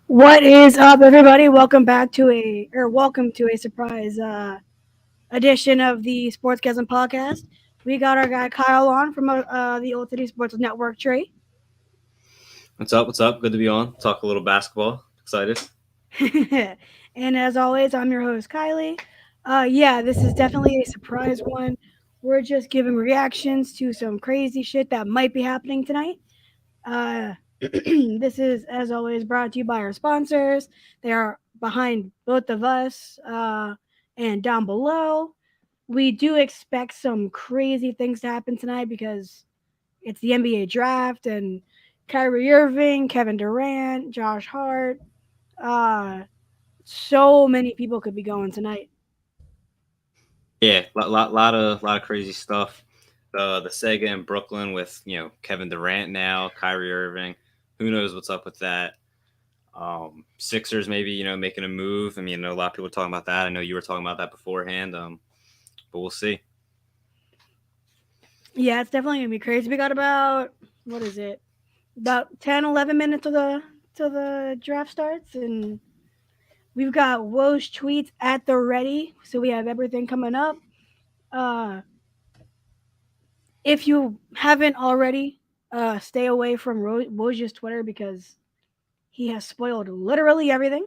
What is up, everybody? Welcome to a surprise edition of the Sportsgasm podcast. We got our guy Kyle on from the Olde City Sports Network tree. What's up? What's up? Good to be on. Talk a little basketball. Excited. And as always, I'm your host Kylee. Yeah, this is definitely a surprise one. We're just giving reactions to some crazy shit that might be happening tonight. Uh, this is, as always, brought to you by our sponsors. They are behind both of us and down below. We do expect some crazy things to happen tonight because it's the NBA draft and Kyrie Irving, Kevin Durant, Josh Hart. Uh, so many people could be going tonight. Yeah, lot of crazy stuff. The Sega in Brooklyn with Kevin Durant now, Kyrie Irving. Who knows what's up with that? Sixers maybe making a move. I mean, I know a lot of people are talking about that. I know you were talking about that beforehand. But we'll see. Yeah, it's definitely gonna be crazy. We got about what is it? About 10, 11 minutes till the draft starts, and we've got Woj tweets at the ready, so we have everything coming up. Uh, if you haven't already, stay away from Woj's Twitter because he has spoiled literally everything.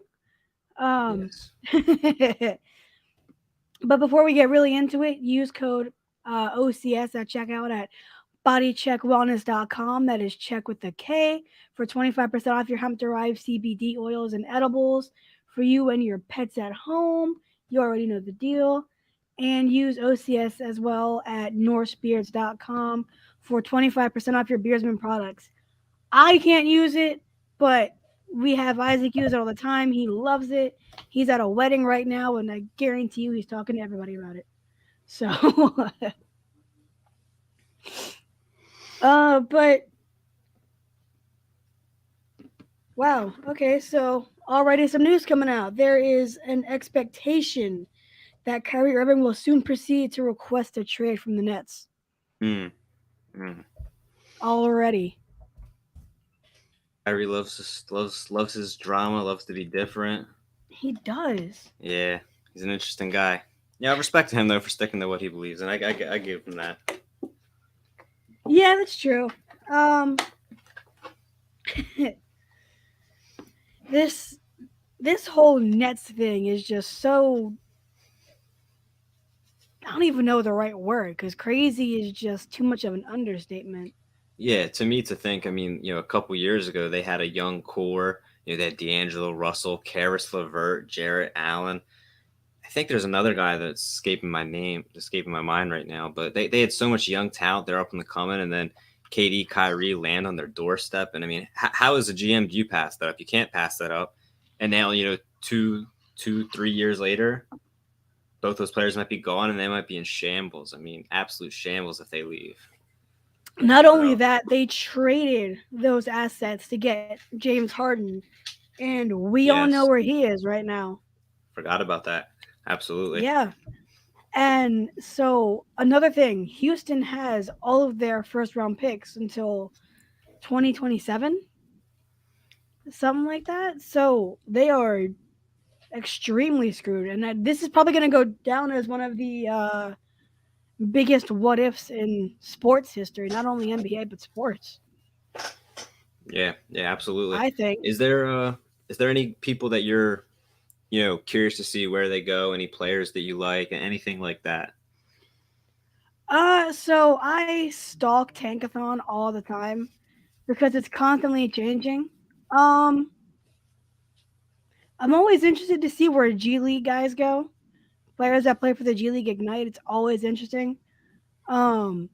Um, Yes. but before we get really into it, use code OCS at checkout at bodycheckwellness.com. That is check with the K for 25% off your hemp derived CBD oils and edibles for you and your pets at home. You already know the deal. And use OCS as well at norsebeards.com for 25% off your Beardsman products. I can't use it, but we have Isaac use it all the time. He loves it. He's at a wedding right now, and I guarantee you he's talking to everybody about it. So, but wow. Okay, so already some news coming out. There is an expectation that Kyrie Irving will soon proceed to request a trade from the Nets. Hmm. Hmm. Already. Kyrie loves his drama. Loves to be different. He does. Yeah, he's an interesting guy. Yeah, I respect him though for sticking to what he believes, and I give him that. Yeah, that's true. Um this this whole Nets thing is just so I don't even know the right word because crazy is just too much of an understatement. Yeah, to me to think, I mean, a couple years ago they had a young core. They had D'Angelo Russell, Karis LeVert, Jarrett Allen. I think there's another guy that's escaping my mind right now. But they had so much young talent. They're up in the coming, and then KD, Kyrie land on their doorstep. And I mean, how as a GM do you pass that up? You can't pass that up. And now 3 years later, both those players might be gone, and they might be in shambles. I mean, absolute shambles if they leave. Not only So that, they traded those assets to get James Harden, and we all know yes, where he is right now. forgot about that. Absolutely. Yeah. And so another thing, Houston has all of their first round picks until 2027, something like that. So they are extremely screwed, and this is probably going to go down as one of the biggest what ifs in sports history, not only NBA but sports. Yeah, yeah, absolutely. I think. Is there any people that you're curious to see where they go? Any players that you like, anything like that? So I stalk Tankathon all the time because it's constantly changing. Um, I'm always interested to see where G League guys go. Players that play for the G League Ignite, it's always interesting. Um,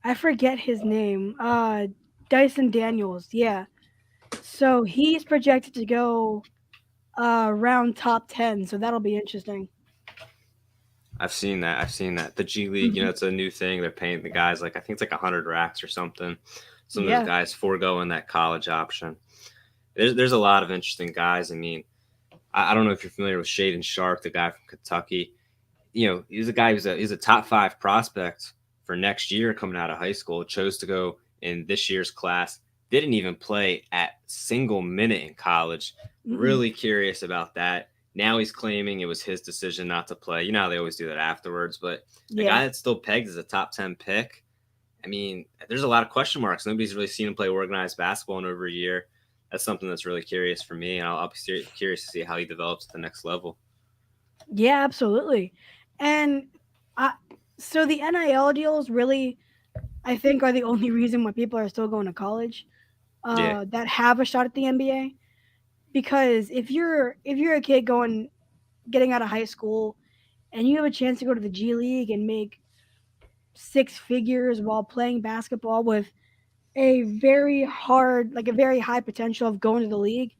I forget his name. Dyson Daniels. Yeah. So he's projected to go around top 10. So that'll be interesting. I've seen that. I've seen that. The G League, Mhm. it's a new thing. They're paying the guys like I think it's like 100 racks or something. Some of those Yeah. guys foregoing that college option. There's a lot of interesting guys. I mean, I don't know if you're familiar with Shaden Sharp, the guy from Kentucky. He's a guy he's a top 5 prospect for next year coming out of high school. Chose to go in this year's class didn't even play at single minute in college. Mm-mm. Really curious about that. Now he's claiming it was his decision not to play. You know how they always do that afterwards, but a Yeah. guy that's still pegged as a top 10 pick, I mean, there's a lot of question marks. Nobody's really seen him play organized basketball in over a year. That's something that's really curious for me, and I'll be curious to see how he develops at the next level. Yeah, absolutely. And I, so the NIL deals really, I think, are the only reason why people are still going to college Yeah, that have a shot at the NBA. Because if you're a kid going getting out of high school and you have a chance to go to the G League and make six figures while playing basketball with a very hard, like a very high potential of going to the league,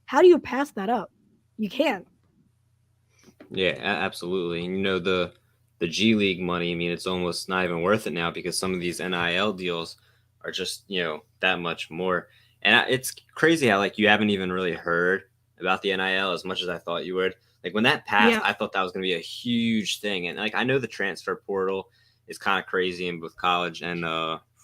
how do you pass that up? You can't. yeah, absolutely. And the G League money. I mean, it's almost not even worth it now because some of these NIL deals are just that much more. And it's crazy how like you haven't even really heard about the NIL as much as I thought you would. Like when that passed, Yeah. I thought that was going to be a huge thing. And like I know the transfer portal is kind of crazy in both college and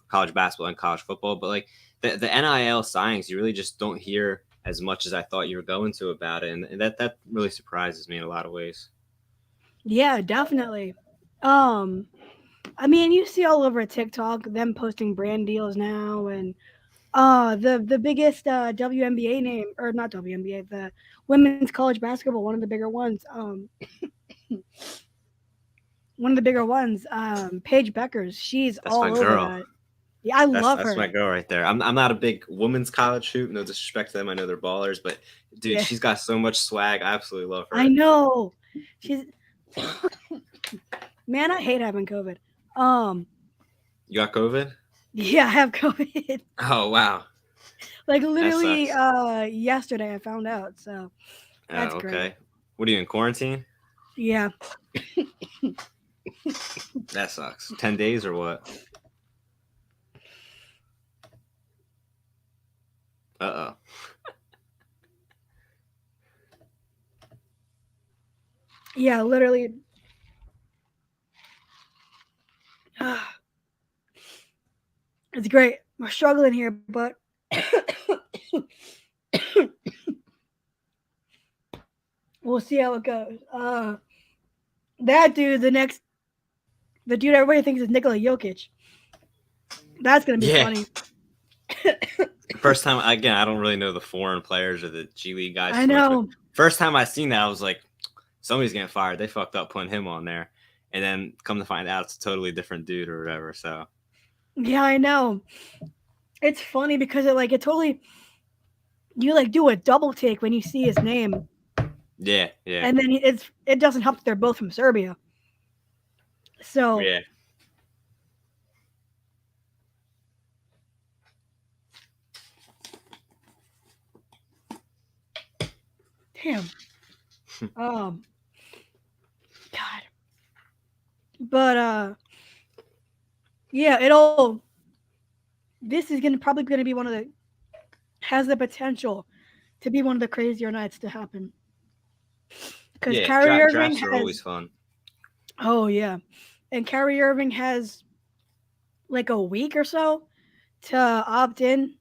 college basketball and college football, but like the NIL signings, you really just don't hear as much as I thought you were going to about it, and that really surprises me in a lot of ways. Yeah, definitely. Um, I mean, you see all over TikTok them posting brand deals now, and the biggest WNBA name, or not WNBA, the women's college basketball, one of the bigger ones, Paige Beckers. She's That's my all over girl. that. Yeah, I love That's my her. girl right there. I'm not a big women's college hoop. No disrespect to them. I know they're ballers, but dude, Yeah, she's got so much swag. I absolutely love I her. know. She's man. I hate having COVID. Um, You got COVID? yeah, I have COVID. Oh wow, Like that literally, sucks. yesterday I found out. So that's Oh great. okay. What are you in quarantine? Yeah. That sucks. 10 days or what? Uh oh. Yeah, literally. It's great. We're struggling here, but we'll see how it goes. That dude, the dude everybody thinks is Nikola Jokic. That's gonna be Yeah. funny. First time again, I don't really know the foreign players or the G League guys I too much, but know. first time I seen that, I was like, somebody's getting fired. They fucked up putting him on there, and then come to find out it's a totally different dude or whatever. So Yeah, I know. It's funny because it totally you like do a double take when you see his name, yeah, yeah, and then it doesn't help that they're both from Serbia. So yeah. damn. Um, God. But yeah, it'll. This is gonna probably gonna be one of the has the potential to be one of the crazier nights to happen because Yeah, Kyrie Irving drafts are always has. fun. Oh yeah, and Kyrie Irving has like a week or so to opt in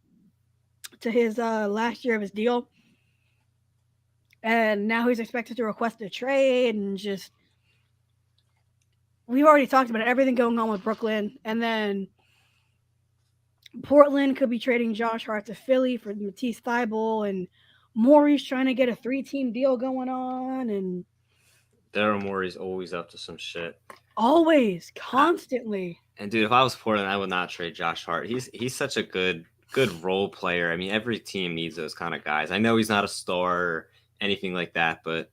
to his last year of his deal, and now he's expected to request a trade and just we've already talked about it, everything going on with Brooklyn, and then Portland could be trading Josh Hart to Philly for Matisse Thybulle, and Maury's trying to get a three-team deal going on, and Daryl Morey's always up to some shit. always, I, constantly. and dude, if I was Portland, I would not trade Josh Hart. He's such a good role player. I mean, every team needs those kind of guys. I know he's not a star or anything like that, but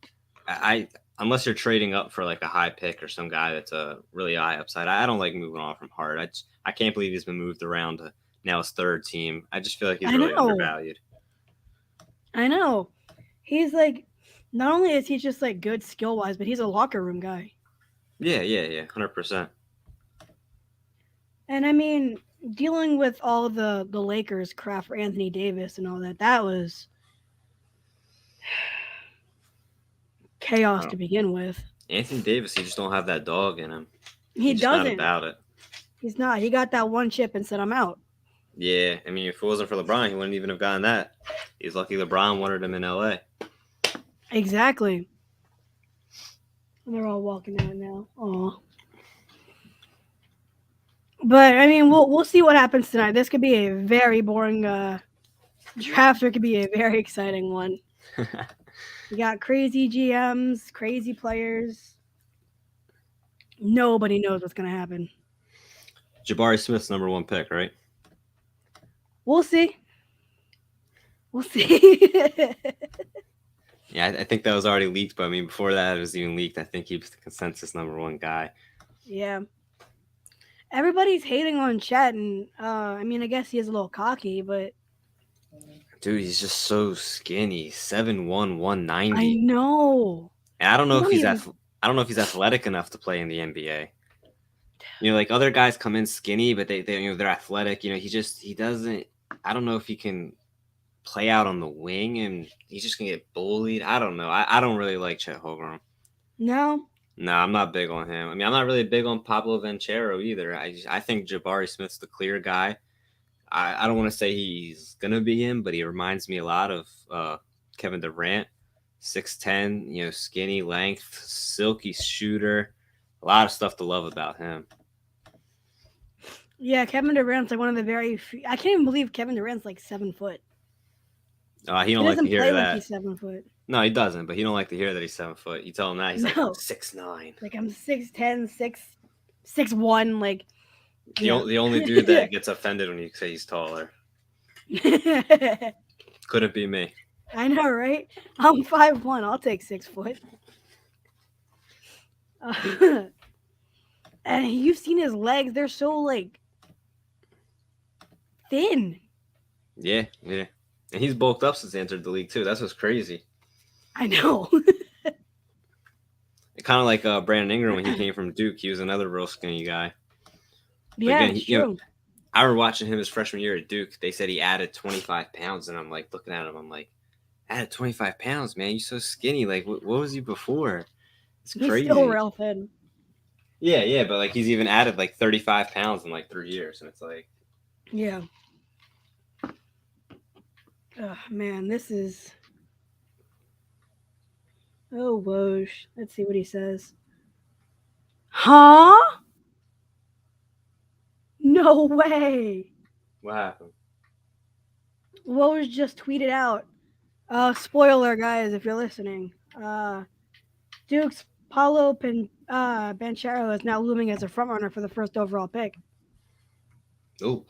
I unless you're trading up for like a high pick or some guy that's a really high upside, I don't like moving on from Hart. I can't believe he's been moved around to now his third team. I just feel like he's I really know, undervalued. I know. He's like, not only is he just like good skill wise, but he's a locker room guy. Yeah, yeah, yeah, 100%. And I mean, dealing with all the Lakers crap for Anthony Davis and all that, that was chaos to begin with. Anthony Davis, he just don't have that dog in him. He He's just not doesn't. about it. He's not. He got that one chip and said, "I'm out." Yeah, I mean, if it wasn't for LeBron, he wouldn't even have gotten that. He's lucky LeBron wanted him in LA. Exactly. And they're all walking out now. Aw. But I mean, we'll see what happens tonight. This could be a very boring draft, or it could be a very exciting one. You got crazy GMs, crazy players. Nobody knows what's gonna happen. Jabari Smith's number one pick, right? We'll see. We'll see. Yeah, I think that was already leaked, but I mean, before that it was even leaked, I think he was the consensus number one guy. Yeah. Everybody's hating on Chet, and I mean, I guess he is a little cocky, but Dude, he's just so skinny, 7'1", I 190. know And I don't he know if don't he's even. I don't know if he's athletic enough to play in the NBA. Like other guys come in skinny, but they're athletic. He doesn't. I don't know if he can play out on the wing, and he's just gonna get bullied. I don't know. I don't really like Chet Holmgren. No, No, I'm not big on him. I mean, I'm not really big on Pablo Venchero either. I think Jabari Smith's the clear guy. I don't want to say he's gonna be him, but he reminds me a lot of Kevin Durant, 6'10", skinny, length, silky shooter, a lot of stuff to love about him. yeah, Kevin Durant's like one of the very few. I can't even believe Kevin Durant's like 7 foot. He He don't like to doesn't hear play like that. he's 7 foot. No, he doesn't, but he don't like to hear that he's 7 foot. You tell him that, he's like, I'm No, 6'9". like I'm 6'10", 6'1". Like yeah. The only dude that gets offended when you say he's taller. Couldn't be me. I know, right? I'm 5'1". I'll take 6 foot. And you've seen his legs; they're so like thin. Yeah, yeah. And he's bulked up since he entered the league too. That's what's crazy. I know. Kind of like Brandon Ingram when he came from Duke. He was another real skinny guy. But Yeah, again, it's true. I remember watching him his freshman year at Duke. They said he added 25 pounds, and I'm like looking at him. I'm like, added 25 pounds, man. You so skinny. Like, what was you before? It's He's still crazy. real thin. Yeah, yeah, but like he's even added like 35 pounds in like 3 years, and it's like, Yeah. Oh man, this is. Oh Woj. Let's see what he says. Huh? No way. what happened? Woj just tweeted out. Spoiler, guys, if you're listening. Duke's Banchero is now looming as a frontrunner for the first overall pick. Oh,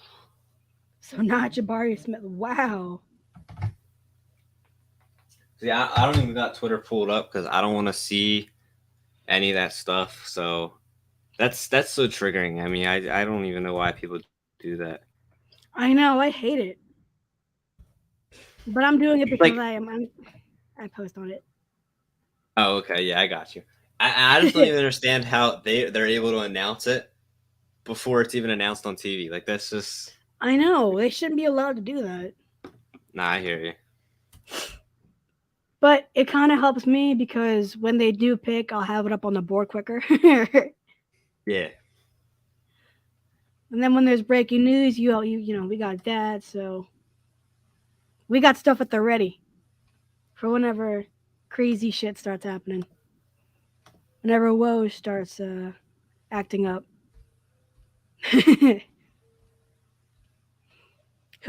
So not Jabari Smith. Wow. see, I don't even got Twitter pulled up because I don't want to see any of that stuff. So that's so triggering. I mean, I don't even know why people do that. I know. I hate it, but I'm doing it Like, because I post on it. oh, okay, yeah, I got you. I just don't even understand how they're able to announce it before it's even announced on TV. Like that's just I know they shouldn't be allowed to do that, nah. I hear you. but it kind of helps me because when they do pick, I'll have it up on the board quicker. Yeah, And then when there's breaking news, we got that, so we got stuff at the ready for whenever crazy shit starts happening. Whenever Woe starts acting up. Who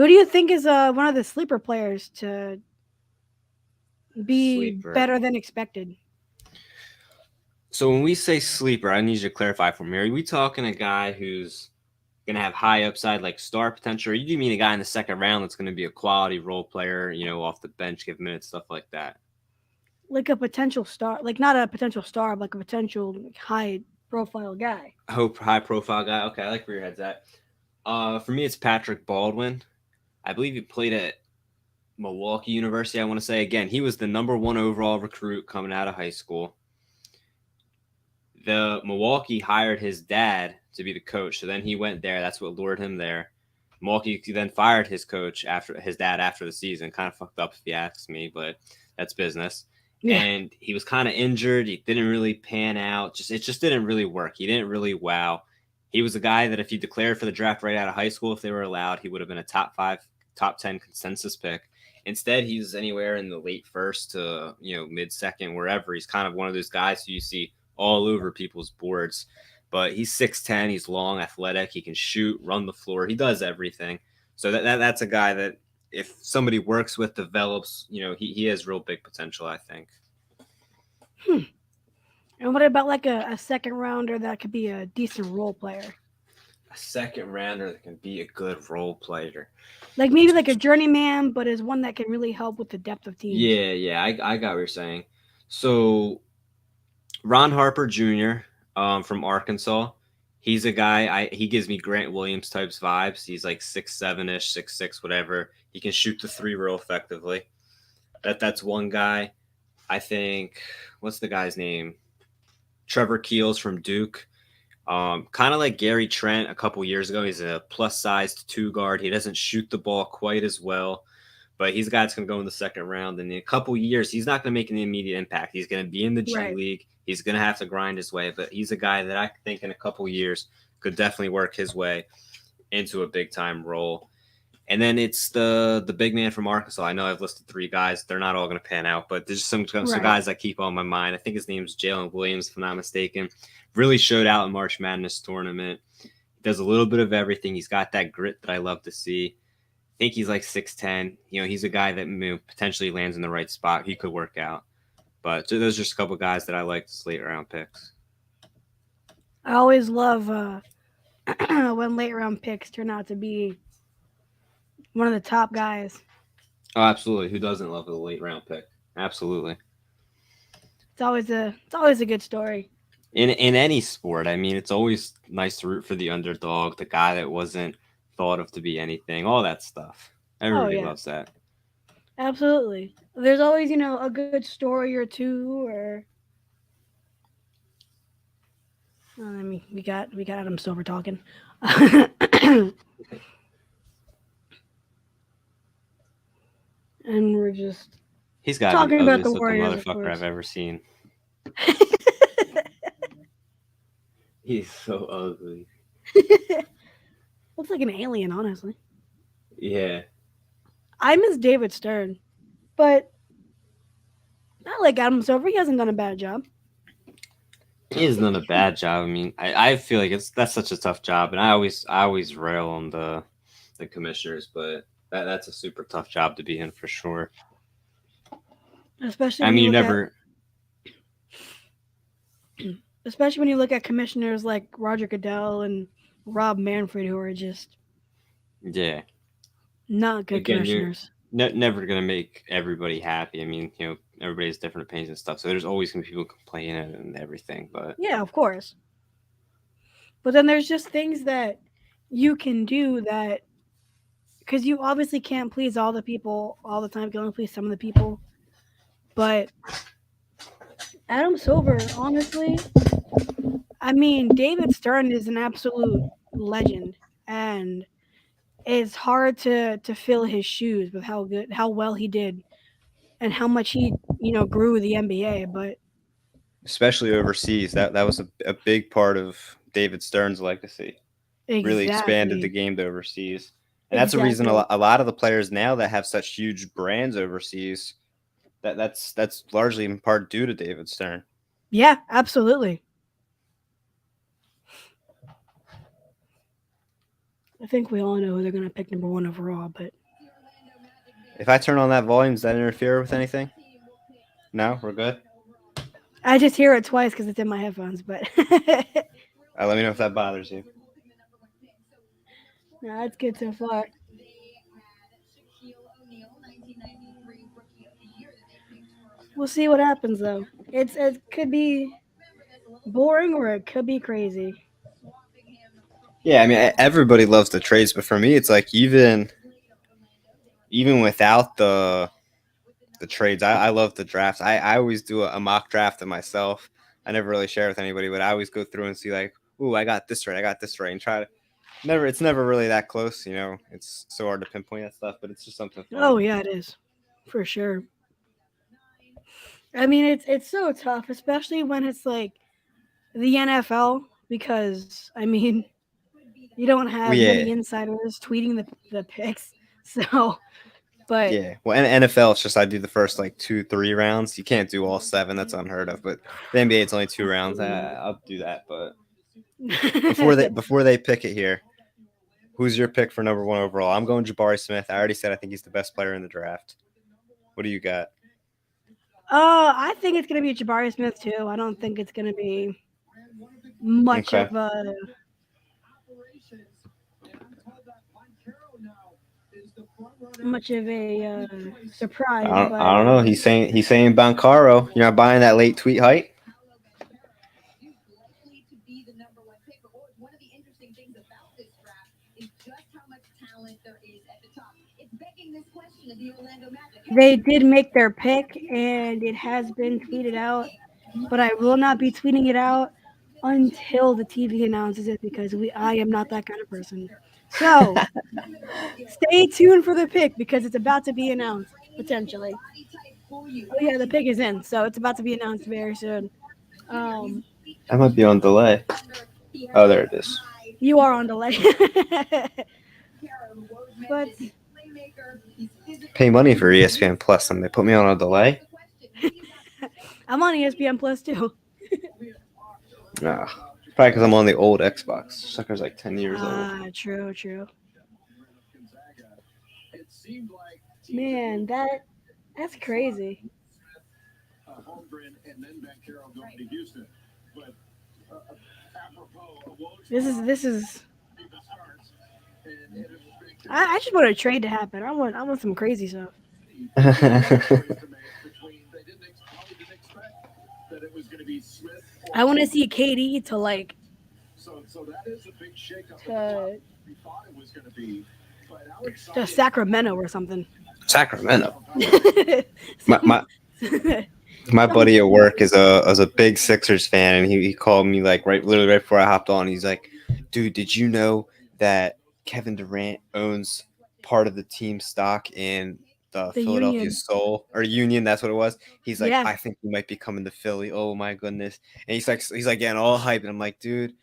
do you think is one of the sleeper players to be sleeper. better than expected? So when we say sleeper, I need you to clarify for me. Are we talking a guy who's gonna have high upside, like star potential, or you do mean a guy in the second round that's gonna be a quality role player, off the bench, give minutes, stuff like that? Like a potential star, like not a potential star, but like a potential high profile guy. Hope high profile guy. Okay, I like where your head's at. For me, it's Patrick Baldwin. I believe he played at Milwaukee University. I want to say again, he was the number one overall recruit coming out of high school. The Milwaukee hired his dad to be the coach, so then he went there. That's what lured him there. Milwaukee then fired his coach after his dad after the season. Kind of fucked up if you ask me, but that's business. Yeah. And he was kind of injured. He didn't really pan out. It just didn't really work. He didn't really wow. He was a guy that if he declared for the draft right out of high school, if they were allowed, he would have been a top 5, top 10 consensus pick. Instead, he's anywhere in the late first to mid second, wherever. He's kind of one of those guys who you see all over people's boards. But he's 6'10", he's long, athletic, he can shoot, run the floor, he does everything. So that's a guy that if somebody works with, develops, he has real big potential, I think. Hmm. And what about like a second rounder that could be a decent role player? A second rounder that can be a good role player. Like maybe like a journeyman, but is one that can really help with the depth of teams. Yeah, I got what you're saying. So Ron Harper Jr. From Arkansas, he's a guy. He gives me Grant Williams types vibes. He's like 6'7" ish, 6'6", whatever. He can shoot the three real effectively. That's one guy. I think what's the guy's name? Trevor Keels from Duke. Kind of like Gary Trent a couple years ago. He's a plus sized two guard. He doesn't shoot the ball quite as well, but he's a guy that's going to go in the second round. And in a couple years, he's not going to make an immediate impact. He's going to be in the G Right. League. He's going to have to grind his way, but he's a guy that I think in a couple years could definitely work his way into a big time role. And then it's the big man from Arkansas. I know I've listed 3 guys. They're not all going to pan out, but there's some Right. guys that keep on my mind. I think his name's Jalen Williams, if I'm not mistaken. Really showed out in March Madness tournament. Does a little bit of everything. He's got that grit that I love to see. I think he's like 6'10". He's a guy that potentially lands in the right spot. He could work out. But those are just a couple guys that I like as late round picks. I always love when late round picks turn out to be one of the top guys. Oh, absolutely. Who doesn't love a late round pick? Absolutely. It's always a good story. In any sport, I mean, it's always nice to root for the underdog, the guy that wasn't thought of to be anything, all that stuff. Oh Everybody yeah, loves that. absolutely. There's always a good story or two, or I mean we got Adam Silver talking, and we're just He's got to be the talking about the ugliest looking Warriors, of motherfucker course. I've ever seen. He's so ugly. Looks like an alien, honestly. Yeah. I miss David Stern, but I like Adam Silver. He hasn't done a bad job. He has done a bad job. I mean, I feel like that's such a tough job, and I always rail on the commissioners, but that's a super tough job to be in for sure. Especially I when mean, you you look at never. especially when you look at commissioners like Roger Goodell and Rob Manfred, who are just Yeah. not good Again, you're commissioners. never gonna make everybody happy. I mean, everybody has different opinions and stuff, so there's always gonna be people complaining and everything. But Yeah, of course. But then there's just things that you can do that because you obviously can't please all the people all the time. You can only please some of the people. But Adam Silver, honestly, I mean, David Stern is an absolute legend, and it's hard to fill his shoes with how well he did, and how much he grew the NBA. But especially overseas, that was a big part of David Stern's legacy. Really expanded the exactly, game to overseas, and that's the reason exactly, a lot of the players now that have such huge brands overseas. That's largely in part due to David Stern. yeah, absolutely. I think we all know who they're gonna pick number one overall, but If I turn on that volume, does that interfere with anything? No, we're good. I just hear it twice because it's in my headphones. But Let me know if that bothers you. no, it's good so far. We'll see what happens though. It could be boring or it could be crazy. Yeah, I mean everybody loves the trades, but for me, it's like even without the trades, I love the drafts. I always do a mock draft of myself. I never really share with anybody, but I always go through and see like, ooh, I got this right, and try to never. It's never really that close, It's so hard to pinpoint that stuff, but it's just something fun. Oh yeah, it is for sure. I mean, it's so tough, especially when it's like the NFL, because I mean, You don't Well, have yeah, many insiders tweeting the picks. So, but yeah. Well, NFL, it's just I do the first like 2, 3 rounds. You can't do all seven. That's unheard of. But the NBA, it's only 2 rounds. I'll do that. But before they pick it here, who's your pick for number one overall? I'm going Jabari Smith. I already said I think he's the best player in the draft. What do you got? I think it's gonna be Jabari Smith too. I don't think it's gonna be much Okay. of a surprise, I but don't know. He's saying Bancaro. You're not buying that late tweet height. they did make their pick, and it has been tweeted out. But I will not be tweeting it out until the TV announces it because I am not that kind of person. So stay tuned for the pick because it's about to be announced potentially. Oh yeah, the pick is in, so it's about to be announced very soon. Um, That might be on delay. Oh, there it is. you are on delay, but Pay money for ESPN Plus, and they put me on a delay. I'm on ESPN Plus too. Nah, probably because I'm on the old Xbox. Sucker's like 10 years old. Ah, true, true. Man, that's crazy. This is. I just want a trade to happen. I want some crazy stuff. I want to see KD to like to to Sacramento or something. Sacramento. My, some, my my some buddy at work is a big Sixers fan, and he called me like literally right before I hopped on. He's like, "Dude, did you know that Kevin Durant owns part of the team stock in the the Philadelphia Union. Soul or Union? That's what it was." He's like, Yeah, "I think he might be coming to Philly. Oh my goodness!" And he's like getting all hyped, and I'm like, "Dude,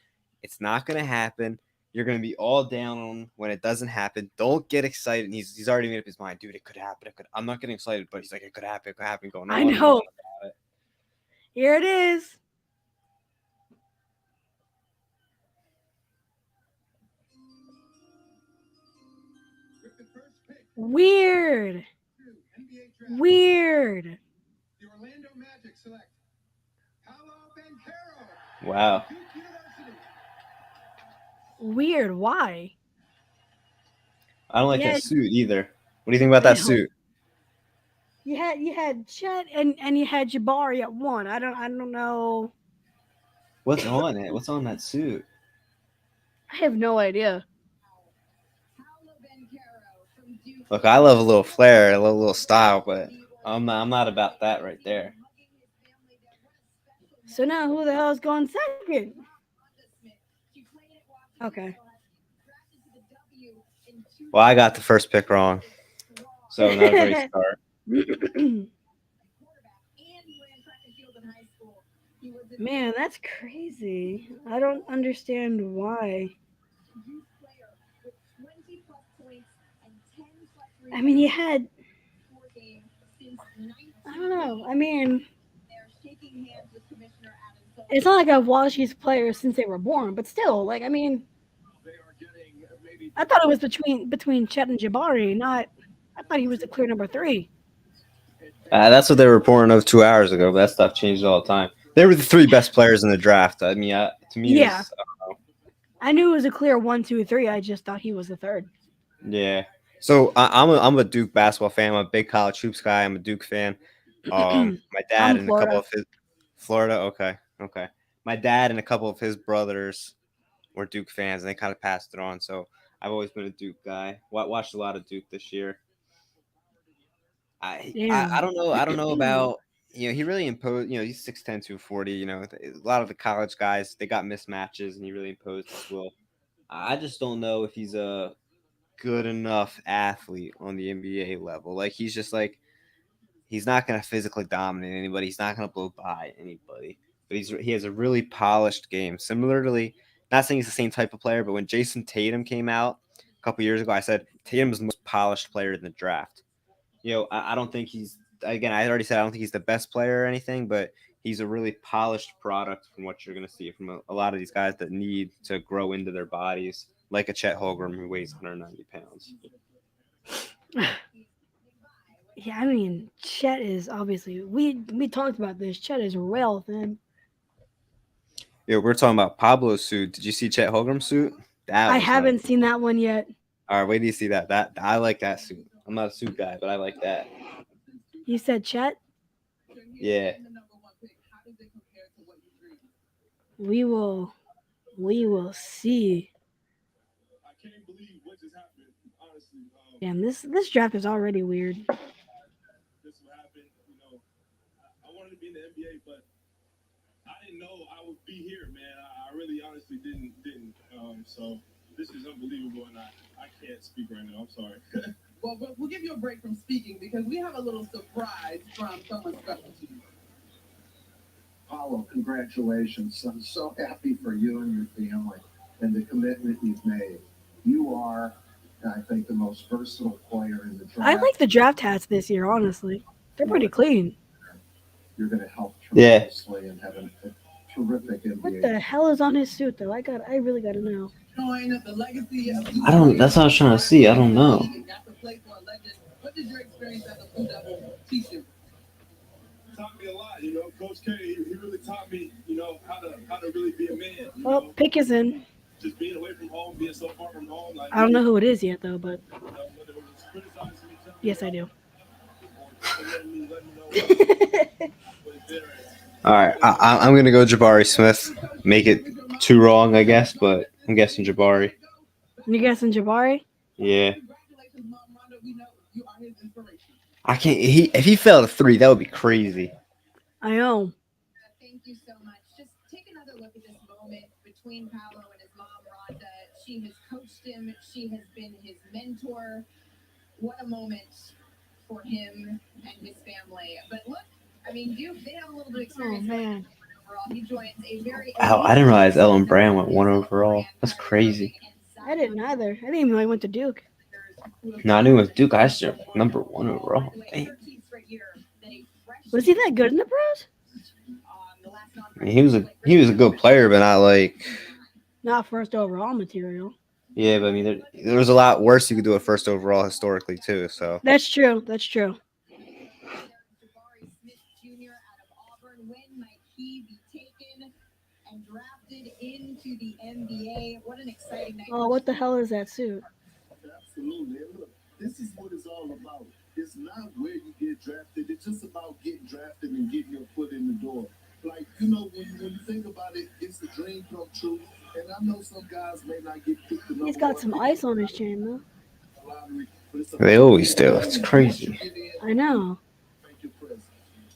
it's not gonna happen. You're gonna be all down on when it doesn't happen. Don't get excited." And he's already made up his mind, dude. It could happen. It could. I'm not getting excited, but he's like, it could happen. It could happen. Going I on and on know. about it. Here it is. Weird. Weird. Wow. Weird. Why? I don't like Yeah, that suit either. What do you think about I that know. suit? You had Chet and you had Jabari at one. I don't know. What's on it? What's on that suit? I have no idea. Look, I love a little flair, I love a little style, but I'm not about that right there. So now who the hell's going second? Okay. Well, I got the first pick wrong, so not a great start. Man, that's crazy. I don't understand why. I mean, you had. I don't know. I mean, it's not like I've watched these players since they were born, but still, like, I mean, I thought it was between Chet and Jabari. Not. I thought he was the clear number three. That's what they were reporting of 2 hours ago, but that stuff changes all the time. They were the three best players in the draft. I mean, to me, it Yeah, was I knew it was a clear 1, 2, 3. I just thought he was the third. yeah. So I'm a Duke basketball fan. I'm a big college hoops guy. I'm a Duke fan. My dad I'm and a couple Florida. of his Florida. Okay, okay. My dad and a couple of his brothers were Duke fans, and they kind of passed it on. So I've always been a Duke guy. Watched a lot of Duke this year. I Damn. don't know. I don't know about he really imposed. He's 6'10", 240. A lot of the college guys they got mismatches, and he really imposed his will. I just don't know if he's a good enough athlete on the NBA level. Like he's just like he's not going to physically dominate anybody. He's not going to blow by anybody. But he has a really polished game, similarly not saying he's the same type of player, but when Jason Tatum came out a couple years ago, I said Tatum is the most polished player in the draft. I don't think he's, again, I already said I don't think he's the best player or anything, but he's a really polished product from what you're going to see from a lot of these guys that need to grow into their bodies, like a Chet Holmgren who weighs 190 pounds. Yeah, I mean, Chet is obviously we talked about this. Chet is real thin. We're talking about Pablo's suit. Did you see Chet Holmgren's suit? That I was nice. haven't seen that one yet. All right, wait do you see that? That I like that suit. I'm not a suit guy, but I like that. You said Chet? Yeah. We will we will see. Damn, this draft is already weird. We'll give you a break from speaking because we have a little surprise from someone special to you. Paulo, congratulations. I'm so happy for you and your family and the commitment you've made. You are, I think, the most versatile player in the I draft. like the draft hats this year, honestly. They're pretty clean. You're going to help Yeah. tremendously and have a terrific What NBA. the hell is on his suit though? I really gotta know. Join the legacy of I don't. That's what I was trying to see. I don't know. Got to play for a legend. What did your experience as a Blue Devil teach you? Taught me a lot, Coach K, he really taught me, how to really be a man. Well, pick is in. Just being away from home, being so far from home. Like, I don't know who it is yet though, but whether it was criticizing me, telling me yes I do. or letting me know what is there. All right, I'm gonna go Jabari Smith. Make it too wrong, I guess, but I'm guessing Jabari. You guessing Jabari? Yeah. Congratulations, Mom Rondo. We know you are his inspiration. I can't. If he fell to 3, that would be crazy. I know. Thank you so much. Just take another look at this moment between Paolo and his mom, Rhonda. She has coached him. She has been his mentor. What a moment for him and his family. But look, I mean, they have a little bit of Oh experience man. overall. He joins a very. Wow, I didn't realize Ellen Brand went 1 overall. That's crazy. I didn't either. I didn't even know I went to Duke. No, I knew with Duke, I should number 1 overall. Damn. Was he that good in the pros? I mean, he was a good player, but not like. Not first overall material. Yeah, but I mean, there was a lot worse you could do at first overall historically too. So That's true. That's true. Jabari Smith Jr. out of Auburn. When might he be taken and drafted into the NBA? What an exciting night. Oh, what the hell is that suit? Absolutely. And look, this is what it's all about. It's not where you get drafted. It's just about getting drafted and getting your foot in the door. Like, when you think about it, it's the dream come true. And I know some guys may not get picked the number He's got one some pick ice on his chain though. in the lottery, but it's they always do. It's crazy. I know. Make your presence.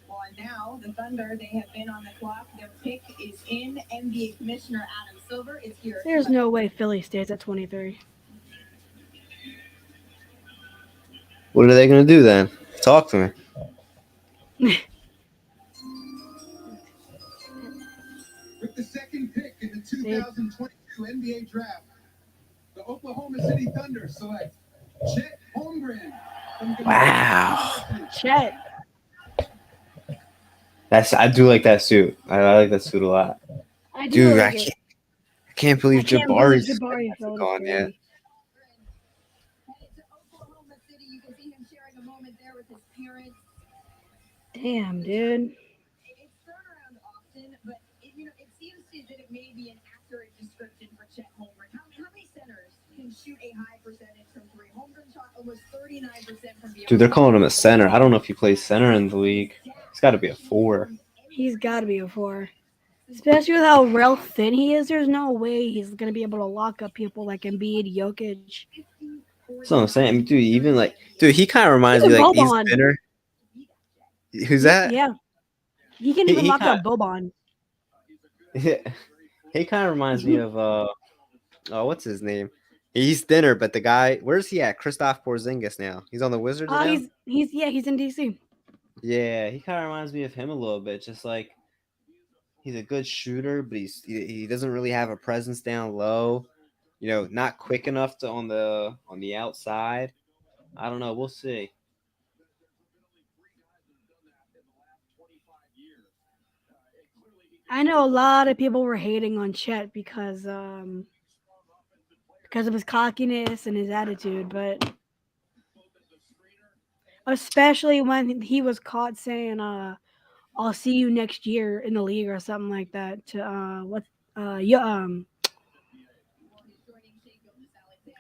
Well, and now the Thunder, they have been on the clock. Their pick is in. NBA Commissioner Adam Silver is here. There's no way Philly stays at 23. What are they gonna do then? Talk to me. With the second pick in the 2022 NBA Draft, the Oklahoma City Thunder select Chet Holmgren. Wow. Chet. I do like that suit. I like that suit a lot. I do Dude, like I it. can't believe I can't Jabari's believe Jabari fell to gone yet. 30. Headed to Oklahoma City. You can see him sharing a moment there with his parents. Damn, dude. It's thrown around often, but it seems that it may be an accurate description for Chet Holmgren. How many centers can shoot a high percentage from three? Holmgren shot almost 39% from beyond. Dude, they're calling him a center. I don't know if he plays center in the league. He's got to be a 4. He's got to be a 4. Especially with how real thin he is, there's no way he's going to be able to lock up people like Embiid, Jokic. That's what I'm saying. I mean, dude, dude, he kind of reminds me Even like he's Boban. thinner. Who's that? Yeah. He can even He lock kinda- up Boban. He kind of reminds me of what's his name? He's thinner, but the guy, where's he at? Christoph Porzingis now. He's on the Wizards now. He's in DC. Yeah, he kind of reminds me of him a little bit. Just like he's a good shooter, but he doesn't really have a presence down low. Not quick enough to on the outside. I don't know. We'll see. I know a lot of people were hating on Chet because of his cockiness and his attitude, but especially when he was caught saying I'll see you next year in the league or something like that to what yeah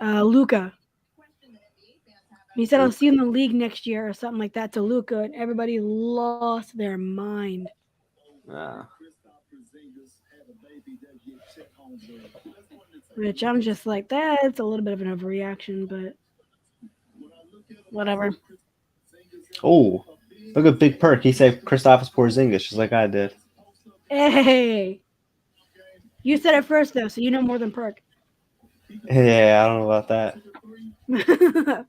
Luca. He said I'll see you in the league next year or something like that to Luca, and everybody lost their mind. Uh, Which I'm just like, that's a little bit of an overreaction, but whatever. oh, look at Big Perk. He said Kristaps Porzingis just like I did. Hey, you said it first though, so you know more than Perk. Yeah, I don't know about that.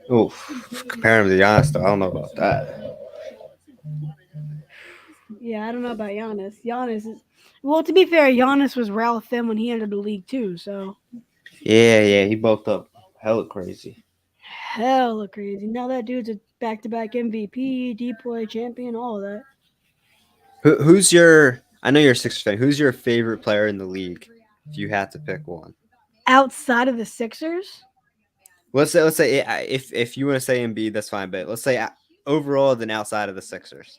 Oh, compare him to Giannis though. I don't know about that. Yeah, I don't know about Giannis. Giannis is well. To be fair, Giannis was real thin when he entered the league too, so Yeah, he bulked up hella crazy. hella crazy. Now that dude's a back-to-back MVP, DPOY champion, all of that. Who's your? I know you're a Sixers fan. Who's your favorite player in the league? If you had to pick one. Outside of the Sixers, Let's say if you want to say Embiid, that's fine. But let's say overall, then outside of the Sixers.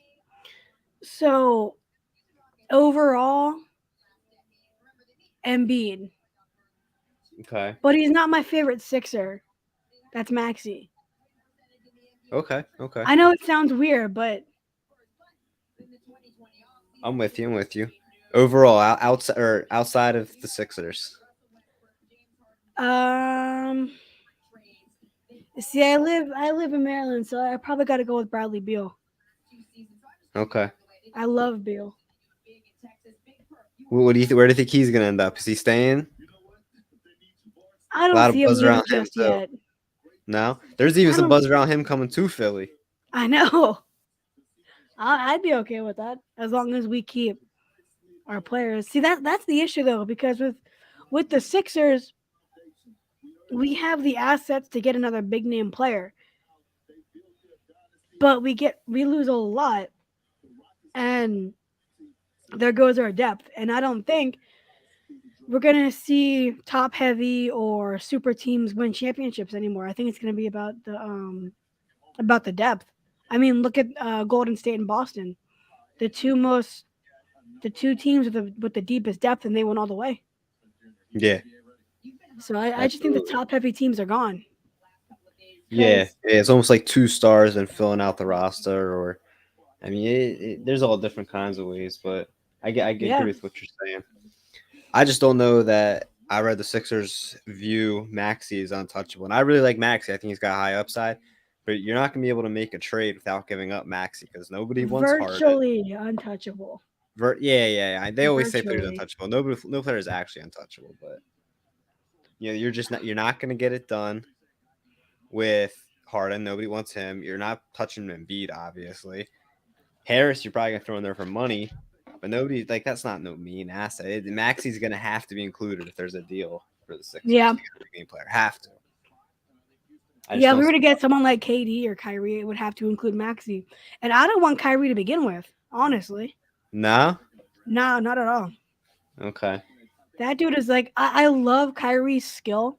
so overall, Embiid, Okay. but he's not my favorite Sixer. That's Maxi. Okay. I know it sounds weird, but I'm with you. I'm with you. Overall, outside of the Sixers. um, see, I live in Maryland, so I probably got to go with Bradley Beal. Okay. I love Beal. What do you? Where do you think he's gonna end up? Is he staying? I A don't lot of see him buzz leaving around him just too. yet. No, there's even I some don't. buzz around him coming to Philly. I know. I'd be okay with that as long as we keep our players. See that's the issue though, because with the Sixers, we have the assets to get another big name player, but we lose a lot, and there goes our depth. And I don't think we're gonna see top heavy or super teams win championships anymore. I think it's gonna be about the depth. I mean, look at Golden State and Boston, the two most the two teams with the deepest depth, and they went all the way. Yeah, So I just think the absolutely. top heavy teams are gone. Yeah, Because it's almost like two stars and filling out the roster, or I mean, there's all different kinds of ways, but I yeah, agree with what you're saying. I just don't know that I read the Sixers view Maxi is untouchable, and I really like Maxi. I think he's got high upside, but you're not gonna be able to make a trade without giving up Maxi because nobody wants Harden. virtually untouchable. Yeah. They always say players Virtually. untouchable. No player is actually untouchable, but you're not gonna get it done with Harden. Nobody wants him. You're not touching Embiid, obviously. Harris, you're probably gonna throw in there for money, but nobody like that's not no mean asset. Maxi's gonna have to be included if there's a deal for the Sixers Yeah. to get a big game player. Have to. I just Yeah, if don't we were see. to get someone like KD or Kyrie, it would have to include Maxi. And I don't want Kyrie to begin with, honestly. No. No, not at all. Okay. That dude is like I love Kyrie's skill.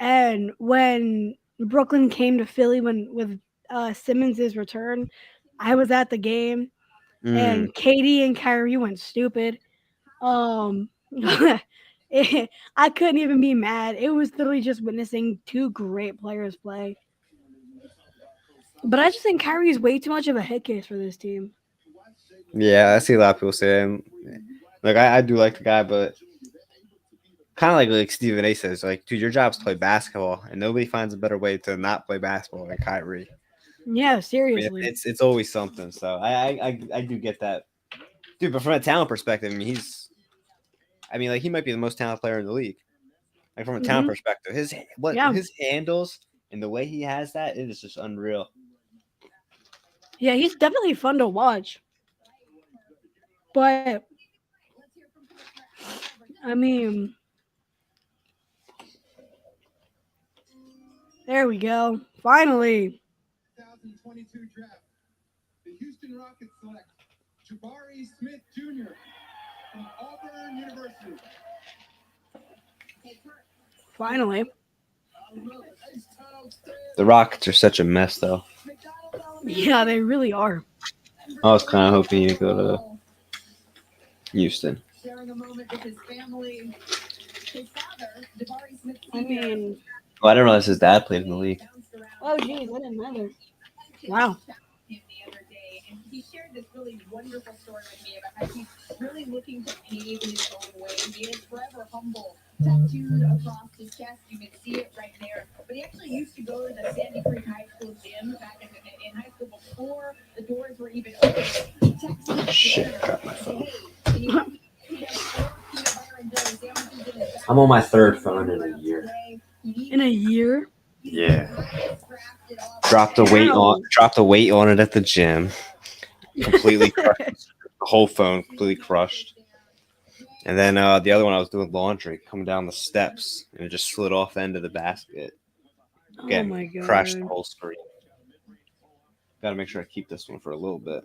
And when Brooklyn came to Philly when with Simmons' return, I was at the game Mm. and KD and Kyrie went stupid. Um, I couldn't even be mad. It was literally just witnessing two great players play. But I just think Kyrie's way too much of a head case for this team. Yeah, I see a lot of people saying. Like I do like the guy, but kind of like Stephen A says, like, dude, your job's to play basketball, and nobody finds a better way to not play basketball than Kyrie. Yeah, I mean, seriously. it's always something. So I do get that, dude. But from a talent perspective, I mean, like he might be the most talented player in the league. Like from a talent Hmm. perspective, Yeah, his handles and the way he has that, it is just unreal. Yeah, he's definitely fun to watch. But I mean, there we go. Finally. 2022 draft. The Houston Rockets select Jabari Smith Jr. from Auburn University. Finally. The Rockets are such a mess, though. Yeah, they really are. I was kind of hoping you'd go to Houston. Sharing a moment with his family. His father, Jabari Smith I Sr., mean, Oh, I didn't realize his dad played in the league. bounced around. oh geez, I didn't either. Wow. Him the other day, and he shared this really wonderful story with me about how he's really looking to pave his own way. He is forever humble, tattooed across his chest. You can see it right there. But he actually used to go to the Sandy Creek High School gym back in high school before the doors were even open. He texted his trainer and said, "Hey, can you help me get 4 peanut butter and jelly sandwiches in his bag?" I'm on my third phone in a year. In a year? Yeah. Dropped the weight on it at the gym. Completely crushed. The whole phone completely crushed. And then the other one, I was doing laundry, coming down the steps, and it just slid off the end of the basket. Oh Again, my god. crashed the whole screen. Got to make sure I keep this one for a little bit.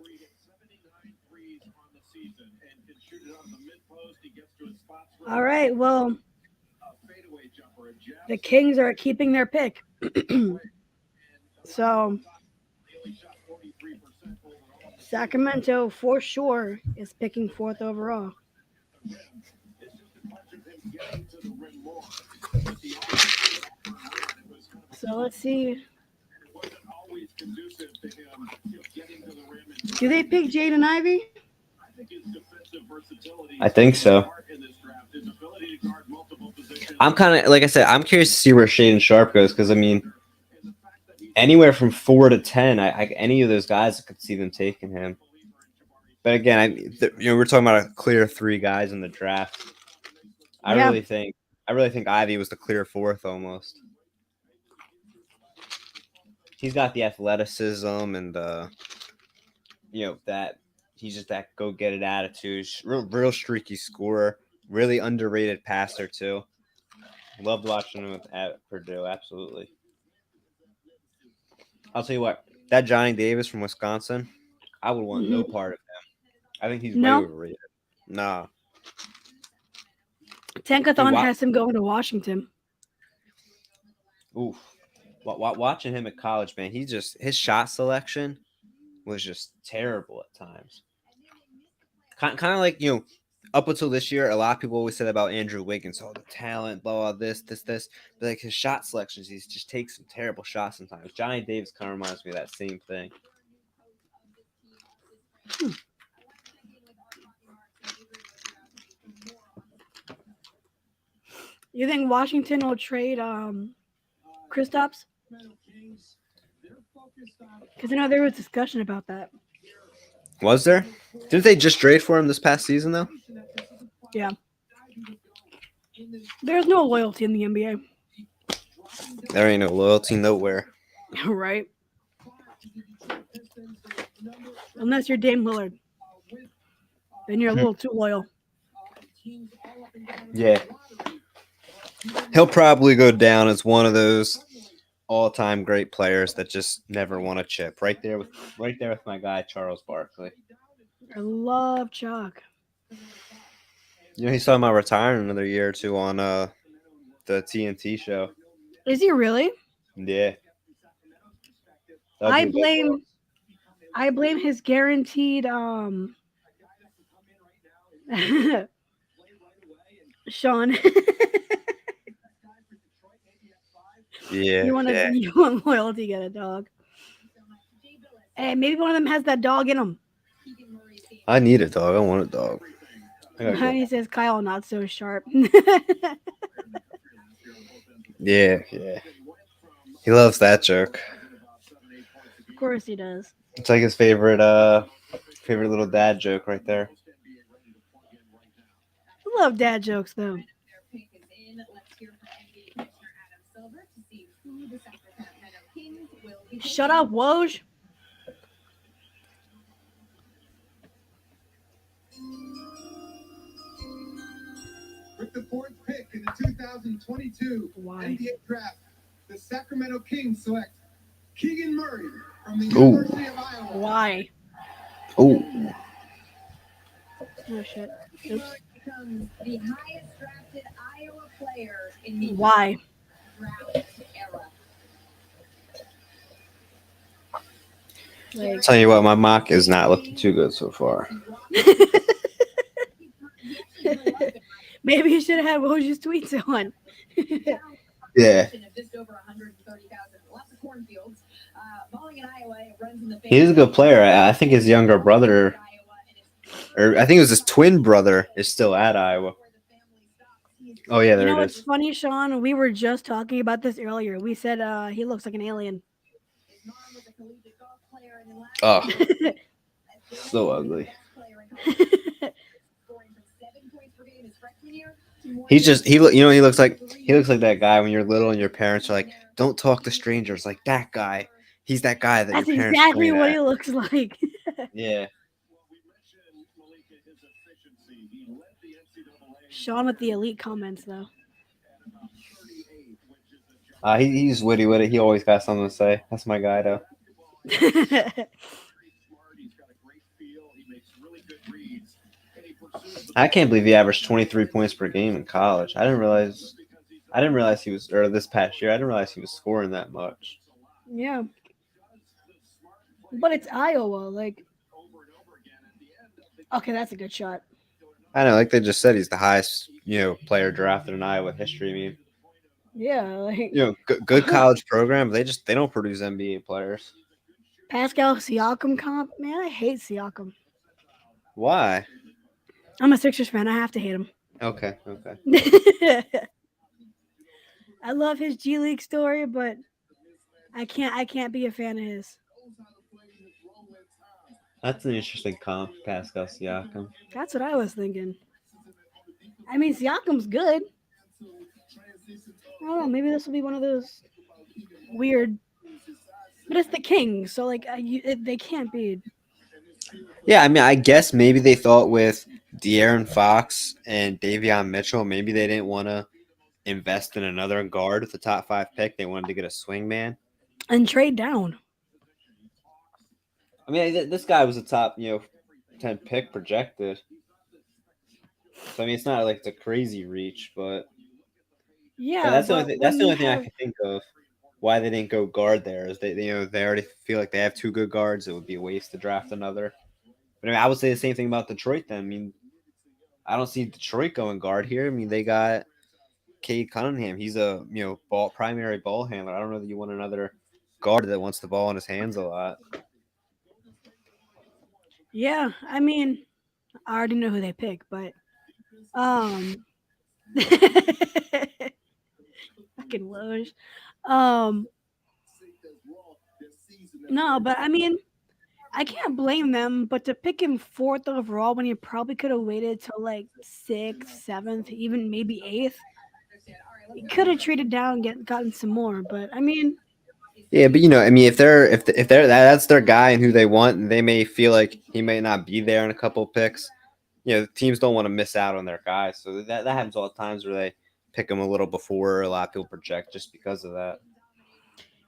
All right, well, the Kings are keeping their pick. So, Sacramento for sure is picking fourth overall. So let's see. Do they pick Jaden Ivey? I think so. I'm kind of, like I said, I'm curious to see where Shaden Sharp goes because, I mean, anywhere from 4 to 10, any of those guys, I could see them taking him. But again, we're talking about a clear 3 guys in the draft. I really think Ivy was the clear 4th almost. He's got the athleticism and that he's just that go get it attitude. Real streaky scorer. Really underrated passer too. Loved watching him at Purdue. Absolutely. I'll tell you what. That Johnny Davis from Wisconsin, I would want no part of him. I think he's way overrated. Nah. Tankathon has him going to Washington. Oof. Watching him at college, man, his shot selection was just terrible at times. Kind of like, up until this year, a lot of people always said about Andrew Wiggins, the talent, blah, blah, this. But like his shot selections, he just takes some terrible shots sometimes. Johnny Davis kind of reminds me of that same thing. You think Washington will trade Kristaps? Because I know there was discussion about that. Was there? Didn't they just trade for him this past season, though? Yeah. There's no loyalty in the NBA. There ain't no loyalty nowhere. Right. Unless you're Dame Lillard. Then you're a little too loyal. Yeah. He'll probably go down as one of those all-time great players that just never won a chip. Right there with my guy Charles Barkley. I love Chuck. He's talking about retiring another year or two on the TNT show. Is he really? Yeah. I blame his guaranteed Sean. Yeah. You want loyalty, get a dog. Hey, maybe one of them has that dog in them. I need a dog. I want a dog. He says Kyle not so sharp. Yeah. He loves that joke. Of course he does. It's like his favorite little dad joke right there. I love dad jokes though. Shut up, Woj. With the fourth pick in the 2022 Why? NBA draft, the Sacramento Kings select Keegan Murray from the Ooh. University of Iowa. Why? Oh, Oh shit. Keegan Oops. Murray becomes the highest drafted Iowa player in the Why? draft era. Like, tell you what, my mock is not looking too good so far. maybe you should have had Woj's tweets on. Yeah. Of just over 130,000. Lots of cornfields. Bowling in Iowa, it runs in the He's a good player. I think his younger brother, or I think it was his twin brother, is still at Iowa. Oh yeah, You there know it what's is. funny, Sean? We were just talking about this earlier. We said he looks like an alien. His mom was a collegiate golf player, and then last Oh, so ugly. scoring from 7 points per game his freshman year. He's just he look. You know, he looks like that guy when you're little and your parents are like, "Don't talk to strangers." Like that guy. He's that guy that your That's parents exactly point what at. he looks like. Yeah. Sean with the elite comments, though. He's witty with it. He always got something to say. That's my guy, though. I can't believe he averaged 23 points per game in college. I didn't realize he was, or this past year, I didn't realize he was scoring that much. Yeah. But it's Iowa. Like, okay, that's a good shot. I know, like they just said, he's the highest, player drafted in Iowa history. I mean, Yeah, like good college program. They don't produce NBA players. Pascal Siakam comp. Man, I hate Siakam. Why? I'm a Sixers fan. I have to hate him. Okay. I love his G League story, but I can't be a fan of his. That's an interesting comp, Pascal Siakam. That's what I was thinking. I mean, Siakam's good. I don't know. Maybe this will be one of those weird. But it's the Kings, so like they can't be. Yeah, I mean, I guess maybe they thought with De'Aaron Fox and Davion Mitchell, maybe they didn't want to invest in another guard with the top 5 pick. They wanted to get a swingman. And trade down. I mean, this guy was a top, 10 pick projected. So I mean, it's not like it's a crazy reach, but Yeah, that's the but only thing. That's when the you only thing I have- can think of why they didn't go guard there is they already feel like they have 2 good guards. It would be a waste to draft another. But I mean, I would say the same thing about Detroit. Then I mean, I don't see Detroit going guard here. I mean, they got Cade Cunningham. He's a primary ball handler. I don't know that you want another guard that wants the ball in his hands a lot. Yeah, I mean, I already know who they pick, but fucking Woj. No, but I mean, I can't blame them. But to pick him 4th overall when you probably could have waited till like 6th, 7th, even maybe 8th, you could have traded down and gotten some more. But I mean, Yeah, but I mean, if they're that's their guy and who they want, and they may feel like he may not be there in a couple of picks. Teams don't want to miss out on their guys, so that happens all the times where they pick them a little before a lot of people project just because of that.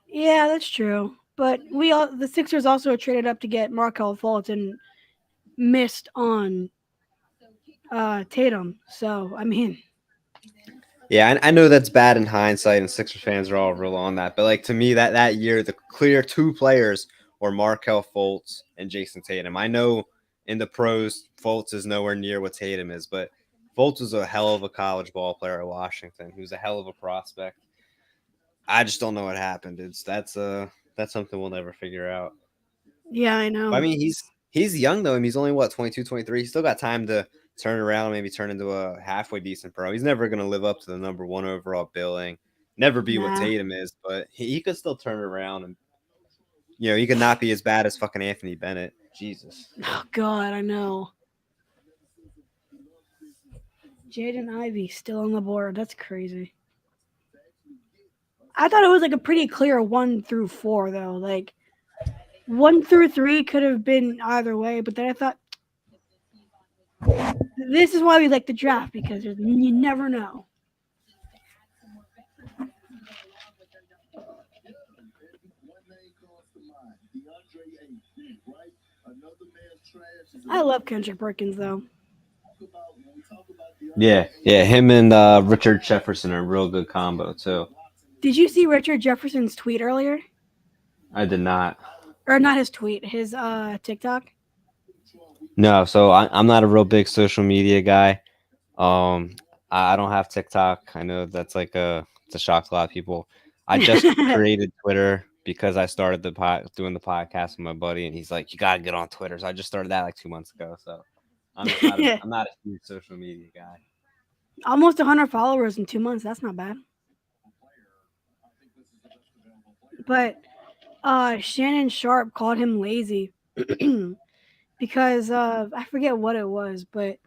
yeah, that's true. But the Sixers also traded up to get Markel Fultz and missed on Tatum. So I mean, Yeah, I know that's bad in hindsight, and Sixers fans are all real on that. But like to me, that year, the clear 2 players were Markel Fultz and Jason Tatum. I know in the pros, Fultz is nowhere near what Tatum is, but Fultz was a hell of a college ball player at Washington. He was a hell of a prospect. I just don't know what happened. That's something we'll never figure out. yeah, I know. But, I mean, he's young though. I mean, he's only 22, 23. He's still got time to turn around, maybe turn into a halfway decent pro. He's never going to live up to the number 1 overall billing, never be what Nah. Tatum is, but he could still turn around and, he could not be as bad as fucking Anthony Bennett. Jesus. Oh God, I know. Jaden Ivey still on the board. That's crazy. I thought it was like a pretty clear 1 through 4 though. Like 1 through 3 could have been either way, but then I thought This is why we like the draft because you never know. One name comes to mind, DeAndre Ayton, right? Another man's trash is I love another Kendrick Perkins though. when we talk about DeAndre Yeah, yeah. Him and Richard Jefferson are a real good combo too. Did you see Richard Jefferson's tweet earlier? I did not. Or not his tweet, his TikTok. No, so I'm not a real big social media guy. Um, I don't have TikTok. I know that's like it's a shock to a lot of people. I just created Twitter because I started doing the podcast with my buddy, and he's like, "You gotta get on Twitter." So I just started that like 2 months ago. So I'm not a huge social media guy. Almost 100 followers in 2 months. That's not bad. But Shannon Sharp called him lazy because I forget what it was, but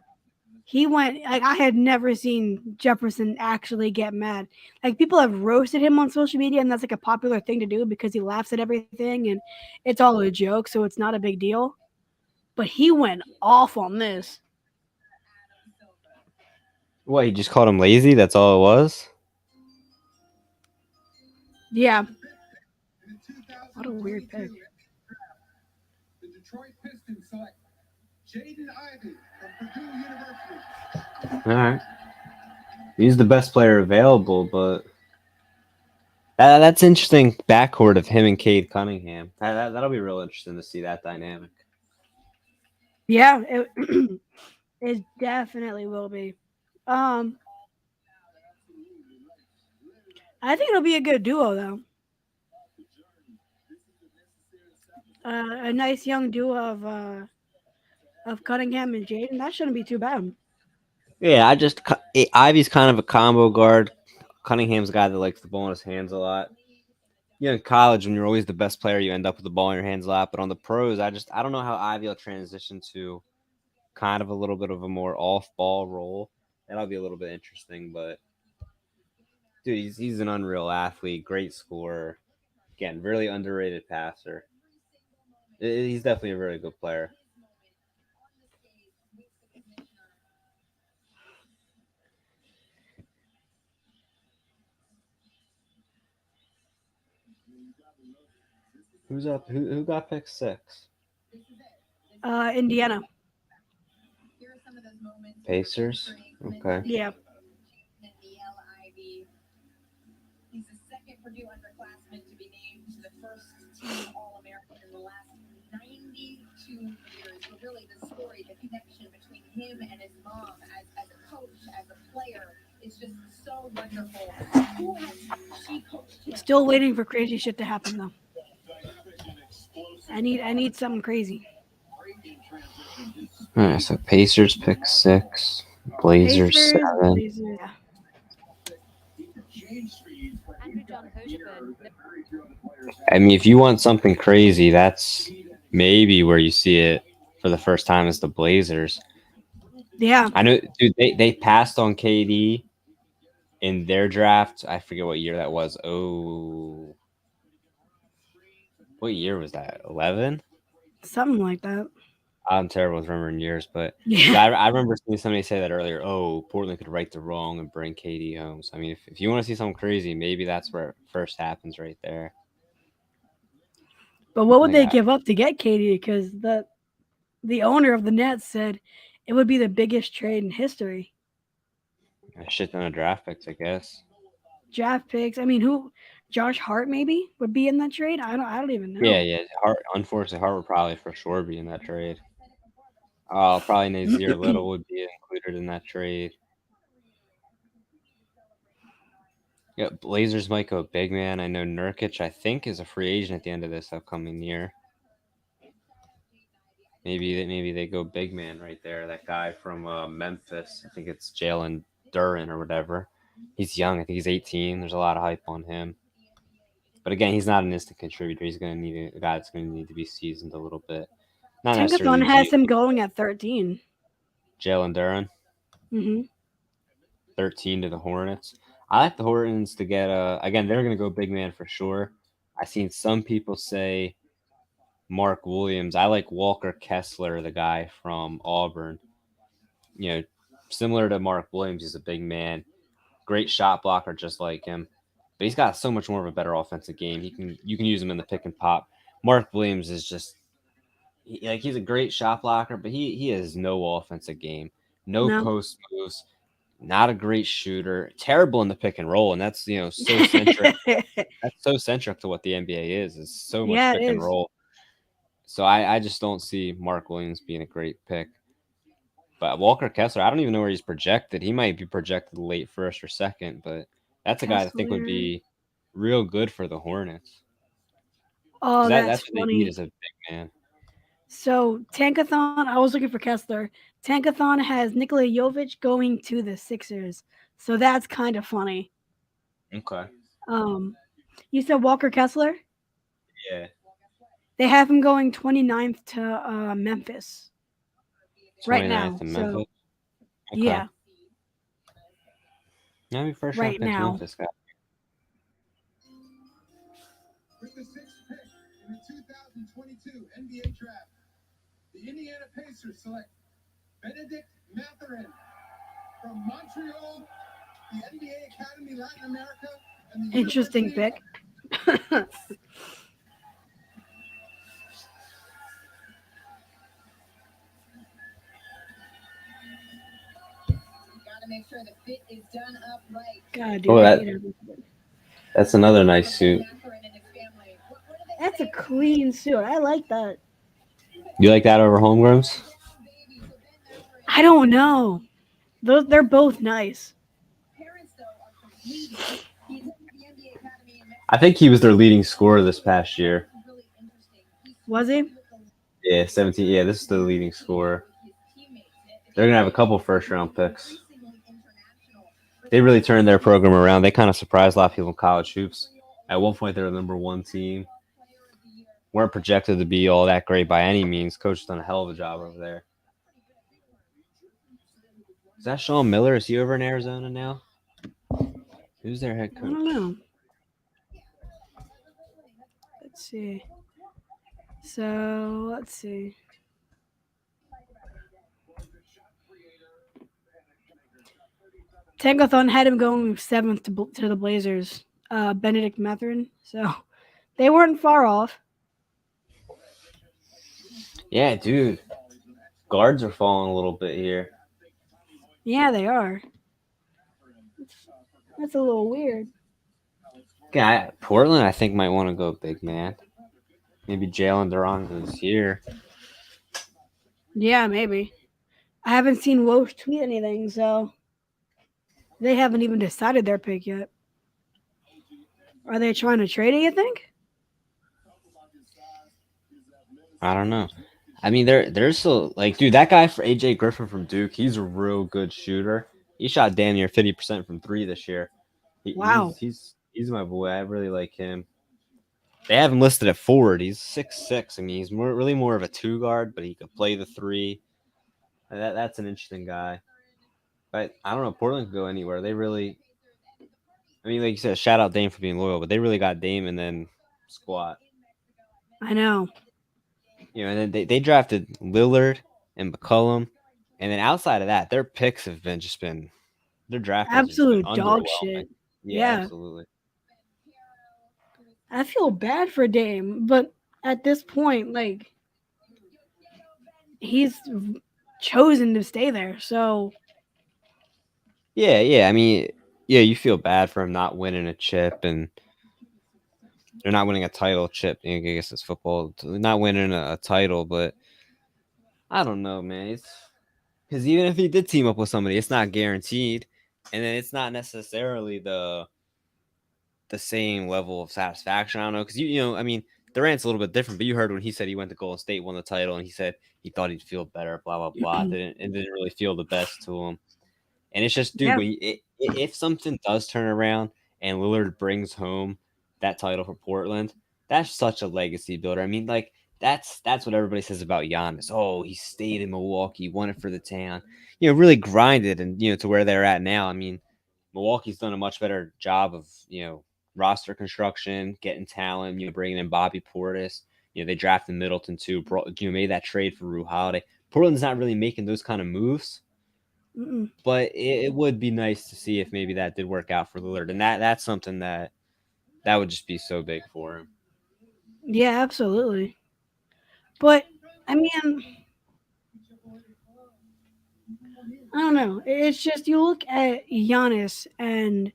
he went like I had never seen Jefferson actually get mad. Like people have roasted him on social media, and that's like a popular thing to do because he laughs at everything and it's all a joke, so it's not a big deal. But he went off on this. What, he just called him lazy? That's all it was? Yeah. In the What a weird 2022 pick. the Detroit Pistons select Jaden Ivey from Purdue University. All right. He's the best player available, but that's interesting backcourt of him and Cade Cunningham. That'll be real interesting to see that dynamic. Yeah, it definitely will be. Um, I think it'll be a good duo though. A nice young duo of Cunningham and Jaden. That shouldn't be too bad. Yeah, Ivy's kind of a combo guard. Cunningham's a guy that likes the ball in his hands a lot. You know, in college, when you're always the best player, you end up with the ball in your hands a lot. But on the pros, I don't know how Ivy will transition to kind of a little bit of a more off-ball role. That'll be a little bit interesting. But dude, he's an unreal athlete, great scorer. Again, really underrated passer. He's definitely a very good player. Who's up? Who got pick 6? Indiana. Pacers. Okay. Yeah. He's the second Purdue underclassman to be named to the first team All-American in the last 92 years. But really, the story, the connection between him and his mom as a coach, as a player, is just so wonderful. Who has she coached him? Still waiting for crazy shit to happen though. I need something crazy. All right, so Pacers pick 6, Blazers Pacers, 7. Blazers, yeah. I mean, if you want something crazy, that's maybe where you see it for the first time is the Blazers. Yeah. I know, dude. They passed on KD in their draft. I forget what year that was. Oh, what year was that? 11. Something like that. I'm terrible with remembering years, but Yeah. I remember seeing somebody say that earlier. Oh, Portland could right the wrong and bring KD home. So I mean, if you want to see something crazy, maybe that's where it first happens right there. But what would Like, they give up to get Katie? Because the owner of the Nets said it would be the biggest trade in history. a shit ton of draft picks, I guess. Draft picks. I mean, who? Josh Hart maybe would be in that trade. I don't even know. Yeah. Unfortunately, Hart would probably for sure be in that trade. Probably Nazir Little would be included in that trade. Yeah, Blazers might go big man. I know Nurkic, I think, is a free agent at the end of this upcoming year. Maybe they go big man right there. That guy from Memphis, I think it's Jalen Duren or whatever. He's young. I think he's 18. There's a lot of hype on him. But again, he's not an instant contributor. He's going to need a guy that's going to need to be seasoned a little bit. Not necessarily Tankathon has him going at 13. Jalen Duren. Mm-hmm. 13 to the Hornets. I like the Hornets to get again, they're going to go big man for sure. I've seen some people say Mark Williams. I like Walker Kessler, the guy from Auburn. You know, similar to Mark Williams. He's a big man, great shot blocker, just like him. But he's got so much more of a better offensive game. You can use him in the pick and pop. Mark Williams is just he's a great shot blocker, but he has no offensive game, no No. post moves, not a great shooter, terrible in the pick and roll, and that's so centric. That's so centric to what the NBA is so much Yeah, it pick and is. roll. So I just don't see Mark Williams being a great pick. But Walker Kessler, I don't even know where he's projected. He might be projected late first or second, but that's a guy I think would Kessler. be real good for the Hornets because Oh, that's that's what they need funny. is a big man. So Tankathon, I was looking for Kessler. Tankathon has Nikola Jovic going to the Sixers. So that's kind of funny. Okay. Um, you said Walker Kessler? Yeah. They have him going 29th to Memphis right 29th now. in So Memphis. Okay. yeah, Maybe first round right picks now. Memphis got. With the sixth pick in the 2022 NBA Draft, the Indiana Pacers select Benedict Mathurin from Montreal, the NBA Academy Latin America, and the Interesting University pick. Gotta make sure the fit is done up right. God, dude, Oh, I that hate everything. that's another nice suit. Mathurin and his family. What do they That's a say? clean suit. I like that. You like that over homegrooms? Baby. So Ben Mathurin. I don't know. They're both nice. Parents, though, are completing. He attended the NBA Academy in I think he was their leading scorer this past year. really interesting. He Was he? Yeah, 17. Yeah, this is the leading scorer. They're gonna have a couple first round picks. They really turned their program around. They kind of surprised a lot of people in college hoops. At one point, they were the number one team. Weren't projected to be all that great by any means. Coach has done a hell of a job over there. Is that Sean Miller? Is he over in Arizona now? Who's their head I coach? don't know. Let's see. So let's see. Tankathon had him going seventh to the Blazers. Benedict Mathurin. So they weren't far off. Yeah, dude. Guards are falling a little bit here. Yeah, they are. That's a little weird. Yeah, Portland, I think, might want to go big man. Maybe Jalen Duran goes here. Yeah, maybe. I haven't seen Woj tweet anything, so they haven't even decided their pick yet. Are they trying to trade it, you think? I don't know. I mean, there's still like, dude, that guy for AJ Griffin from Duke, he's a real good shooter. He shot damn near 50% from three this year. Wow. He's my boy. I really like him. They have him listed at forward. He's 6'6". I mean, he's really more of a two guard, but he could play the three. That's an interesting guy. But I don't know. Portland could go anywhere. They really, I mean, like you said, shout out Dame for being loyal, but they really got Dame and then squat. I know. And then they drafted Lillard and McCollum, and then outside of that, their picks have been their draft has just been Absolute dog underwhelming. shit. Yeah, Yeah. absolutely. I feel bad for Dame, but at this point, like, he's chosen to stay there. So, Yeah. I mean, yeah, you feel bad for him not winning a chip and they're not winning a title chip. I guess it's football, not winning a title, but I don't know, man. It's because even if he did team up with somebody, it's not guaranteed, and then it's not necessarily the same level of satisfaction. I don't know because I mean, Durant's a little bit different, but you heard when he said he went to Golden State, won the title, and he said he thought he'd feel better, blah blah blah. Didn't really feel the best to him. And it's just, dude, yeah, if something does turn around and Lillard brings home that title for Portland, that's such a legacy builder. I mean, like that's what everybody says about Giannis. Oh, he stayed in Milwaukee, won it for the town. Really grinded and to where they're at now. I mean, Milwaukee's done a much better job of roster construction, getting talent. Bringing in Bobby Portis. They drafted Middleton too. Made that trade for Rue Holiday. Portland's not really making those kind of moves. Mm-mm. But it would be nice to see if maybe that did work out for Lillard, and that's something that would just be so big for him. Yeah, absolutely. But I mean, I don't know. It's just you look at Giannis and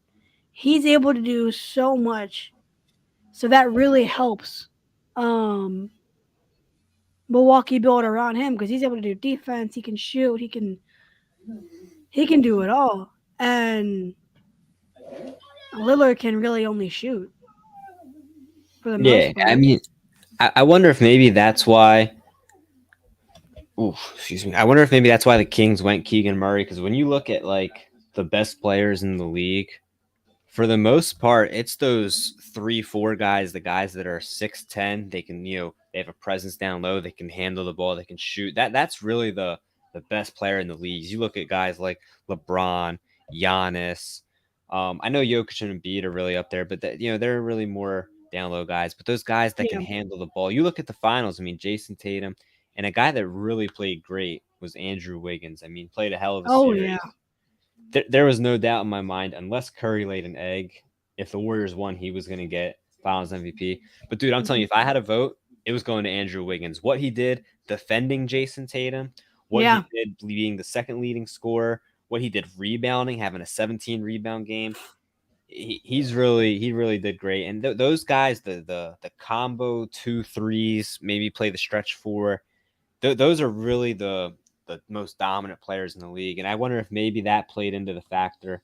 he's able to do so much, so that really helps um, Milwaukee build around him because he's able to do defense. He can shoot. He can do it all. And Lillard can really only shoot for the Yeah, most I part. mean, I wonder if maybe that's why. Ooh, excuse me. I wonder if maybe that's why the Kings went Keegan Murray, because when you look at like the best players in the league, for the most part, it's those 3, 4 guys, the guys that are 6'10". They can, they have a presence down low. They can handle the ball. They can shoot. That's really the best player in the leagues. You look at guys like LeBron, Giannis. I know Jokic and Embiid are really up there, but they're really more down low guys. But those guys that can Yeah. handle the ball. You look at the finals. I mean, Jason Tatum and a guy that really played great was Andrew Wiggins. I mean, played a hell of a Oh yeah. series. There was no doubt in my mind, unless Curry laid an egg, if the Warriors won, he was going to get Finals MVP. But dude, I'm telling you, if I had a vote, it was going to Andrew Wiggins. What he did defending Jason Tatum, what Yeah. he did being the second leading scorer, what he did rebounding, having a 17 rebound game. He really did great. And those guys, the combo 2 3s, maybe play the stretch 4. Those are really the most dominant players in the league. And I wonder if maybe that played into the factor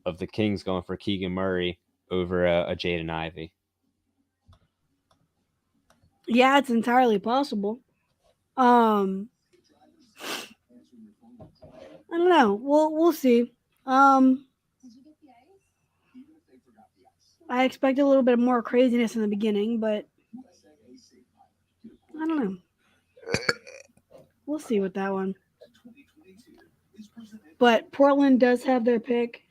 of the Kings going for Keegan Murray over a Jaden Ivey. Yeah, it's entirely possible. Um, I don't know. We'll see. Um, I expected a little bit more craziness in the beginning, but I don't know. We'll see with that one. But Portland does have their pick.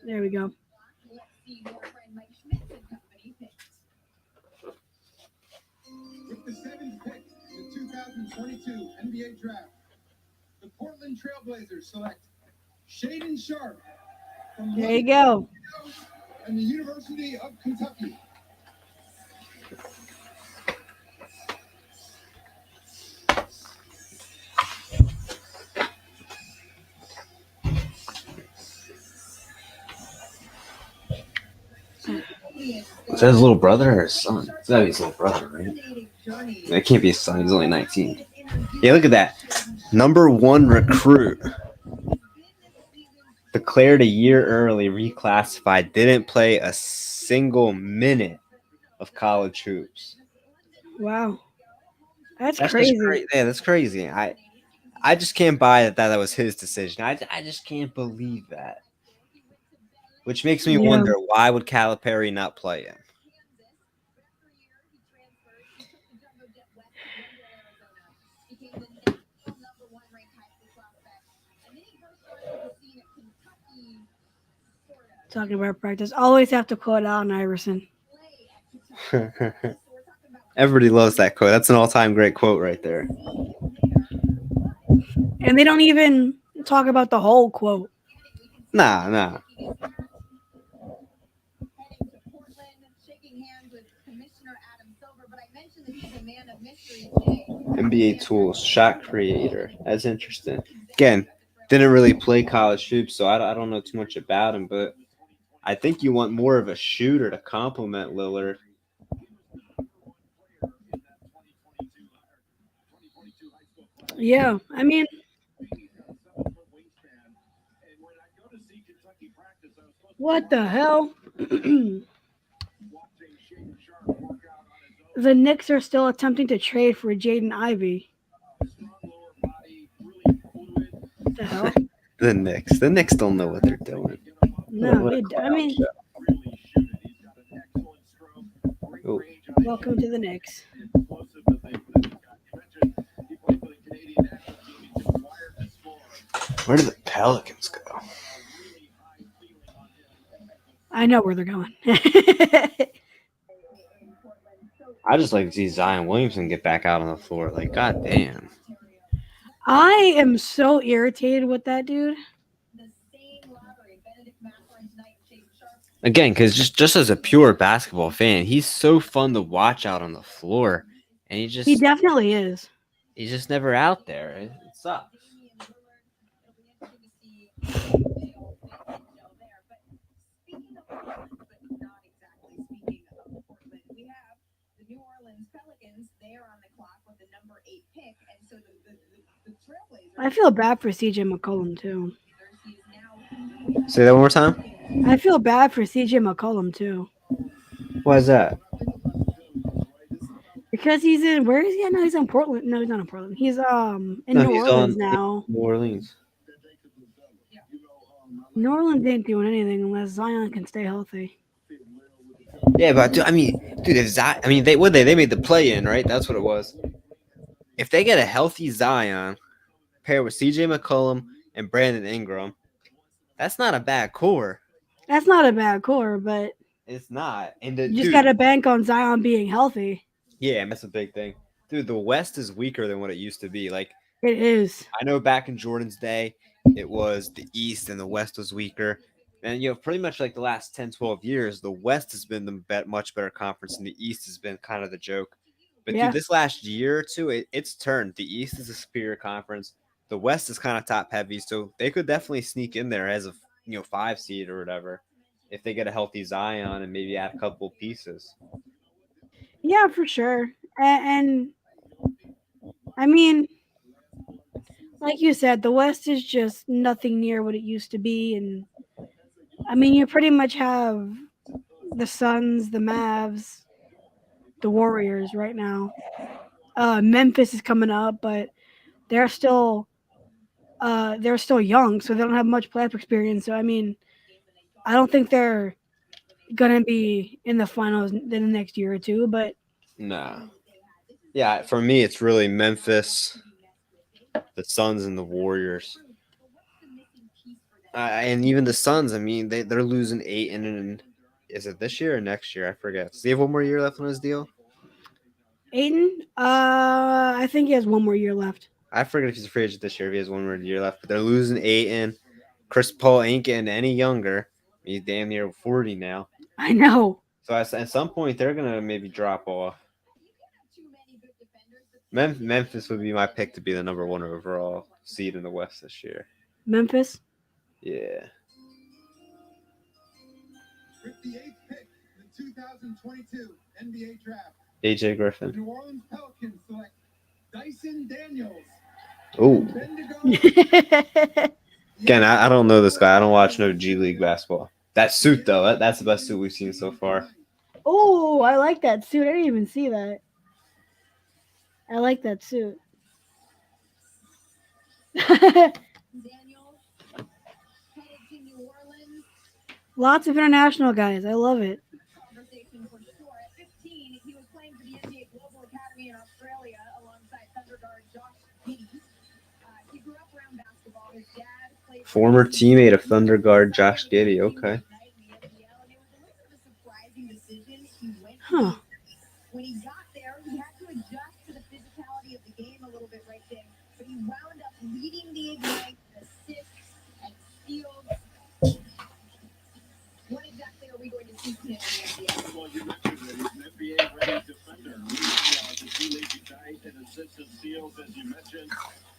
There we go. With the 7th pick in the 2022 NBA Draft, the Portland Trailblazers select Shaden Sharp from There you go. and the University of Kentucky. Is that his little brother or his son? It's gotta be his little brother, right? It can't be his son. He's only 19. Yeah, look at that. Number 1 recruit. Declared a year early, reclassified, didn't play a single minute of college hoops. Wow. That's That's just crazy. crazy. Yeah, that's crazy. I just can't buy that was his decision. I just can't believe that. Which makes me Yeah. wonder, why would Calipari not play him? Talking about practice. Always have to quote Allen Iverson. Everybody loves that quote. That's an all-time great quote right there. And they don't even talk about the whole quote. Nah. NBA tools, shot creator. That's interesting. Again, didn't really play college hoops, so I don't know too much about him, but I think you want more of a shooter to complement Lillard. Yeah. I mean, what the hell? The Knicks are still attempting to trade for Jaden Ivey. What the hell? The Knicks don't know what they're doing. No, What a I clown mean, show. Oh, welcome to the Knicks. where did the Pelicans go? I know where they're going. I just like to see Zion Williamson get back out on the floor. Like, god damn. I am so irritated with that dude. The same lottery, Benedict Mathurin tonight, Shaden Sharp. Again, because just as a pure basketball fan, he's so fun to watch out on the floor, and He definitely is. he's just never out there. It sucks. Damian Lillard. It'll be interesting to see how they all fit in there. But speaking of Portland, but not exactly speaking of Portland, we have the New Orleans Pelicans. They are on the clock with the number 8 pick, and so the Trailblazers. I feel bad for CJ McCollum too. He is now Say that one more time. I feel bad for CJ McCollum too. Why is that? Because he's in where is he? No, he's in Portland. No, he's not in Portland. He's in No, New he's Orleans on now. New Orleans. New Orleans ain't doing anything unless Zion can stay healthy. Yeah, but dude, if Zion, they made the play in, right? That's what it was. If they get a healthy Zion paired with CJ McCollum and Brandon Ingram, that's not a bad core. That's not a bad core, but It's not. And you just got to bank on Zion being healthy. yeah, that's a big thing. Dude, the West is weaker than what it used to be. Like, It is. I know back in Jordan's day, it was the East and the West was weaker. And, pretty much like the last 10, 12 years, the West has been the much better conference, and the East has been kind of the joke. But, Yeah. dude, this last year or two, it's turned. The East is a superior conference. The West is kind of top heavy, so they could definitely sneak in there as a 5 seed or whatever if they get a healthy Zion and maybe add a couple pieces. Yeah, for sure. And I mean, like you said, the West is just nothing near what it used to be. And I mean, you pretty much have the Suns, the Mavs, the Warriors right now. Memphis is coming up, but they're still young, so they don't have much playoff experience. So I mean, I don't think they're gonna be in the finals in the next year or two. But Nah. Yeah, for me, it's really Memphis, the Suns, and the Warriors. And even the Suns, I mean, they're losing 8 in is it this year or next year? I forget. Does he have one more year left on his deal? Aiden, I think he has one more year left. I forget if he's a free agent this year, if he has one more year left. But they're losing 8 in. Chris Paul ain't getting any younger. He's damn near 40 now. I know. So at some point, they're going to maybe drop off. Memphis would be my pick to be the number 1 overall seed in the West this year. Memphis? Yeah. With the 8th pick in the 2022 NBA draft, AJ the Griffin. New Orleans Pelicans select Dyson Daniels. Ooh. Bendigo. Again, I don't know this guy. I don't watch no G League basketball. That suit, though, that's the best suit we've seen so far. Oh, I like that suit. I didn't even see that. I like that suit. Lots of international guys. I love it. Conversation for sure. At 15, he was playing for the NBA Global Academy in Australia alongside Thunder guard Josh Giddey. He grew up around basketball. His dad played Former teammate of Thunder guard Josh Giddey. Okay. Huh. When he got there, he had to adjust to the physicality of the game a little bit right there, but he wound up leading the Ignite, assists, and steals. What exactly are we going to see from him in the NBA? Well, you mentioned that he's an NBA-ready defender. The G League Ignite and assists and steals, as you mentioned.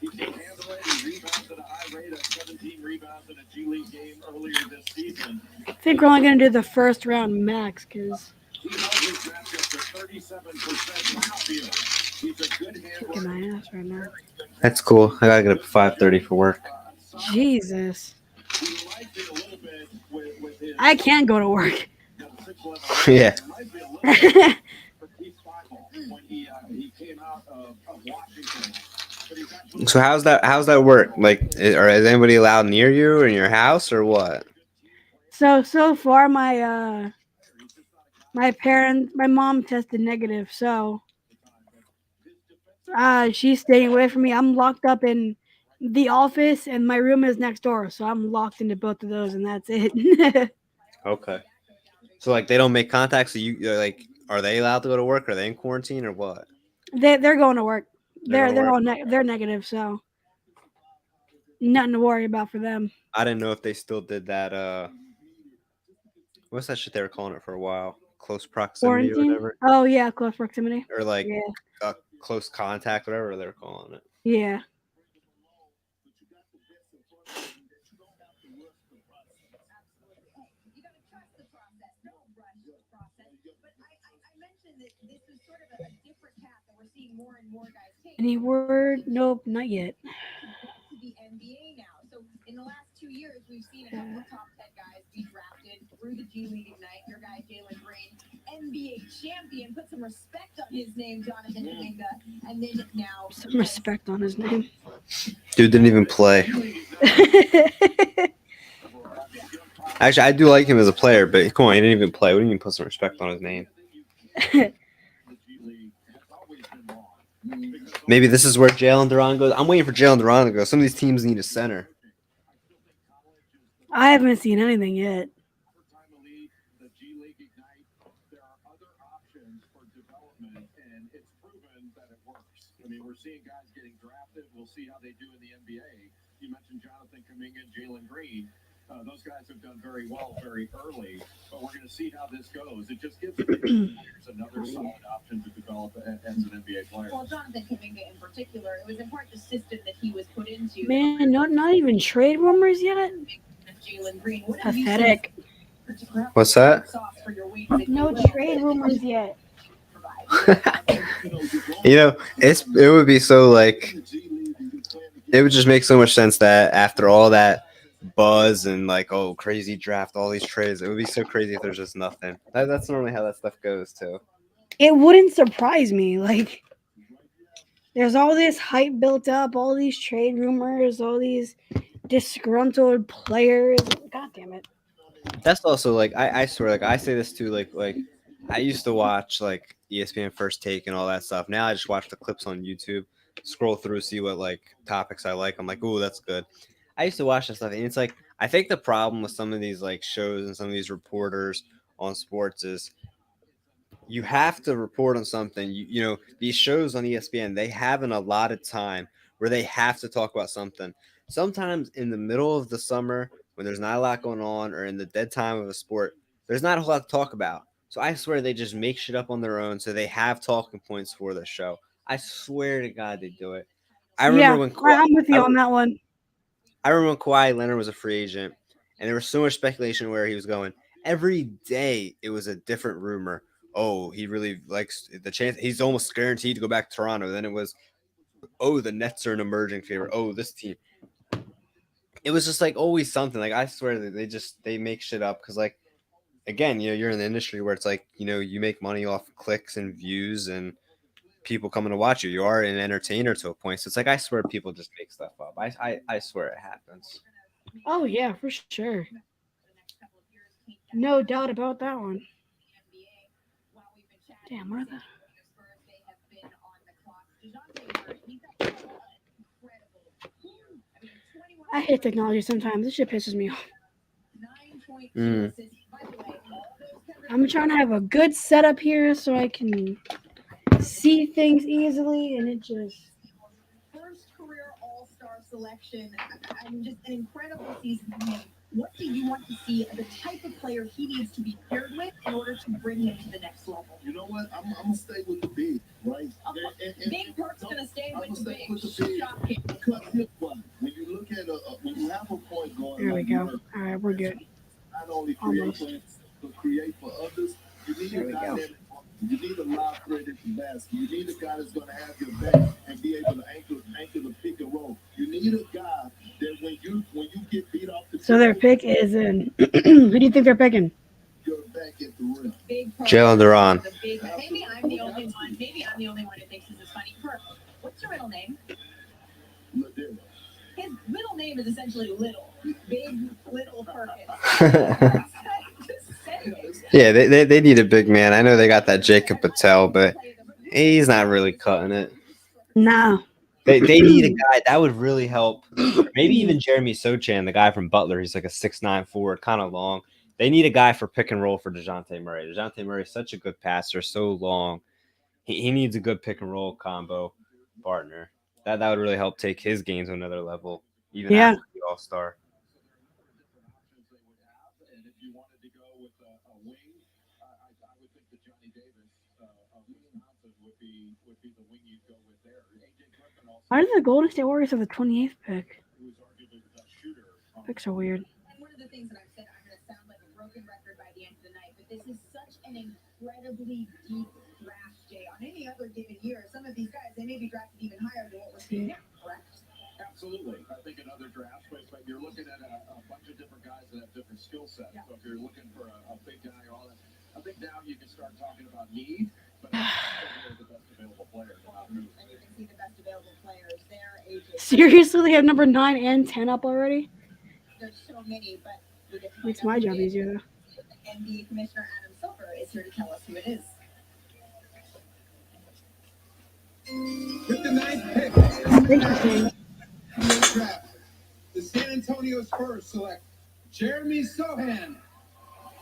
He can handle it. He rebounds at a high rate of 17 rebounds in a G League game earlier this season. I think we're only going to do the first round max because He held his matchup to 37% from the field. He's a good kicking handler. my ass right now. That's cool. I gotta get up at 5:30 for work. Jesus. He reminds me a little bit with his I can't go to work. 6'11". Yeah. Reminds me a little bit of Keith Stockwell when he came out of Washington. But he's actually So how's that work? Like, is anybody allowed near you or in your house or what? So far my mom tested negative, so she's staying away from me. I'm locked up in the office and my room is next door, so I'm locked into both of those and that's it. Okay. So like they don't make contact. So you like Are they allowed to go to work? Are they in quarantine or what? They're going to work. They're going to work. They're negative, so nothing to worry about for them. I didn't know if they still did that. What's that shit they were calling it for a while? Close proximity or Quarantine? whatever, Oh yeah, close proximity. or like Yeah, close contact, whatever they were calling it. yeah. You got to trust the process. Don't rush the process. But I mentioned that this is sort of a different path that we're seeing more and more guys take. Any word? Nope, not yet. To the NBA now. So in the last 2 years, we've seen a couple of top 10 guys be drafted through the G League Ignite. Your guy Jalen Green, NBA champion. Put some respect on his name, Jonathan Kuminga. And then now Some respect on his name. Dude didn't even play. Actually, I do like him as a player, but come on, he didn't even play. We didn't even put some respect on his name. Maybe this is where Jalen Duran goes. I'm waiting for Jalen Duran to go. Some of these teams need a center. I haven't seen anything yet. The G League Ignite, there are other options for development, and it's proven that it works. I mean, we're seeing guys getting drafted. We'll see how they do in the NBA. You mentioned Jonathan Kuminga and Jalen Green. Those guys have done very well very early, but we're going to see how this goes. It just gives the players another solid option to develop as an NBA player. Well, Jonathan Kuminga in particular, it was in part the system that he was put into. Man, not even trade rumors yet. Jalen Green, what have you Pathetic. seen? What's that? Sauce for your week, if No you will, trade rumors yet. provide. It would be so like it would just make so much sense that after all that buzz and like crazy draft, all these trades, it would be so crazy if there's just nothing. That's normally how that stuff goes too. It wouldn't surprise me. Like, there's all this hype built up, all these trade rumors, all these disgruntled players. God damn it. That's also like I swear, like I say this too, like I used to watch like ESPN First Take and all that stuff. Now I just watch the clips on YouTube, scroll through, see what like topics I like. I'm like, ooh, that's good. I used to watch that stuff, and it's like I think the problem with some of these like shows and some of these reporters on sports is you have to report on something. These shows on ESPN, they have an allotted time where they have to talk about something. Sometimes in the middle of the summer, when there's not a lot going on, or in the dead time of a sport, there's not a whole lot to talk about. So I swear they just make shit up on their own so they have talking points for the show. I swear to God they do it. I remember Yeah, when Kawhi, I'm with you on that one. I remember when Kawhi Leonard was a free agent, and there was so much speculation where he was going. Every day it was a different rumor. Oh, he really likes the chance. He's almost guaranteed to go back to Toronto. Then it was, oh, the Nets are an emerging favorite. Oh, this team. It was just like always something. Like I swear that they make shit up because like again, you're in the industry where it's like you make money off clicks and views and people coming to watch you. You are an entertainer to a point. So it's like I swear people just make stuff up. I swear it happens. Oh, yeah, for sure. No doubt about that one. Damn, what are the... I hate technology sometimes. This shit pisses me off. I'm trying to have a good setup here so I can see things easily, and it just... First career All-Star selection. I'm just an incredible season for him. What do you want to see the type of player he needs to be paired with in order to bring him to the next level? You know what? I'm gonna stay with the big, right? Big Perk's gonna stay I'm with the gonna stay big. with the big. Shocking. Because here's what: when you look at when you have a point guard, There we like go. Murray, All right, we're good. not only create Almost. points, but create for others. You need There a we guy go. that you need a live threat at the basket. You need a guy that's going to have your back and be able to anchor the pick and roll. You need a guy that when you get beat off the So their pick is in... Who do you think they're picking? you're back at the rim. Big Perk. Jalen Duran. The big- Maybe I'm the only one. Maybe I'm the only one who thinks this is funny. Perk, what's your middle name? Ladera. His middle name is essentially Little. Big Little Perkins. Just say it. Yeah, they need a big man. I know they got that Jacob Patel, but he's not really cutting it. No. They need a guy that would really help. Maybe even Jeremy Sochan, the guy from Butler. He's like a 6'9" forward, kind of long. They need a guy for pick and roll for DeJounte Murray. DeJounte Murray is such a good passer, so long. He needs a good pick and roll combo partner. That would really help take his game to another level, even Yeah. after the All Star. And if you wanted to go with a wing, I would think that Johnny Davis of Wisconsin would be the wing you'd go with there. AJ Griffin also. Why do the Golden State Warriors have the 28th pick? Who was arguably the best shooter. Picks are weird. And one of the things that I've said, I'm going to sound like a broken record by the end of the night, but this is such an incredibly deep draft, Jay. On any other given year, some of these guys, they may be drafted even higher than what we're seeing now, correct? Absolutely. I think in other drafts, but you're looking at a bunch of different guys that have different skill sets. Yeah. So if you're looking for a big guy, all that, I think now you can start talking about need, but I think the best available players. And you can see the best available players there. AJ. Seriously, they have number 9 and 10 up already? There's so many, but we get to find Makes out my who job it is. easier, though. NBA Commissioner Adam Silver is here to tell us who it is. With the 9th pick in Interesting. the NBA draft, the San Antonio Spurs select Jeremy Sohan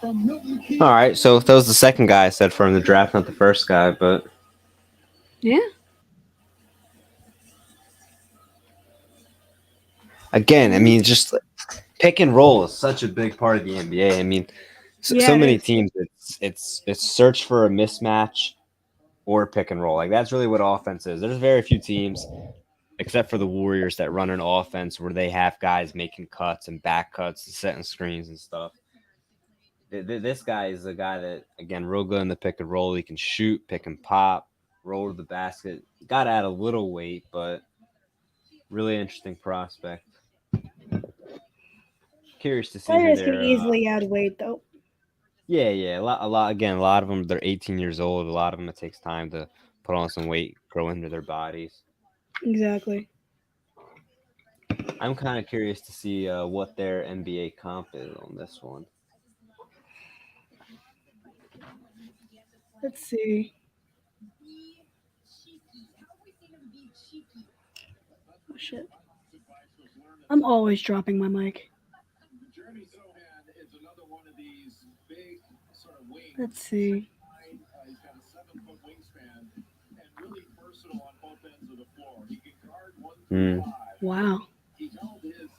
from Milton Keynes. All right, so that was the second guy I said from the draft, not the first guy, but Yeah. again, I mean, just pick and roll is such a big part of the NBA. I mean, Yeah, so it many is. teams, it's search for a mismatch or pick and roll. Like that's really what offense is. There's very few teams, except for the Warriors, that run an offense where they have guys making cuts and back cuts and setting screens and stuff. This guy is a guy that, again, real good in the pick and roll. He can shoot, pick and pop, roll to the basket. Got to add a little weight, but really interesting prospect. Curious to see who Players can they're. easily add weight, though. Yeah. A lot. Again, a lot of them, they're 18 years old. A lot of them, it takes time to put on some weight, grow into their bodies. Exactly. I'm kind of curious to see what their NBA comp is on this one. Let's see. Oh, shit. I'm always dropping my mic. Jeremy Sohan is another one of these big sort of wings. Let's see. He's got a 7-foot wingspan and really versatile on both ends of the floor. He can guard 1 through 5. Wow. He held his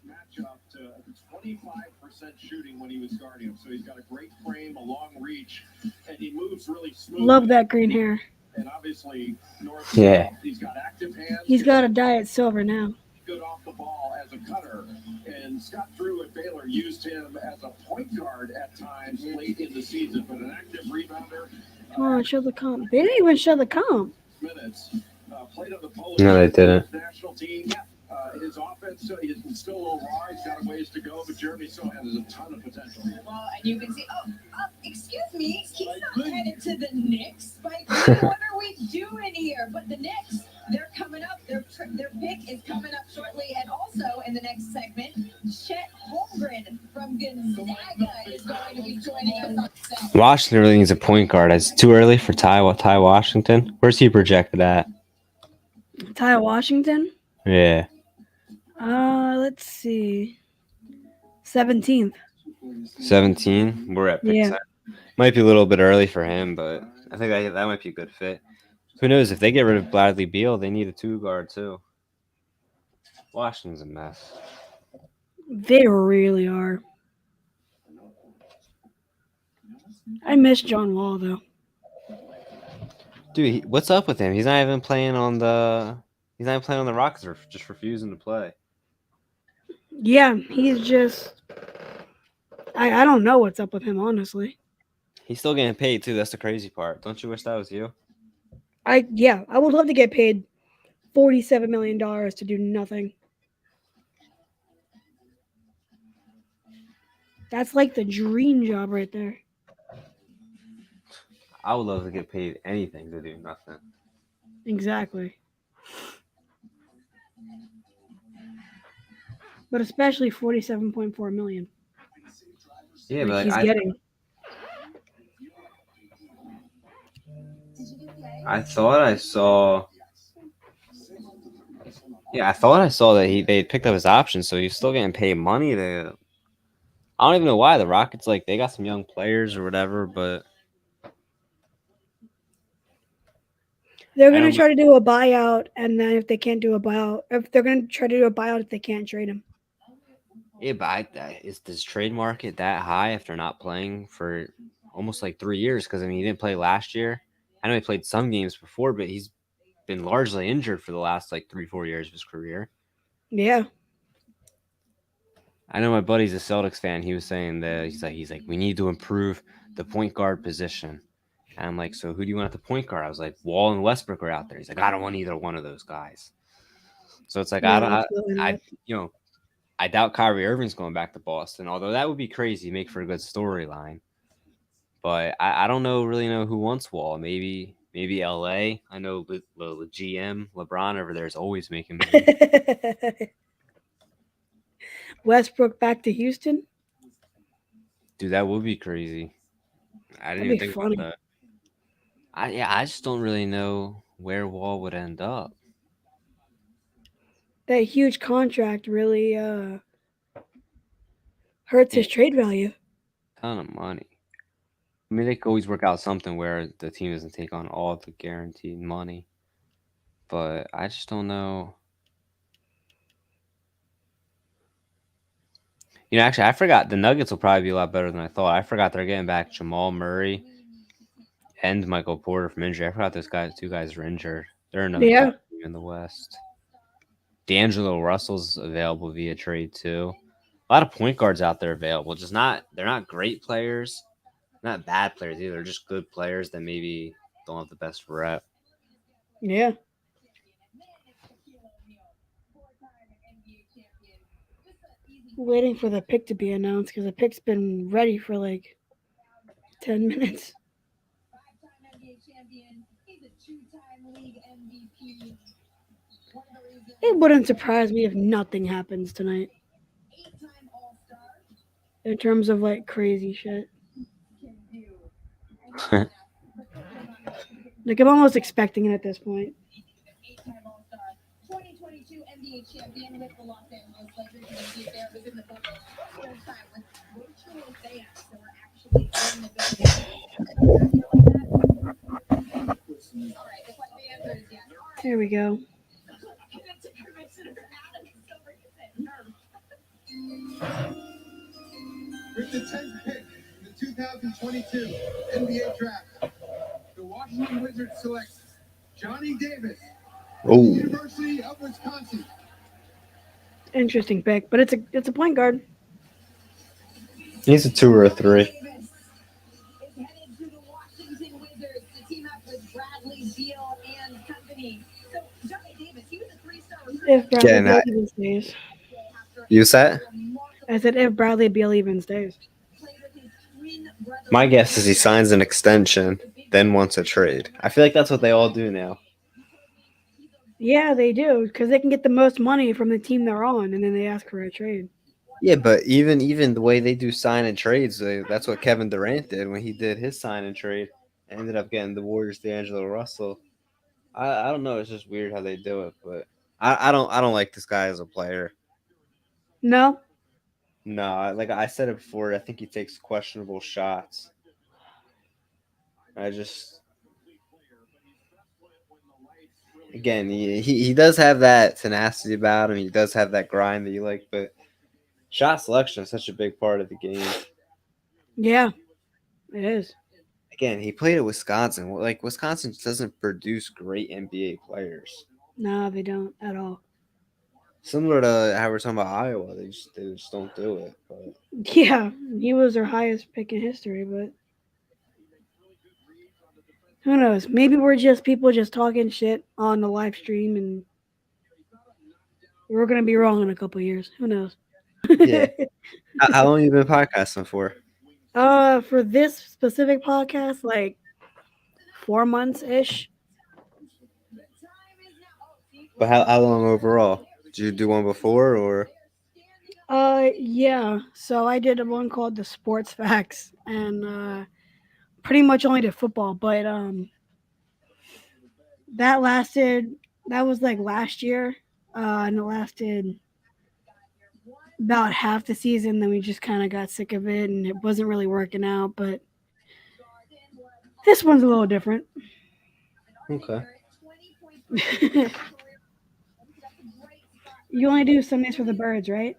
matchup to 25% shooting when he was guarding him. So he's got a great frame, a long reach, and he moves really smooth. Love that green hair. And obviously, North. Yeah. He's got active hands. He's got a dye at silver now. Good off the ball as a cutter. And Scott Drew at Baylor used him as a point guard at times late in the season, but an active rebounder. Come on, show the comp. They didn't even show the comp. Minutes. Played on the Polish No, they didn't. national team. His offense is still a little raw. He's got a ways to go, but Jeremy Sohan has a ton of potential. Well, and you can see, excuse me, he's not headed to the Knicks. Like, what are we doing here? But the Knicks, they're coming up. Their pick is coming up shortly. And also in the next segment, Chet Holmgren from Gonzaga is going to be joining us on set. Washington really needs a point guard. It's too early for Ty Washington. Where's he projected at? Ty Washington? Yeah. Let's see. 17th. 17. We're at pick Yeah. 7. Might be a little bit early for him, but I think that might be a good fit. Who knows? If they get rid of Bradley Beal, they need a 2 guard too. Washington's a mess. They really are. I miss John Wall, though. Dude, what's up with him? He's not even playing on the. He's not even playing on the Rockets, or just refusing to play. Yeah, he's just. I don't know what's up with him, honestly. He's still getting paid too. That's the crazy part. Don't you wish that was you? I would love to get paid $47 million to do nothing. That's like the dream job right there. I would love to get paid anything to do nothing. Exactly. But especially $47.4 million. Yeah, Like but he's getting. I thought I saw. Yeah, I thought I saw that they picked up his option, so he's still getting paid money to I don't even know why the Rockets like they got some young players or whatever, but They're I gonna know. try to do a buyout, and then if they can't do a buyout, if they're gonna try to do a buyout if they can't trade him. Yeah, but is this trade market that high if they're not playing for almost like 3 years? Because I mean, he didn't play last year. I know he played some games before, but he's been largely injured for the last like 3 4 years of his career. Yeah. I know my buddy's a Celtics fan. He was saying that he's like we need to improve the point guard position. And I'm like, so who do you want at the point guard? I was like, Wall and Westbrook are out there. He's like, I don't want either one of those guys. So it's like I No, don't, absolutely I not. you know, I doubt Kyrie Irving's going back to Boston. Although that would be crazy, make for a good storyline. But I don't really know who wants Wall. Maybe LA. I know the GM LeBron over there is always making moves. Westbrook back to Houston. Dude, that would be crazy. I didn't That'd even be think about funny. that. I just don't really know where Wall would end up. That huge contract really hurts Yeah, his trade value. ton of money. I mean, they could always work out something where the team doesn't take on all the guaranteed money. But I just don't know. Actually, I forgot the Nuggets will probably be a lot better than I thought. I forgot they're getting back Jamal Murray and Michael Porter from injury. I forgot those two guys were injured. They're another Yeah. top team in the West. D'Angelo Russell's available via trade too. A lot of point guards out there available. Just not they're not great players, not bad players either. They're just good players that maybe don't have the best rep. Yeah. Waiting for the pick to be announced because the pick's been ready for like 10 minutes. It wouldn't surprise me if nothing happens tonight in terms of like crazy shit. Like I'm almost expecting it at this point. 2022 NBA champion with the Los Angeles Lakers. You can see it there. It was in the photo full time with virtual fans that were actually in the building. All right, the answer is yes. Here we go. With the 10th pick in the 2022 NBA draft, the Washington Wizards select Johnny Davis from the University of Wisconsin. Interesting pick, but it's a point guard. He's a 2 or 3. Headed to the Washington Wizards to team up with Bradley Beal and company. So Johnny Davis, he was a 3-star recruit. If Bradley Getting Beal that. even stays. You said? I said if Bradley Beal even stays. My guess is he signs an extension, then wants a trade. I feel like that's what they all do now. Yeah, they do because they can get the most money from the team they're on, and then they ask for a trade. Yeah, but even the way they do sign and trades, that's what Kevin Durant did when he did his sign and trade. Ended up getting the Warriors D'Angelo Russell. I don't know. It's just weird how they do it, but I don't like this guy as a player. No, No, like I said it before, I think he takes questionable shots. I just again he does have that tenacity about him. He does have that grind that you like, but shot selection is such a big part of the game. yeah, it is. Again, he played at Wisconsin. Like Wisconsin doesn't produce great NBA players. No, they don't at all. Similar to how we're talking about Iowa, they just don't do it. But Yeah, he was their highest pick in history, but who knows? Maybe we're just people just talking shit on the live stream, and we're gonna be wrong in a couple years. Who knows? yeah, how long you been podcasting for? For this specific podcast, like 4 months ish. But how long overall? Did you do one before or? Yeah. So I did one called the Sports Facts, and pretty much only did football, but that lasted. That was like last year, and it lasted about half the season. Then we just kind of got sick of it, and it wasn't really working out. But this one's a little different. Okay. You only do Sundays for the birds, right?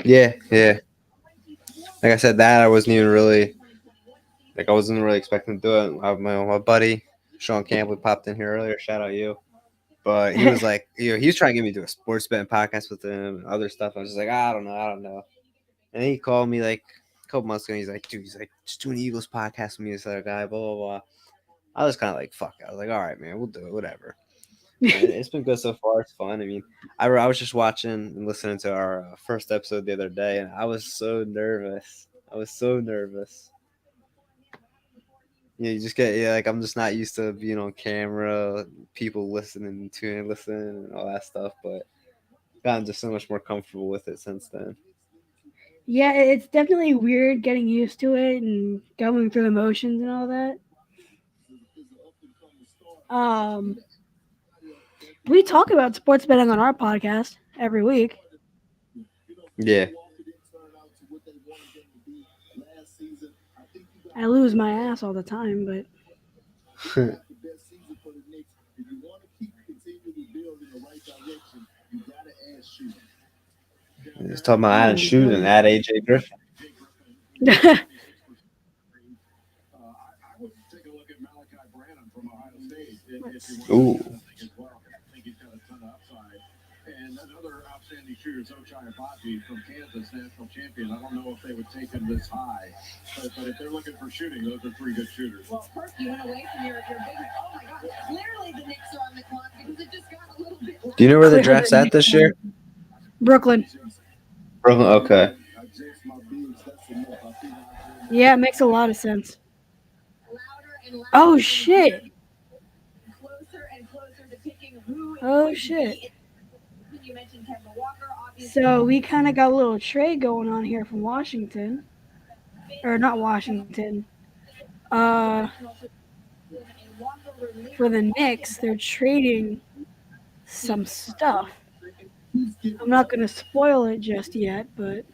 Yeah, yeah. Like I said, that I wasn't even really like I wasn't really expecting to do it. My buddy Sean Campbell popped in here earlier. Shout out you. But he was like, he was trying to get me to do a sports betting podcast with him and other stuff. I was just like, I don't know. And he called me like a couple months ago. He's like, dude, just do an Eagles podcast with me, this other guy, blah blah blah. I was kind of like, fuck. I was like, all right, man, we'll do it, whatever. And it's been good so far. It's fun. I mean, I was just watching and listening to our first episode the other day, and I was so nervous. I was so nervous. You just get like I'm just not used to being on camera, people listening, and all that stuff. But gotten just so much more comfortable with it since then. Yeah, it's definitely weird getting used to it and going through the motions and all that. Um, we talk about sports betting on our podcast every week. Yeah. I lose my ass all the time, but Just talking about adding shoes and add AJ Griffin. I would take a look at Malachi Branham from Ohio State. Ooh. As well. I think he's got a ton of upside. And another outstanding shooter is Ochai Agbaji from Kansas, national champion. I don't know if they would take him this high, but if they're looking for shooting, those are three good shooters. Well, first you went away from your big. Oh my God! Clearly the Knicks are on the clock because it just got a little bit. Do you know where the draft's at this year? Brooklyn. Brooklyn. Okay. Yeah, it makes a lot of sense. Oh shit! Closer and closer to picking who. Oh shit! You mentioned Kemba Walker, obviously. So we kind of got a little trade going on here from Washington, or not Washington. For the Knicks, they're trading some stuff. I'm not gonna spoil it just yet, but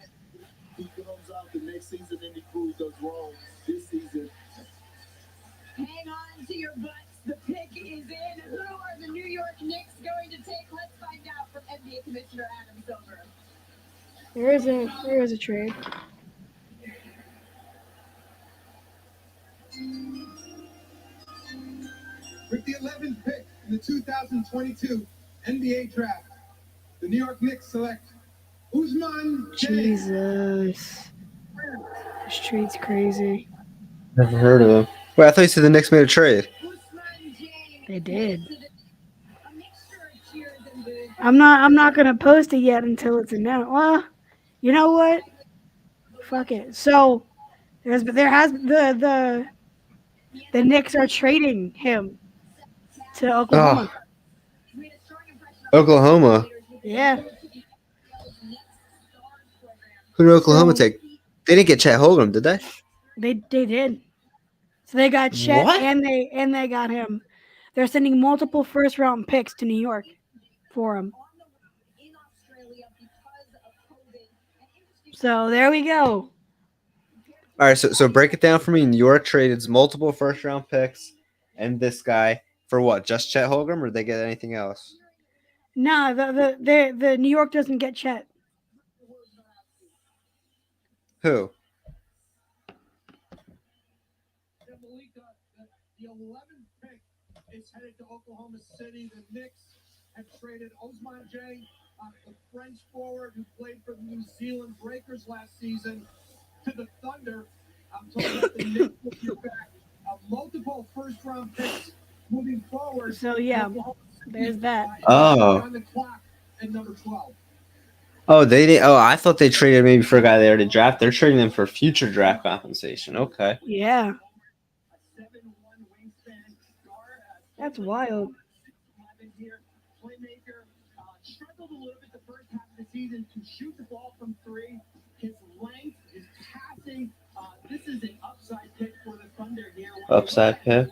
Hang on to your butts. The pick is in. Who are the New York Knicks going to take? Let's find out from NBA Commissioner Adam Silver. there is a trade. With the 11th pick in the 2022 NBA Draft, the New York Knicks select Usman James. Jesus, this trade's crazy. Never heard of him. Wait, I thought you said the Knicks made a trade. Usman James. They did. A mixture of cheers and boos. I'm not gonna post it yet until it's announced. Well, you know what? Fuck it. So there has the Knicks are trading him to Oklahoma. Oklahoma. Yeah, Who did Oklahoma take? They didn't get Chet Holmgren, did they? they did. So they got Chet What? and they got him. They're sending multiple first round picks to New York for him. In Australia because of COVID. So there we go. All right, so break it down for me. New York traded multiple first round picks and this guy for what? Just Chet Holmgren, or did they get anything else? Nah, the New York doesn't get Chet. Who? The 11th pick is headed to Oklahoma City. The Knicks have traded Ousmane Dieng, the French forward who played for the New Zealand Breakers last season, to the Thunder. I'm talking about the Knicks will get back multiple first-round picks moving forward. So yeah, there's that. Oh. On the clock at number 12. Oh, they did. Oh, I thought they traded maybe for a guy they already drafted. They're trading them for future draft compensation. Okay. Yeah, that's wild. Playmaker struggled a little bit the first half of the season to shoot the ball from three. His length, his passing. This is an upside pick for the Thunder here. Upside pick.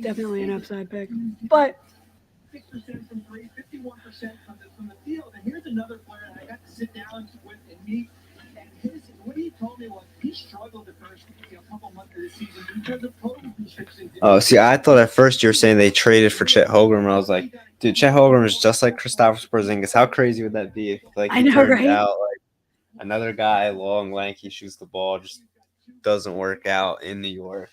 Definitely an upside pick. But 6% from three, 51% from the field. And here's another player that Oh, see, I thought at first you were saying they traded for Chet Holmgren. And I was like, dude, Chet Holmgren is just like Kristaps Porzingis. How crazy would that be if like I he know, turned right? out like another guy, long, lanky, shoots the ball, just doesn't work out in New York?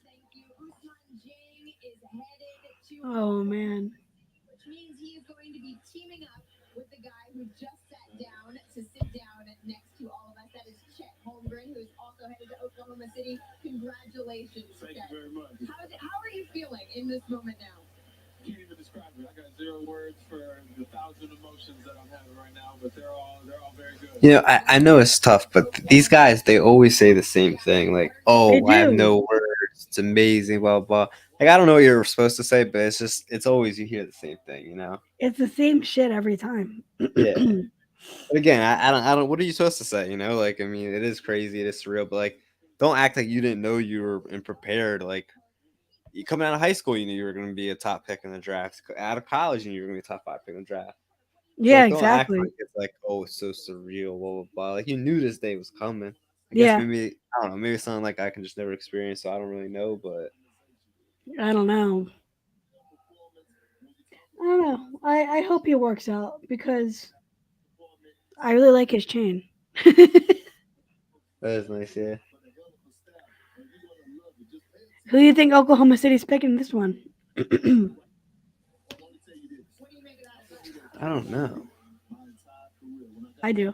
Thank you. Usman Jang is headed to Oh man. which means he is going to be teaming up with the guy who just sat down to sit down next to all of us. That is Chet Holmgren, who is also headed to Oklahoma City. Congratulations, Thank Chet. you very much. How are you feeling in this moment now? Can't even describe it. I got zero words for the thousand emotions that I'm having right now, but they're all very good. You know, I know it's tough, but these guys, they always say the same thing. Like, They oh, I have do. no words. It's amazing, blah, blah. Like, I don't know what you're supposed to say, but it's always you hear the same thing, you know? It's the same shit every time. Yeah. But again, I don't, what are you supposed to say, you know? Like, I mean, it is crazy, it is surreal, but like, don't act like you didn't know you were prepared. Like, you coming out of high school, you knew you were going to be a top pick in the draft. Out of college, you knew you were going to be a top 5 pick in the draft. So Yeah, like, don't act exactly. like it's like, oh, it's so surreal, blah blah blah. Like you knew this day was coming. I guess Yeah, maybe I don't know. Maybe it's something like I can just never experience, so I don't really know. But I don't know. I don't know. I hope he works out because I really like his chain. that is nice, yeah. Who do you think Oklahoma City's picking this one? What do you make of that? I don't know. I do.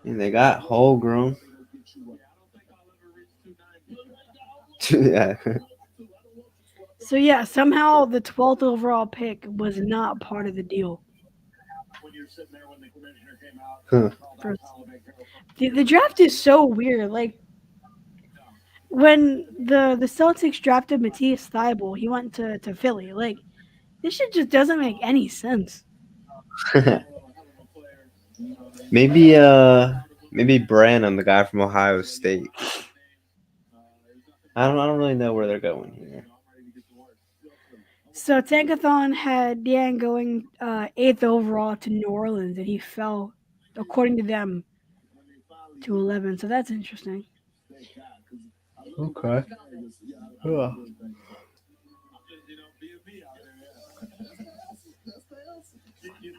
And they got whole grown. Yeah. So yeah, somehow the 12th overall pick was not part of the deal. When you're sitting there when the commissioner came out Huh. and called For out Holiday Girl, the draft is so weird. Like when the Celtics drafted Matisse Thybulle, he went to Philly. Like this shit just doesn't make any sense. a hell of a player. maybe maybe Branham, the guy from Ohio State. I don't really know where they're going here. So Tankathon had Dan going 8th overall to New Orleans, and he fell, according to them, to 11. So that's interesting. Okay. Yeah. Being me out there, you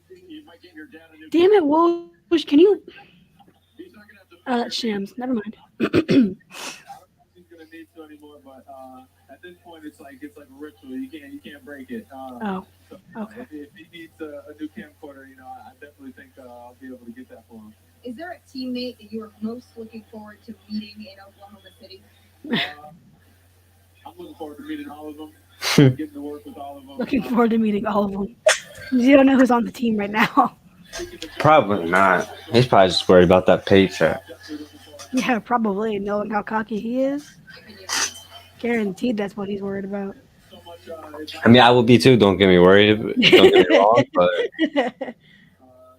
think you might get your dad a new Damn it, Woj! Can you? He's not gonna have to Oh, that's Shams. Never mind. I don't think he's gonna need to anymore, but at this point it's like a ritual. You can't break it. Oh, So, okay. if he needs a new camcorder, I definitely think I'll be able to get that for him. Is there a teammate that you are most looking forward to meeting in Oklahoma City? I'm looking forward to meeting all of them, getting to work with all of them. Looking forward to meeting all of them. You don't know who's on the team right now. Probably not. He's probably just worried about that paycheck. Yeah, probably. Knowing how cocky he is, Giving you. guaranteed that's what he's worried about. So much, I mean, I would be too. Don't get me worried. Don't get me wrong, but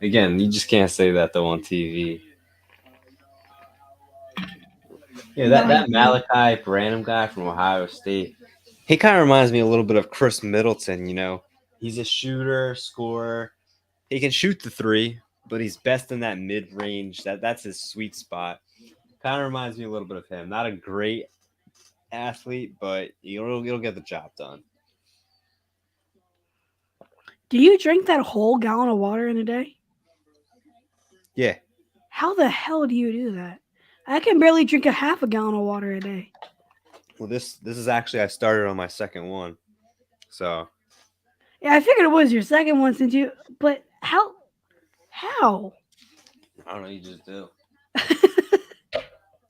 again, you just can't say that though on TV. Yeah, No, you that can't. Malachi Branham guy from Ohio State, he kind of reminds me a little bit of Chris Middleton. You know, he's a shooter, scorer. He can shoot the three, but he's best in that mid range. That's his sweet spot. Kind of reminds me a little bit of him. Not a great athlete, but he'll get the job done. Do you drink that whole gallon of water in a day? Yeah. How the hell do you do that? I can barely drink a half a gallon of water a day. Well, this is actually I started on my second one, so Yeah, I figured it was your second one since you. But how? How? I don't know. You just do.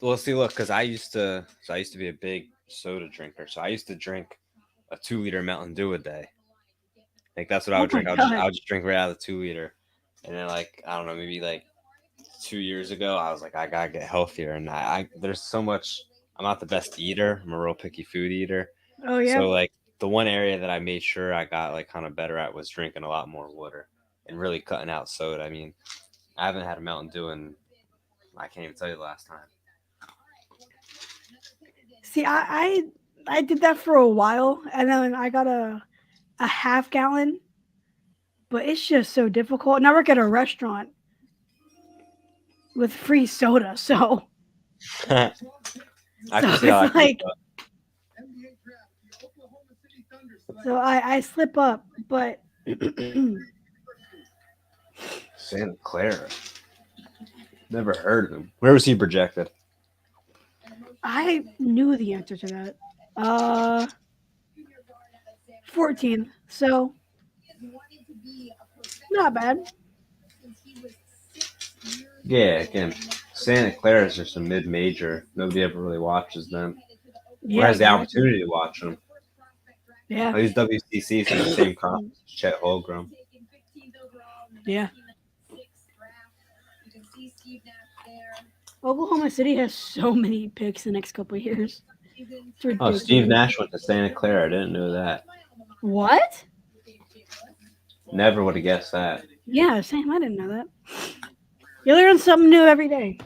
Well, see, look, because I used to be a big soda drinker, so I used to drink a 2 liter Mountain Dew a day. Like that's what I Oh would my drink. I god. would just drink right out of the 2 liter, and then like I don't know, maybe like 2 years ago, I was like, I gotta get healthier, and I there's so much. I'm not the best eater. I'm a real picky food eater, Oh yeah. so like the one area that I made sure I got like kind of better at was drinking a lot more water and really cutting out soda. I mean, I haven't had a Mountain Dew in I can't even tell you the last time. See, I did that for a while, and then I got a half gallon. But it's just so difficult. And I work at a restaurant with free soda, so I So can see how it's that could be like, fun. NBA draft, the Oklahoma City Thunder select so I slip up, but Santa Clara. Never heard of him. Where was he projected? I knew the answer to that. Uh, 14th. So not bad. Yeah, again, Santa Clara is just a mid-major. Nobody ever really watches them. Or Yeah, has the exactly. opportunity to watch them. Yeah, At least WCC's in the same conference as Chet Holmgren. yeah. Oklahoma City has so many picks the next couple of years. It's Oh, Steve ridiculous. Nash went to Santa Clara. I didn't know that. What? Never would have guessed that. Yeah, same. I didn't know that. You learn something new every day.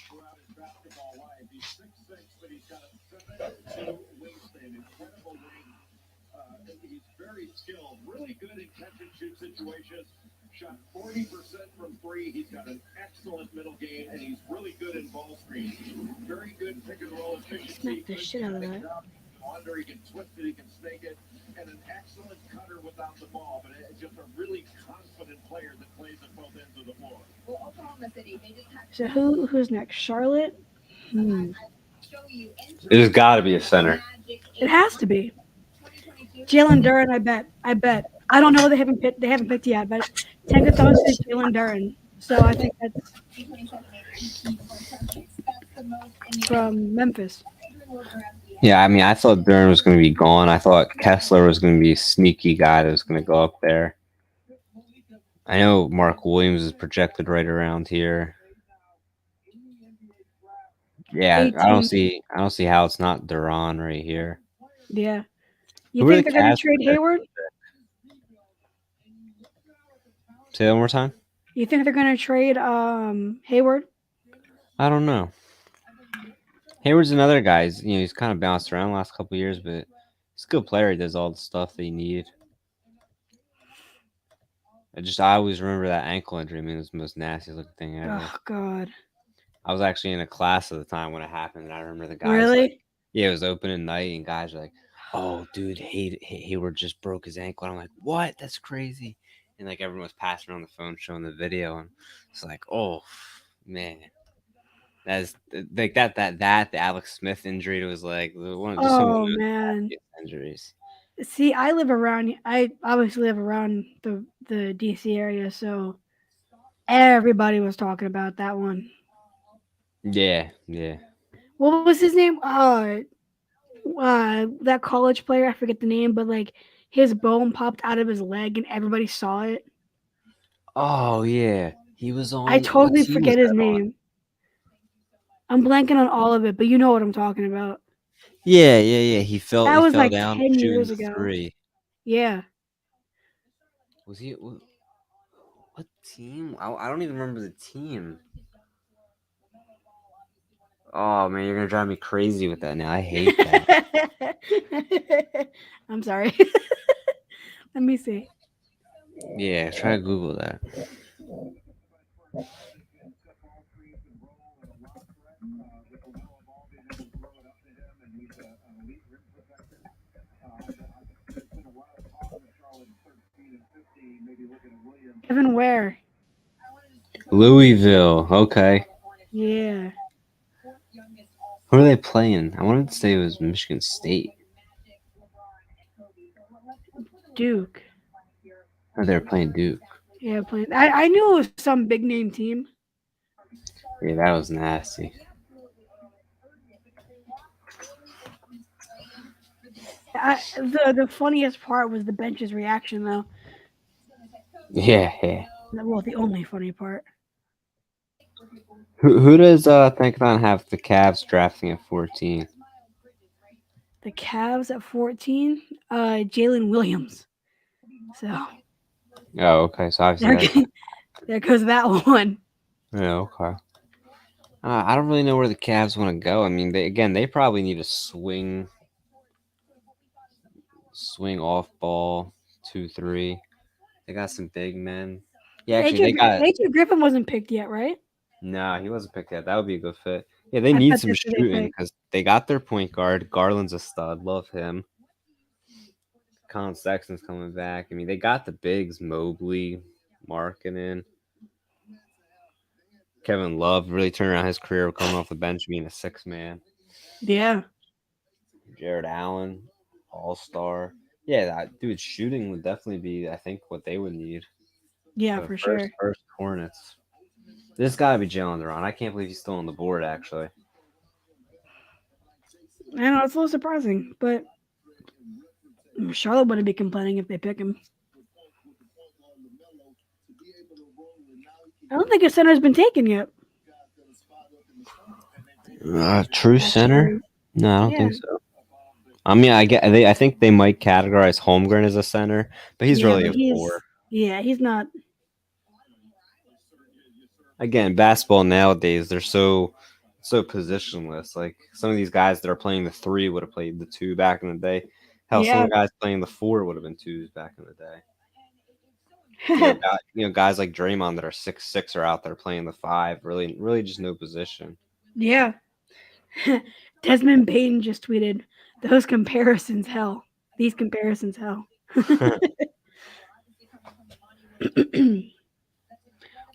throughout his basketball life. He's 6'6", but he's got a 7'2" wingspan, incredible wing. He's very skilled, really good in catch-and-shoot situations. Shot 40% from three. He's got an excellent middle game, and he's really good in ball screens. Very good pick-and-roll efficiency. Smack the shit out of that. Under, he can twist it, he can snake it, and an excellent cutter without the ball. But it's just a really confident player that plays at both ends of the floor. Well, Oklahoma City, they just had So who's next? Charlotte? show you There's got to be a center. It has to be. Jalen Duran, I bet. I don't know. They haven't picked yet, but Tankathon says Jalen Duran. So I think that's from Memphis. Yeah, I mean, I thought Durham was going to be gone. I thought Kessler was going to be a sneaky guy that was going to go up there. I know Mark Williams is projected right around here. Yeah, I don't 18. see how it's not Duran right here. Yeah. You Who are think the they're going Cavs to trade projected? Hayward? Say that one more time. You think they're going to trade Hayward? I don't know. Hayward's another guy. He's kind of bounced around the last couple of years, but he's a good player. He does all the stuff that you need. I always remember that ankle injury. I mean, it was the most nasty looking thing ever. Oh God. I was actually in a class at the time when it happened, and I remember the guys Really? like, yeah, it was opening night, and guys were like, "Oh, dude, Hayward just broke his ankle." And I'm like, "What? That's crazy!" And like everyone was passing around the phone, showing the video, and it's like, "Oh, man." That's like the Alex Smith injury was like just some of Oh the most man. nastiest injuries. See, I obviously live around the DC area, so everybody was talking about that one. Yeah. What was his name? That college player, I forget the name, but like his bone popped out of his leg and everybody saw it. Oh yeah, he was I on. What totally team was forget his that on? name. I'm blanking on all of it, but you know what I'm talking about. Yeah. He fell. That He was fell like down 10 shooting years ago. three. Yeah. Was he? What team? I don't even remember the team. Oh man, you're gonna drive me crazy with that now. I hate that. I'm sorry. Let me see. Yeah, try to Google that. Evan Ware. Louisville. Okay. Yeah. Who are they playing? I wanted to say it was Michigan State. Duke. Oh, they were playing Duke. Yeah, playing. I knew it was some big name team. Yeah, that was nasty. The funniest part was the bench's reaction, though. Yeah. Well, the only funny part. Who does Thinkathon have the Cavs drafting at 14? The Cavs at 14. Jalen Williams. So Oh, okay. So obviously there goes that one. yeah, okay. I don't really know where the Cavs want to go. I mean, they probably need a swing off ball 2-3. They got some big men. Yeah, actually, they got AJ Griffin wasn't picked yet, right? nah. He wasn't picked yet. That would be a good fit. Yeah, they I need bet some that's who they shooting picked. because they got their point guard. Garland's a stud. Love him. Colin Sexton's coming back. I mean, they got the bigs, Mobley, Markkinen. Kevin Love really turned around his career coming off the bench, being a six man. Yeah, Jared Allen, All Star. Yeah, dude, shooting would definitely be, I think, what they would need. yeah, So for first, sure. first Hornets. This got to be Jalen Duran. I can't believe he's still on the board. Actually, I know it's a little surprising, but Charlotte wouldn't be complaining if they pick him. I don't think his center's been taken yet. true center? Actually, No, I don't yeah, think so. I mean, I think they might categorize Holmgren as a center, but he's yeah, really but a four. he's not. Again, basketball nowadays they're so positionless. Like some of these guys that are playing the three would have played the two back in the day. Hell, some Yeah, of the guys playing the four would have been twos back in the day. Guys like Draymond that are 6'6" are out there playing the five. Really, just no position. yeah. Desmond Bain just tweeted, "Those comparisons, hell. These comparisons, hell."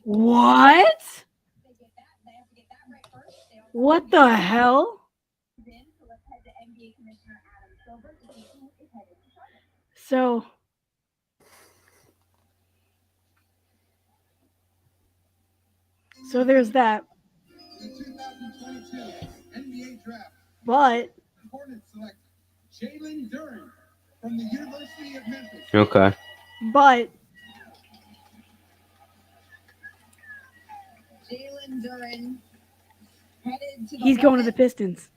What? What the hell? So, so there's that. In the 2022 NBA Draft, But the Hornets select Jalen Duren from the University of Memphis. Okay. but Jalen Duren headed to the he's going to the Hornets. Pistons.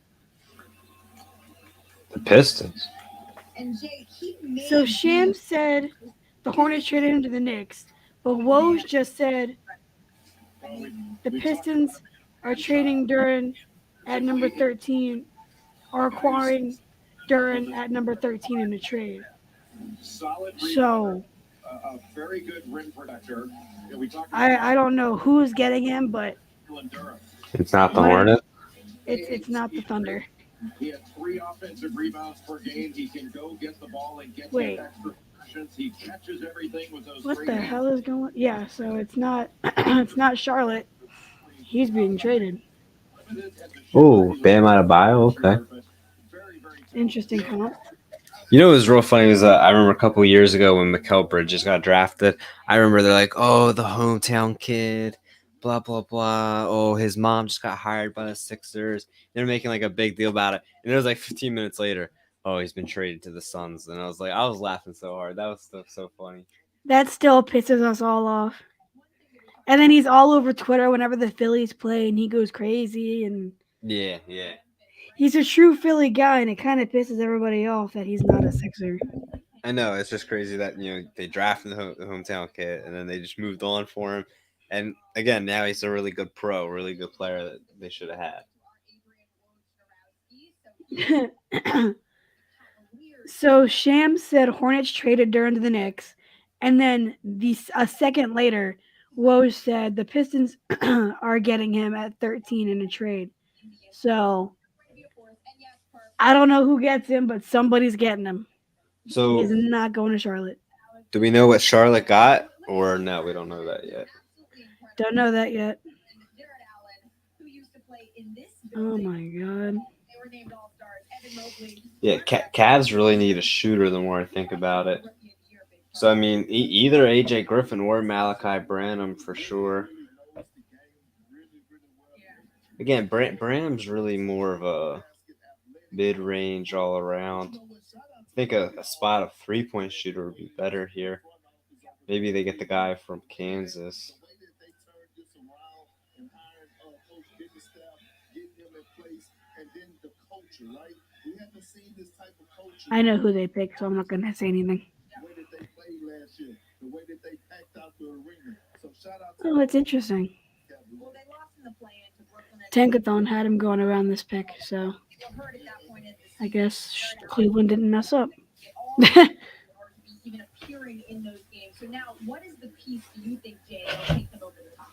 The Pistons. And Jay, he may So be Shams said the Hornets traded him to the Knicks, but Woj just said the Pistons are trading Duren at number 13 or acquiring Duren at number 13 in the trade. Solid rebounder, So a very good rim protector. And we talked I don't know who's getting him, but Jalen Duren. It's not the But- Hornets. it's not the Thunder. He had 3 offensive rebounds per game. He can go get the ball and get Wait. him extra possessions. He catches everything with those What great the hands. hell is going? Yeah, so it's not it's not Charlotte. He's being traded. Oh, Bam Adebayo. Okay. Interesting comp. You know what was real funny was I remember a couple of years ago when Mikal Bridges got drafted. I remember they're like, "Oh, the hometown kid, blah blah blah. Oh, his mom just got hired by the Sixers." They're making like a big deal about it, and it was like 15 minutes later. Oh, he's been traded to the Suns, and I was laughing so hard. That was so funny. That still pisses us all off. And then he's all over Twitter whenever the Phillies play, and he goes crazy. And Yeah. he's a true Philly guy, and it kind of pisses everybody off that he's not a Sixer. I know it's just crazy that they drafted the hometown kid, and then they just moved on for him. And again, now he's a really good pro, really good player that they should have had. So Shams said Hornets traded Duren to the Knicks, and then a second later, Woj said the Pistons are getting him at 13 in a trade. So I don't know who gets him, but somebody's getting him. So, He's not going to Charlotte. do we know what Charlotte got, or no? We don't know that yet. Don't know that yet. Oh my god. Yeah, Cavs really need a shooter. The more I think about it, so I mean, either AJ Griffin or Malachi Branham for sure. Again, Branham's really more of a mid-range all around. I think a spot of 3-point shooter would be better here. Maybe they get the guy from Kansas. I know who they picked, so I'm not going to say anything. Oh, that's interesting. Tankathon had him going around this pick, so I guess Cleveland didn't mess up. even appearing in those games. So now, what is the piece do you think, Jay, will take them over the top?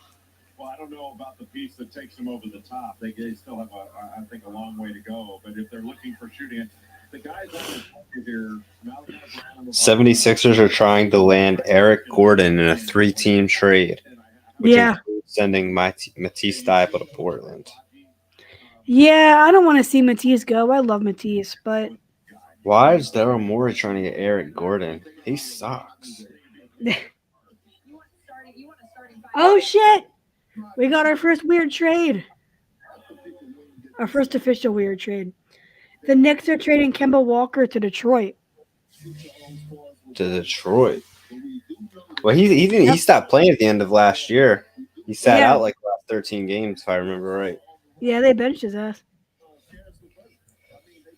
Well, I don't know about the piece that takes them over the top. They still have, I think, a long way to go. But if they're looking for shooting, the guys on the record here, Malachi Brown, 76ers are trying to land Eric Gordon in a three-team trade, which Yeah. includes sending Matisse Thybulle to Portland. Yeah, I don't want to see Matisse go. I love Matisse, but Why is Daryl Morey trying to get Eric Gordon? He sucks. oh shit, we got our first weird trade. Our first official weird trade. The Knicks are trading Kemba Walker to Detroit. To Detroit. Well, he stopped playing at the end of last year. He sat Yeah. out like the last 13 games, if I remember right. Yeah, they benched his ass.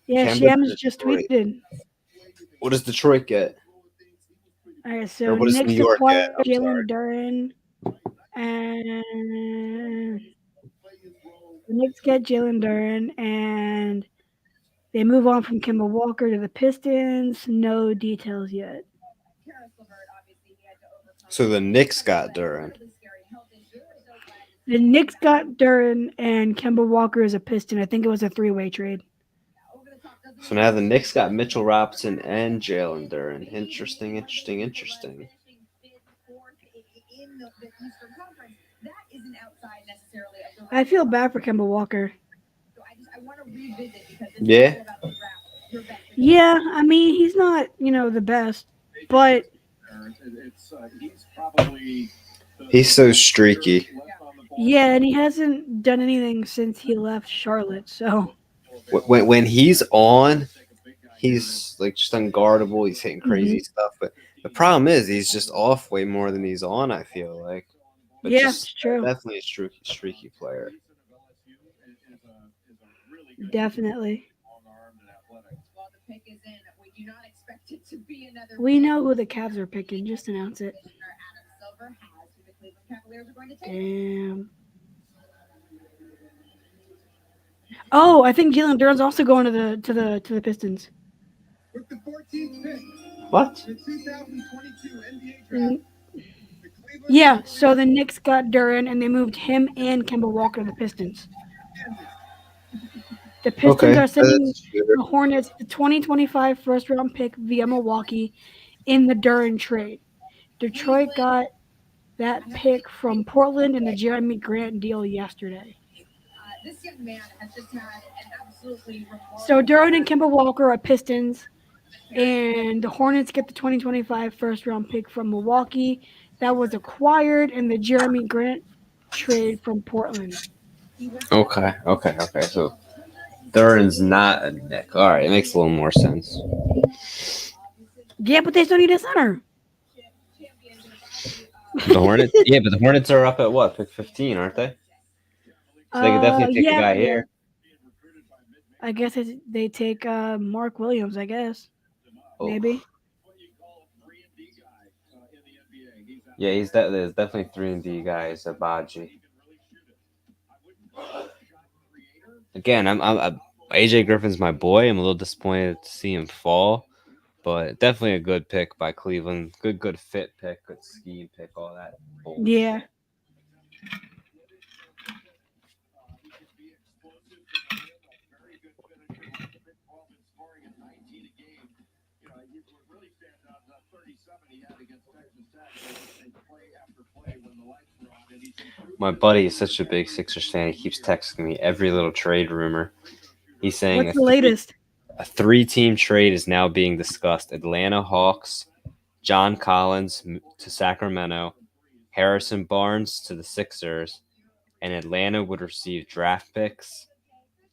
Yeah, Kemba to Shams just Detroit. tweeted. What does Detroit get? All right, Or so what does New Knicks York get? acquired I'm sorry. Jalen Duren, and the Knicks get Jalen Duren, and they move on from Kemba Walker to the Pistons. No details yet. So the Knicks got Duran. The Knicks got Duren, and Kemba Walker is a Piston. I think it was a three-way trade. So now the Knicks got Mitchell Robinson and Jalen Duran. Interesting. I feel bad for Kemba Walker. Yeah. Yeah, I mean he's not, the best, but he's probably He's so streaky. yeah, and he hasn't done anything since he left Charlotte. So When he's on, he's like just unguardable. He's hitting crazy Mhm. stuff. But the problem is he's just off way more than he's on, I feel like. But yeah, just it's true. definitely a streaky player. Definitely. While the pick is in, we do not expect it to be another. We know who the Cavs are picking. Just announce it. Adam Silver has who the Cleveland Cavaliers are going to take. Damn. Oh, I think Jalen Duren's also going to the Pistons. With the 14th pick What? in the 2022 NBA draft, Mm, the Cleveland Yeah, so the Knicks got Duren, and they moved him and Kemba Walker to the Pistons. The Pistons Okay. are sending That's fair. the Hornets the 2025 first round pick via Milwaukee in the Duren trade. Detroit got that pick from Portland in the Jeremy Grant deal yesterday. This young man has just had an absolutely remarkable. So Duren and Kemba Walker are Pistons, and the Hornets get the 2025 first round pick from Milwaukee that was acquired in the Jeremy Grant trade from Portland. Okay. So Duran's not a Knick. All right, it makes a little more sense. Yeah, but they still need a center. The Hornets, yeah, but the Hornets are up at what? Pick 15, aren't they? So they could definitely take a guy yeah. here. I guess they take Mark Williams. I guess Oh. maybe. Yeah, there's definitely 3-and-D guys. Abaji. Again, I'm AJ Griffin's my boy. I'm a little disappointed to see him fall, but definitely a good pick by Cleveland. Good fit pick, good scheme pick, all that. Bullshit. Yeah. My buddy is such a big Sixers fan. He keeps texting me every little trade rumor. He's saying What's the latest? a three-team trade is now being discussed. Atlanta Hawks, John Collins to Sacramento, Harrison Barnes to the Sixers, and Atlanta would receive draft picks,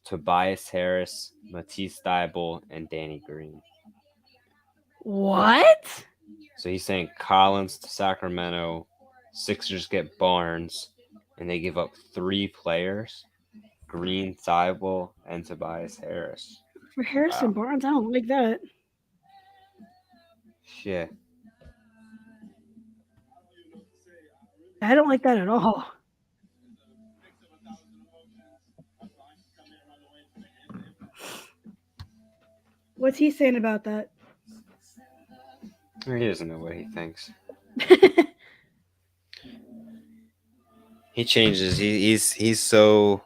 Tobias Harris, Matisse Thybulle, and Danny Green. What? So he's saying Collins to Sacramento, Sixers get Barnes, and they give up 3 players, Green, Thybulle, and Tobias Harris. For Harrison Barnes, I don't like that. Yeah. I don't like that at all. What's he saying about that? He doesn't know what he thinks. He changes. He's so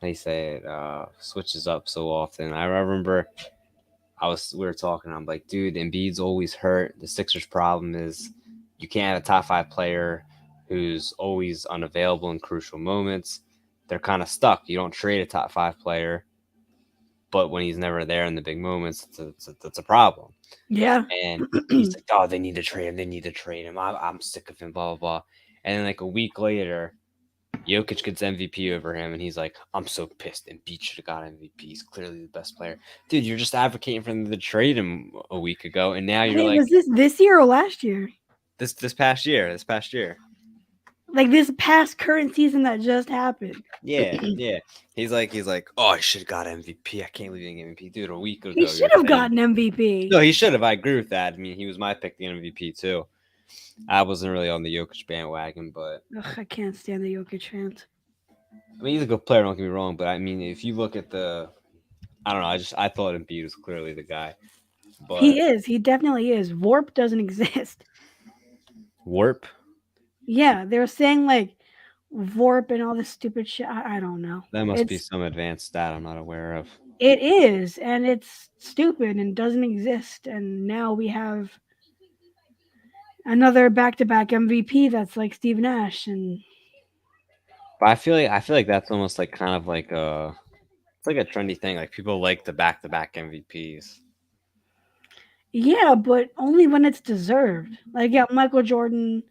how you say it, switches up so often. I remember we were talking. I'm like, dude, Embiid's always hurt. The Sixers' problem is you can't have a top five player who's always unavailable in crucial moments. They're kind of stuck. You don't trade a top five player, but when he's never there in the big moments, it's a problem. Yeah. And he's like, oh, they need to trade him. They need to trade him. I'm sick of him. Blah blah blah. And then like a week later, Jokic gets MVP over him, and he's like, "I'm so pissed. Embiid should have got MVP. He's clearly the best player." Dude, you're just advocating for them to trade him a week ago, and now you're Wait, like, was this year or last year? this past year, this past year. Like this past current season that just happened. Yeah, yeah. He's like, oh, I should have got MVP. I can't believe he didn't get MVP, dude. A week ago, He you're should have saying gotten MVP. no, he should have. I agree with that. I mean, he was my pick to get MVP too. I wasn't really on the Jokic bandwagon, but Ugh, I can't stand the Jokic fans. I mean, he's a good player. Don't get me wrong, but I mean, if you look at I don't know. I thought Embiid was clearly the guy, but He is. He definitely is. Warp doesn't exist. Warp. Yeah, they were saying like Vorp and all this stupid shit. I don't know. That must be It's some advanced stat I'm not aware of. it is, and it's stupid and doesn't exist. And now we have another back-to-back MVP that's like Steve Nash, and But I feel like that's almost like kind of like it's like a trendy thing. Like people like the back to back MVPs. yeah, but only when it's deserved. Like yeah, Michael Jordan,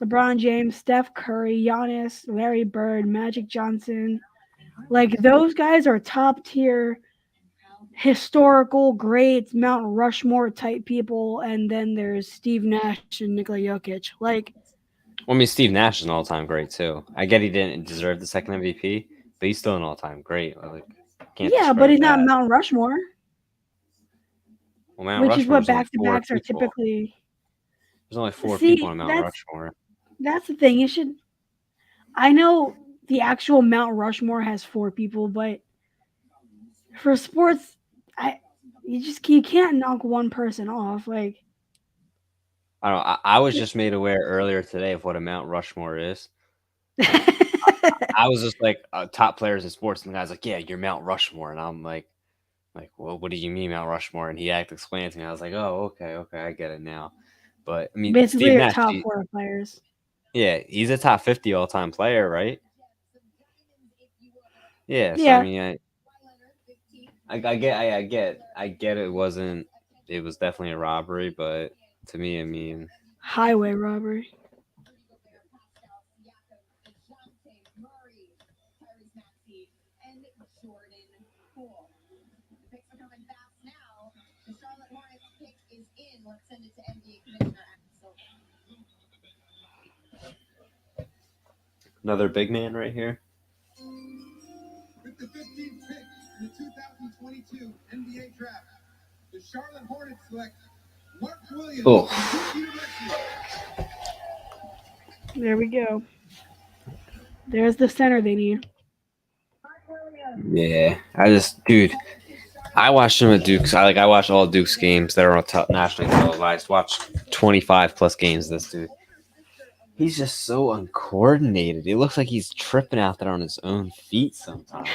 LeBron James, Steph Curry, Giannis, Larry Bird, Magic Johnson. Like those guys are top tier historical greats, Mount Rushmore type people, and then there's Steve Nash and Nikola Jokic. Like, Well, I mean, Steve Nash is an all time great too. I get he didn't deserve the second MVP, but he's still an all time great. Like, can't yeah, but discredit he's not that. Mount Rushmore, Well, Mount which is Rushmore what is only back to four backs are people. typically. There's only four people See, on Mount Rushmore. that's the thing. You should. I know the actual Mount Rushmore has 4 people, but for sports, I you can't knock one person off. Like, I don't know. I was just made aware earlier today of what a Mount Rushmore is. I was just like top players in sports, and the guy's like, "Yeah, you're Mount Rushmore," and I'm like, well, what do you mean Mount Rushmore? And he had to explain it to me. I was like, oh, okay, I get it now. But I mean, basically, Steve your Nash, top 4 players. yeah, he's a top 50 all time player, right? Yeah. So I Yeah, mean, I get it wasn't. It was definitely a robbery, but to me, I mean, highway robbery. Let's send it to NBA Commissioner Axel. another big man right here. With the 15th pick in the 2022 NBA Draft, the Charlotte Hornets select Mark Williams Oh. from Duke University. There we go. There's the center they need. Yeah, dude, I watched him at Duke's. I watched all Duke's games that are on nationally televised. Watched 25 plus games of this dude. He's just so uncoordinated. It looks like he's tripping out there on his own feet sometimes.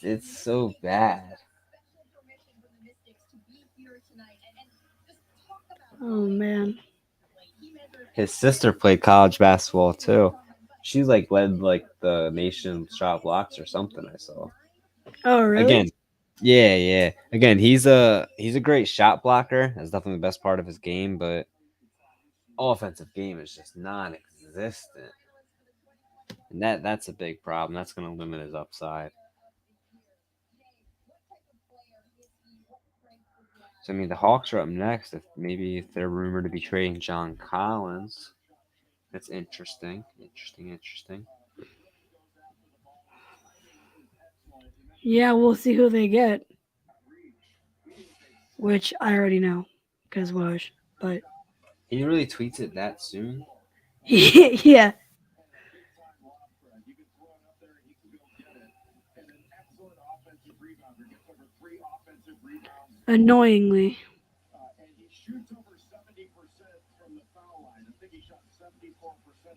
It's so bad. Oh man. His sister played college basketball too. She like led like the nation shot blocks or something. I saw. Oh really? Again, yeah. Again, he's a great shot blocker. That's definitely the best part of his game, but offensive game is just non-existent, and that's a big problem. That's going to limit his upside. So I mean, the Hawks are up next. If they're rumored to be trading John Collins, that's interesting. Interesting. Yeah, we'll see who they get. Which I already know, because Woj. But He really tweets it that soon. yeah. Annoyingly. And he shoots over 70% from the foul line. I think he shot 74%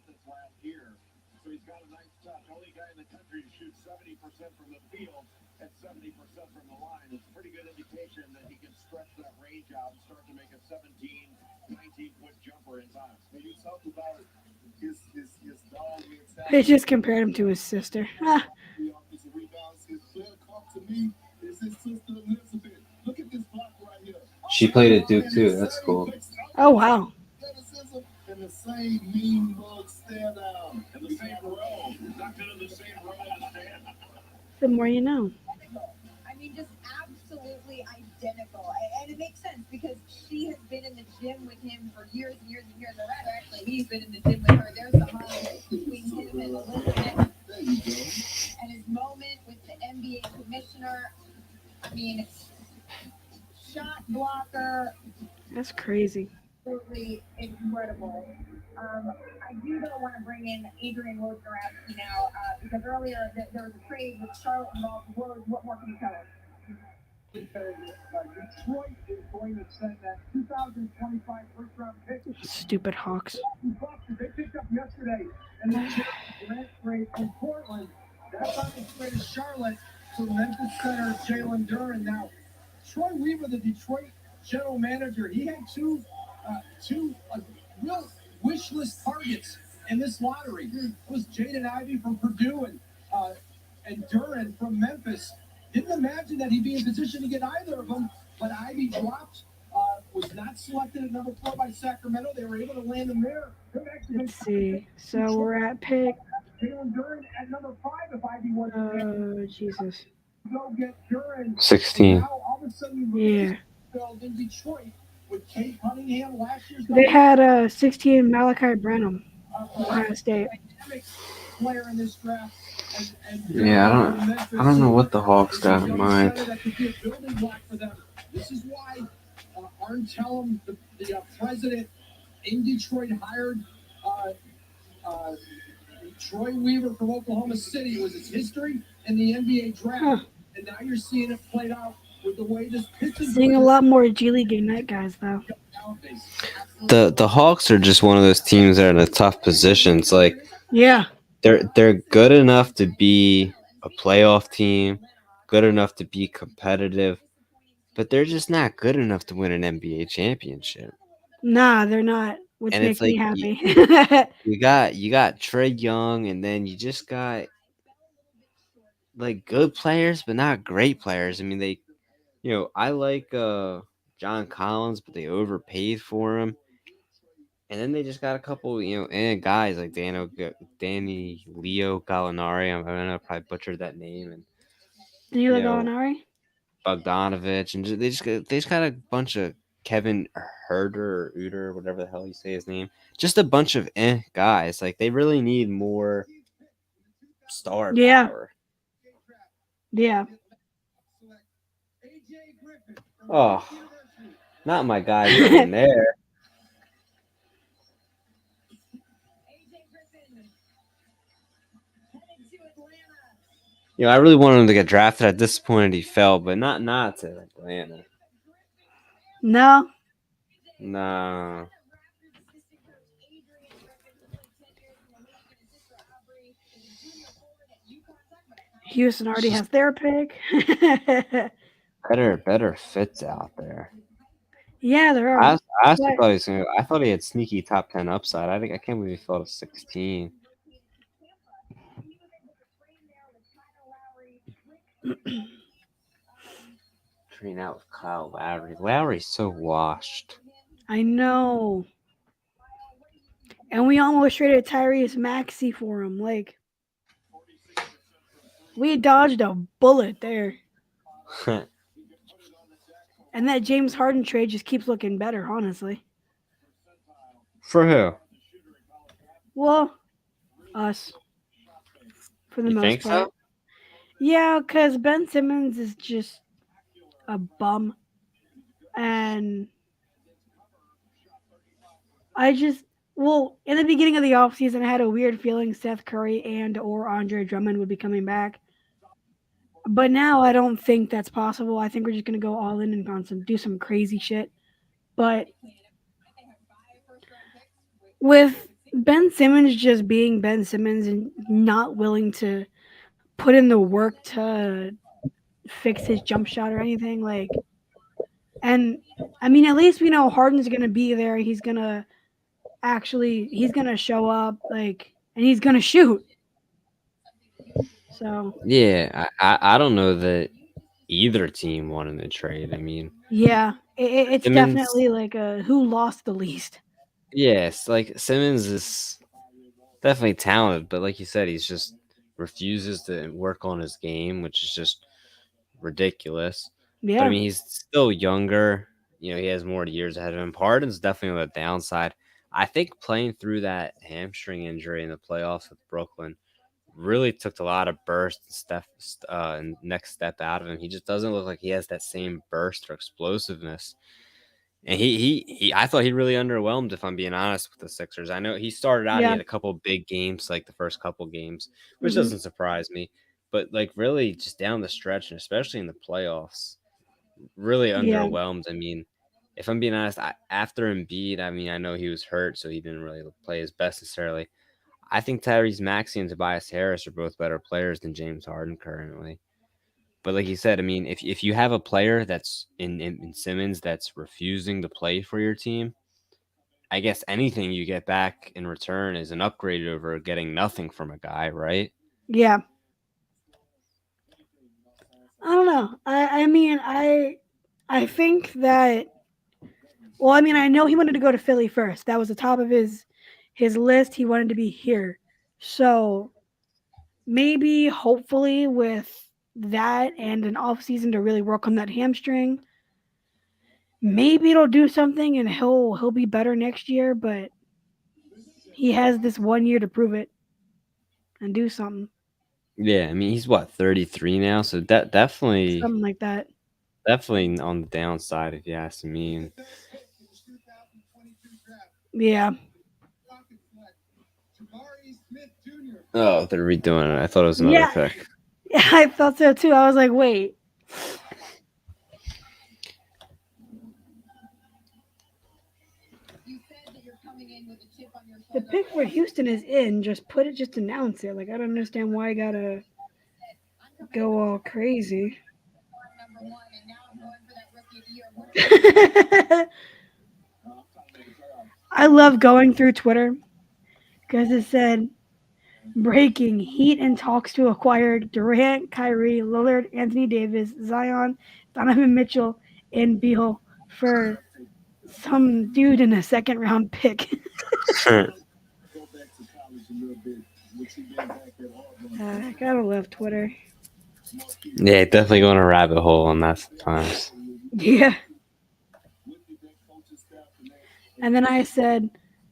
this last year. So he's got a nice touch. Only guy in the country to shoot 70% from the field and 70% from the line. It's a pretty good indication that he can stretch that range out and start to make a 17, 19-foot jumper in time. When you talk about his dog They mentality, just compared him to his sister. Ah, the offensive rebounds, his player comp to me is his sister Elizabeth. Look at this block right here. She played at Duke too. That's cool. oh, wow. Athleticism and the same mean mug stare down. In the same row. Not in the same row as Dan. The more you know. I mean, just absolutely identical. And it makes sense because she has been in the gym with him for years and years and years. Or rather, actually, he's been in the gym with her. There's the hug between him and Elizabeth. There you go. And his moment with the NBA commissioner. I mean, shot blocker, That's crazy. absolutely incredible. I do though want to bring in Adrian Wojnarowski now because earlier there was a trade with Charlotte involved. What more can you tell us? Because Detroit is going to send that 2025 first round pick. Stupid Hawks. Bucks that they picked up yesterday and then Grant trade from Portland. That's on its way to Charlotte for Memphis center Jalen Duren. Now, Troy Weaver, the Detroit general manager, he had two real wish list targets in this lottery. It was Jaden Ivey from Purdue and Duren from Memphis. Didn't imagine that he'd be in position to get either of them, but Ivy dropped. Was not selected at number 4 by Sacramento. They were able to land him there. Let's see. So we're at pick. Jalen Duren at number 5 if Ivy wasn't there. Oh, Jesus. Go get Duren. 16. Now all of a sudden Yeah. filled in Detroit with Kate Cunningham last year's They had 16 Malachi Branham, Ohio State. dynamic player in this draft. Yeah, I don't know what the Hawks got in mind. That could be a building block for them. This is why Arn Tellem, the president in Detroit, hired Troy Weaver from Oklahoma City. It was his history in the NBA draft. Huh. And now you're seeing it played out with the way this Pistons Seeing a lot more G League Ignite guys, though. The Hawks are just one of those teams that are in a tough positions. Like Yeah. they're good enough to be a playoff team, good enough to be competitive, but they're just not good enough to win an NBA championship. Nah, they're not, which And it's makes me like happy. You got Trey Young, and then you just got like good players, but not great players. I mean, I like John Collins, but they overpaid for him. And then they just got a couple, guys like Danny Leo Gallinari. I don't know, I probably butchered that name, and Danilo you know Gallinari? Bogdanovich, and they just got a bunch of Kevin Herder or Uter, whatever the hell you say his name. Just a bunch of guys. Like they really need more star Yeah. power. Yeah. Oh, not my guy going there. I really wanted him to get drafted. At this point, he fell, but not to Atlanta. No. Nah. Houston already has their pick. Better fits out there. Yeah, there I are. also But- thought I thought he had sneaky top 10 upside. I can't believe he fell to 16. Trading out with Kyle Lowry. Lowry's so washed. I know. And we almost traded Tyrese Maxey for him. Like, we dodged a bullet there. And that James Harden trade just keeps looking better, honestly. For who? Well, us. For the You most think part. so? Yeah, because Ben Simmons is just a bum. And in the beginning of the offseason, I had a weird feeling Seth Curry and or Andre Drummond would be coming back. But now I don't think that's possible. I think we're just gonna go all in and on some do some crazy shit. But with Ben Simmons just being Ben Simmons and not willing to put in the work to fix his jump shot or anything, like, and I mean, at least we know Harden's gonna be there. He's gonna show up, like, and he's gonna shoot. So Yeah, I don't know that either team wanted to trade. I mean, yeah, it's Simmons, definitely like a who lost the least. yes, like Simmons is definitely talented, but like you said, he's just refuses to work on his game, which is just ridiculous. But I Yeah, mean, he's still younger. You know, he has more years ahead of him. Harden's definitely on the downside. I think playing through that hamstring injury in the playoffs with Brooklyn really took a lot of burst and and next step out of him. He just doesn't look like he has that same burst or explosiveness. And I thought he really underwhelmed, if I'm being honest with the Sixers. I know he started out, he yeah, had a couple big games, like the first couple games, which hmm doesn't surprise me. But like really just down the stretch, and especially in the playoffs, really yeah, underwhelmed. I mean, if I'm being honest, after Embiid, I mean, I know he was hurt, so he didn't really play his best necessarily. I think Tyrese Maxey and Tobias Harris are both better players than James Harden currently. But like you said, I mean, if you have a player that's in Simmons that's refusing to play for your team, I guess anything you get back in return is an upgrade over getting nothing from a guy, right? yeah. I don't know. I mean, I think that. Well, I mean, I know he wanted to go to Philly first. That was the top of his list. He wanted to be here. So maybe, hopefully, with that and an off season to really work on that hamstring, maybe it'll do something and he'll be better next year. But he has this 1 year to prove it and do something, Yeah, I mean he's what 33 now, so that definitely something like that. definitely on the downside if you ask me. And Yeah, oh, they're redoing it. I thought it was another yeah, pick. I thought so too. I was like, wait, You said that you're coming in with a chip on your the shoulder. pick for Houston is in. Just put it, just announce it. Like I don't understand why I gotta I'm coming in go with all crazy. number one, and now I'm going for that rookie of the year. What I love going through Twitter because it said breaking Heat in talks to acquire Durant, Kyrie, Lillard, Anthony Davis, Zion, Donovan Mitchell, and Beal for some dude in a second round pick. Go back to college a little bit. What you been back at Auburn? I gotta love Twitter. Yeah, definitely going a rabbit hole on that sometimes. Yeah. And then I said,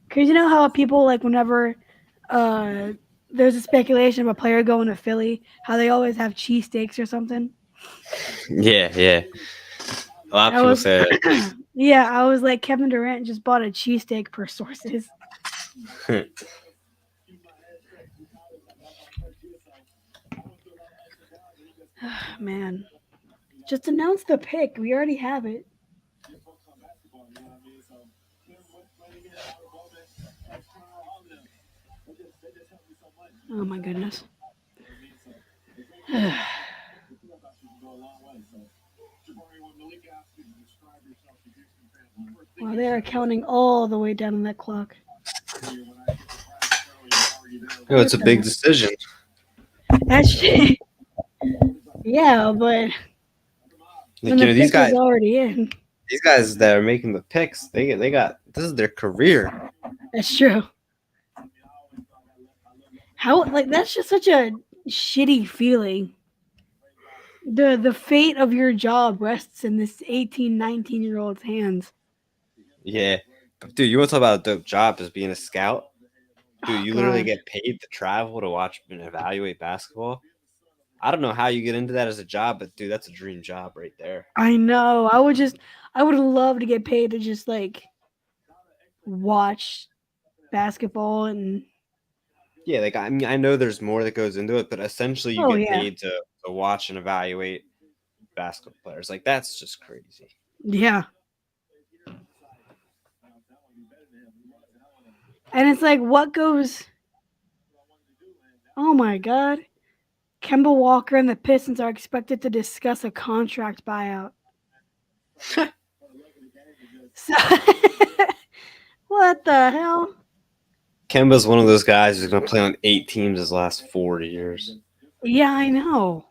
because you know how people like whenever uh, there's a speculation of a player going to Philly, how they always have cheesesteaks or something. Yeah, yeah. A lot of I people was, say yeah, I was like Kevin Durant just bought a cheesesteak per sources. that. Man, just announce the pick. We already have it. Oh my goodness. Well, they are counting all the way down on that clock. Oh, it's a big decision. That's yeah, but when Like the these pick is already in, guys that are making the picks, they got this is their career. that's true. How like that's just such a shitty feeling. The fate of your job rests in this 18, 19-year old's hands. Yeah, but dude, you want to talk about a dope job as being a scout? Dude, Oh you literally god. get paid to travel to watch and evaluate basketball. I don't know how you get into that as a job, but dude, that's a dream job right there. I know. I would love to get paid to just like watch basketball and Yeah, like I mean, I know there's more that goes into it, but essentially you oh get yeah. paid to to watch and evaluate basketball players. Like that's just crazy. Yeah. And it's like, what goes. Oh my God. Kemba Walker and the Pistons are expected to discuss a contract buyout. So, what the hell? Kemba's one of those guys who's going to play on 8 teams his last 4 years. Yeah, I know.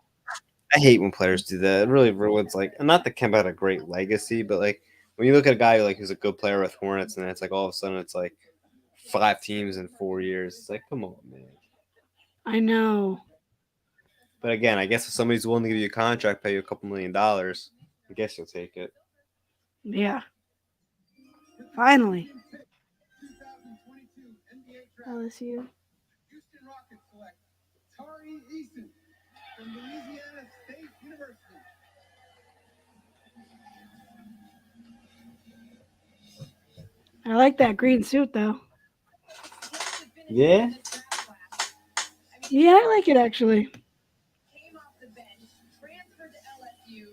I hate when players do that. It really ruins like, and not that Kemba had a great legacy, but like when you look at a guy like who's a good player with Hornets, and then it's like all of a sudden it's like 5 teams in 4 years. It's like, come on, man. I know. But again, I guess if somebody's willing to give you a contract, pay you a couple $1,000,000, I guess you'll take it. Yeah. Finally. 2022 NBA draft. LSU. Houston Rockets select Tari Eason from Louisiana State University. I like that green suit though. Yeah? Yeah, I like it actually. Came off the bench, transferred to LSU,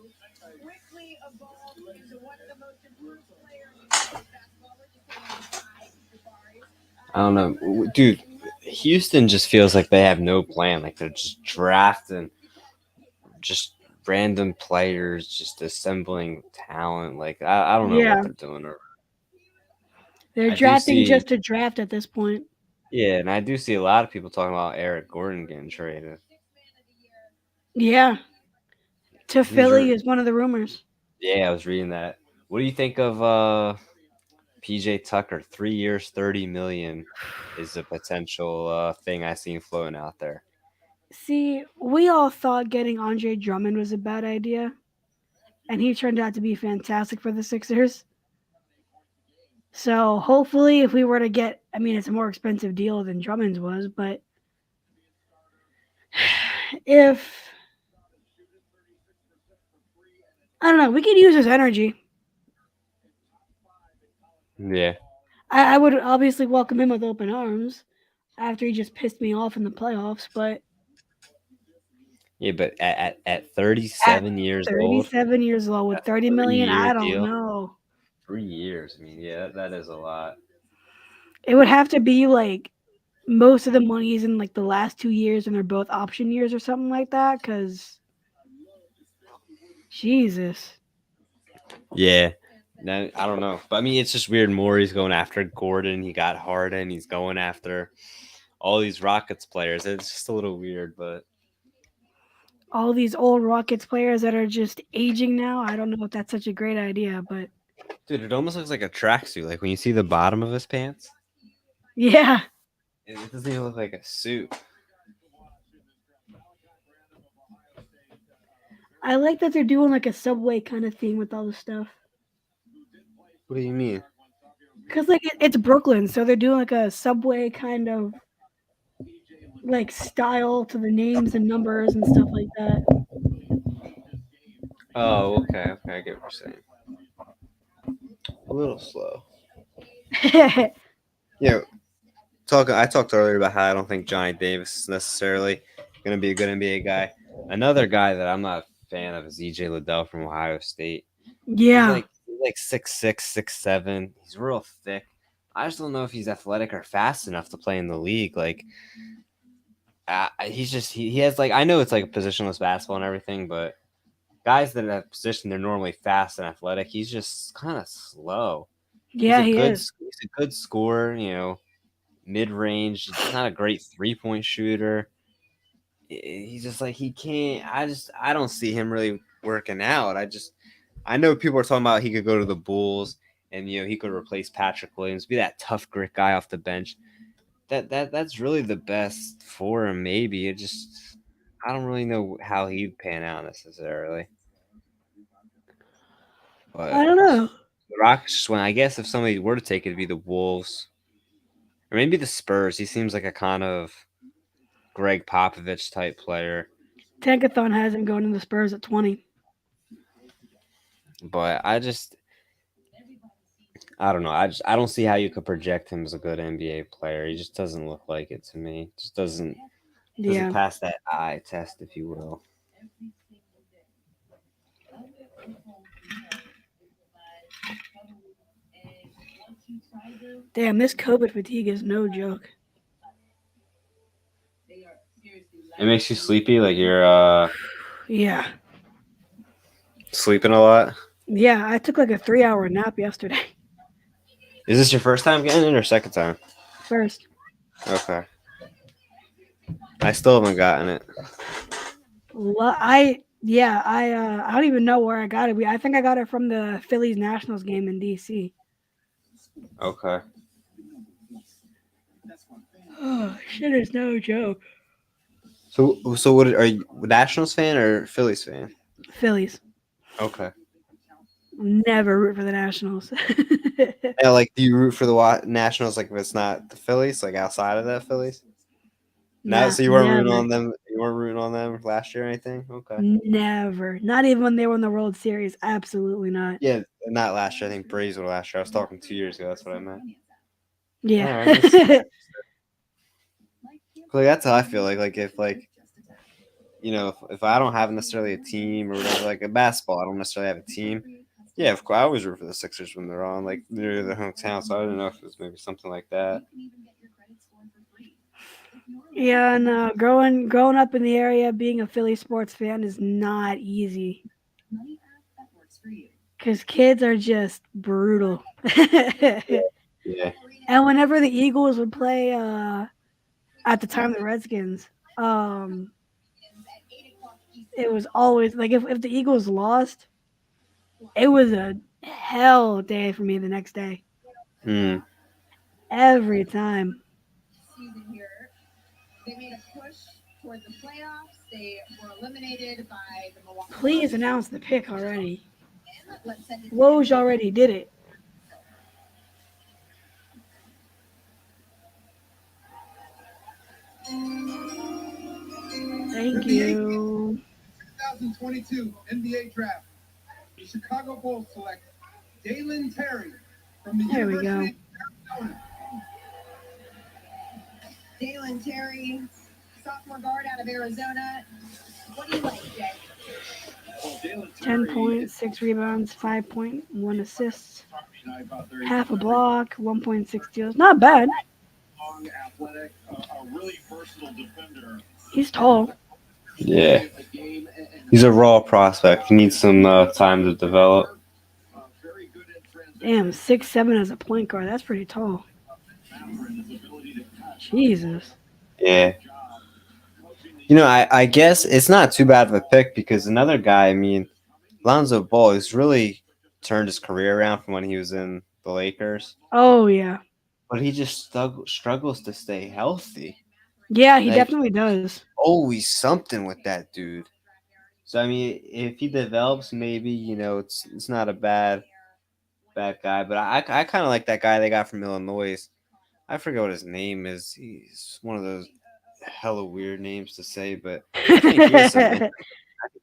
quickly evolved into one of the most improved players in college basketball. We're just saying five, Jabari. I don't know. Dude, Houston just feels like they have no plan. Like they're just drafting just random players, just assembling talent. Like I don't know what Yeah. they're doing. They're I do drafting see, just to draft at this point. yeah, and I do see a lot of people talking about Eric Gordon getting traded. Yeah. To He's Philly is one of the rumors. Yeah, I was reading that. What do you think of PJ Tucker? 3 years, 30 million is a potential thing I seen floating out there. See, we all thought getting Andre Drummond was a bad idea, and he turned out to be fantastic for the Sixers. So hopefully, if we were to get, I mean, it's a more expensive deal than Drummond's was, but if I don't know, we could use his energy. Yeah. I would obviously welcome him with open arms after he just pissed me off in the playoffs, but Yeah, but at at 37 years old, 37 years old with a 30 million, 3 year I don't deal, know. 3 years. I mean, yeah, that is a lot. It would have to be like most of the money is in like the last 2 years and they're both option years or something like that. Cause Jesus. Yeah. No, I don't know. But I mean, it's just weird. Morey's going after Gordon. He got Harden. He's going after all these Rockets players. It's just a little weird, but All these old Rockets players that are just aging now. I don't know if that's such a great idea, but dude, it almost looks like a tracksuit. Like when you see the bottom of his pants, yeah. it doesn't even look like a suit. I like that they're doing like a subway kind of thing with all the stuff. What do you mean? Cause like it's Brooklyn, so they're doing like a subway kind of like style to the names and numbers and stuff like that. Oh, okay, okay, I get what you're saying. A little slow. You know, I talked earlier about how I don't think Johnny Davis is necessarily going to be a good NBA guy. Another guy that I'm not a fan of is EJ Liddell from Ohio State. Yeah. He's like 6'6", 6'7". He's real thick. I just don't know if he's athletic or fast enough to play in the league. Like, he's just he has like, I know it's like a positionless basketball and everything, but guys that have position, they're normally fast and athletic. He's just kind of slow. Yeah, he is. He's a good scorer, mid range. He's not a great 3-point shooter. He's just like he can't. I don't see him really working out. I know people are talking about he could go to the Bulls and he could replace Patrick Williams, be that tough grit guy off the bench. That's really the best for him. Maybe I don't really know how he'd pan out necessarily. But I don't know. the Rockets just went. I guess if somebody were to take it, it'd be the Wolves or maybe the Spurs. He seems like a kind of Greg Popovich type player. Tankathon has him going to the Spurs at 20. But I don't know. I don't see how you could project him as a good NBA player. He just doesn't look like it to me. Just doesn't Yeah. pass that eye test, if you will. Damn, this COVID fatigue is no joke. It makes you sleepy, like you're Yeah. Sleeping a lot. Yeah, I took like a 3 hour nap yesterday. Is this your first time getting it or second time? First. Okay. I still haven't gotten it. I don't even know where I got it. I think I got it from the Phillies Nationals game in DC. Okay. Oh, shit is no joke. So what are you, Nationals fan or Phillies fan? Phillies. Okay. Never root for the Nationals. Yeah, like do you root for the Nationals like if it's not the Phillies, like outside of that Phillies? No, Nah, so you weren't rooting never. on them. You weren't rooting on them last year or anything. Okay. Never. Not even when they were in the World Series. Absolutely not. Yeah, not last year. I think Braves were last year. I was talking 2 years ago. That's what I meant. Yeah. All right. Like that's how I feel. Like if if I don't have necessarily a team or whatever, like a basketball, I don't necessarily have a team. Yeah, of course, I always root for the Sixers when they're on, like they're their hometown. So I don't know if it was maybe something like that. Yeah, no. Growing up in the area, being a Philly sports fan is not easy. Because kids are just brutal. Yeah. And whenever the Eagles would play, at the time the Redskins, it was always like if the Eagles lost, it was a hell day for me the next day. Hmm. Every time. Season here, they made a push toward the playoffs. They were eliminated by the Milwaukee. Please announce the pick already. Let's send it to Woj already did it. Thank you. 2022 NBA Draft. The Chicago Bulls select Dalen Terry from the There we University go. of Arizona. Dalen Terry, sophomore guard out of Arizona. What do you like, Jay? 10 points, 6 rebounds, 5.1 assists, half a block, 1.6 steals. Not bad. Long, athletic, a really versatile defender. He's tall. Yeah. He's a raw prospect. He needs some time to develop. Damn, 6'7" as a point guard. That's pretty tall. Jesus. Yeah. I guess it's not too bad of a pick because another guy, I mean, Lonzo Ball has really turned his career around from when he was in the Lakers. Oh, yeah. But he just struggles to stay healthy. Yeah, he Like, definitely does. always something with that dude. So, I mean, if he develops, maybe, it's not a bad guy. But I kind of like that guy they got from Illinois. I forget what his name is. He's one of those hella weird names to say, but I think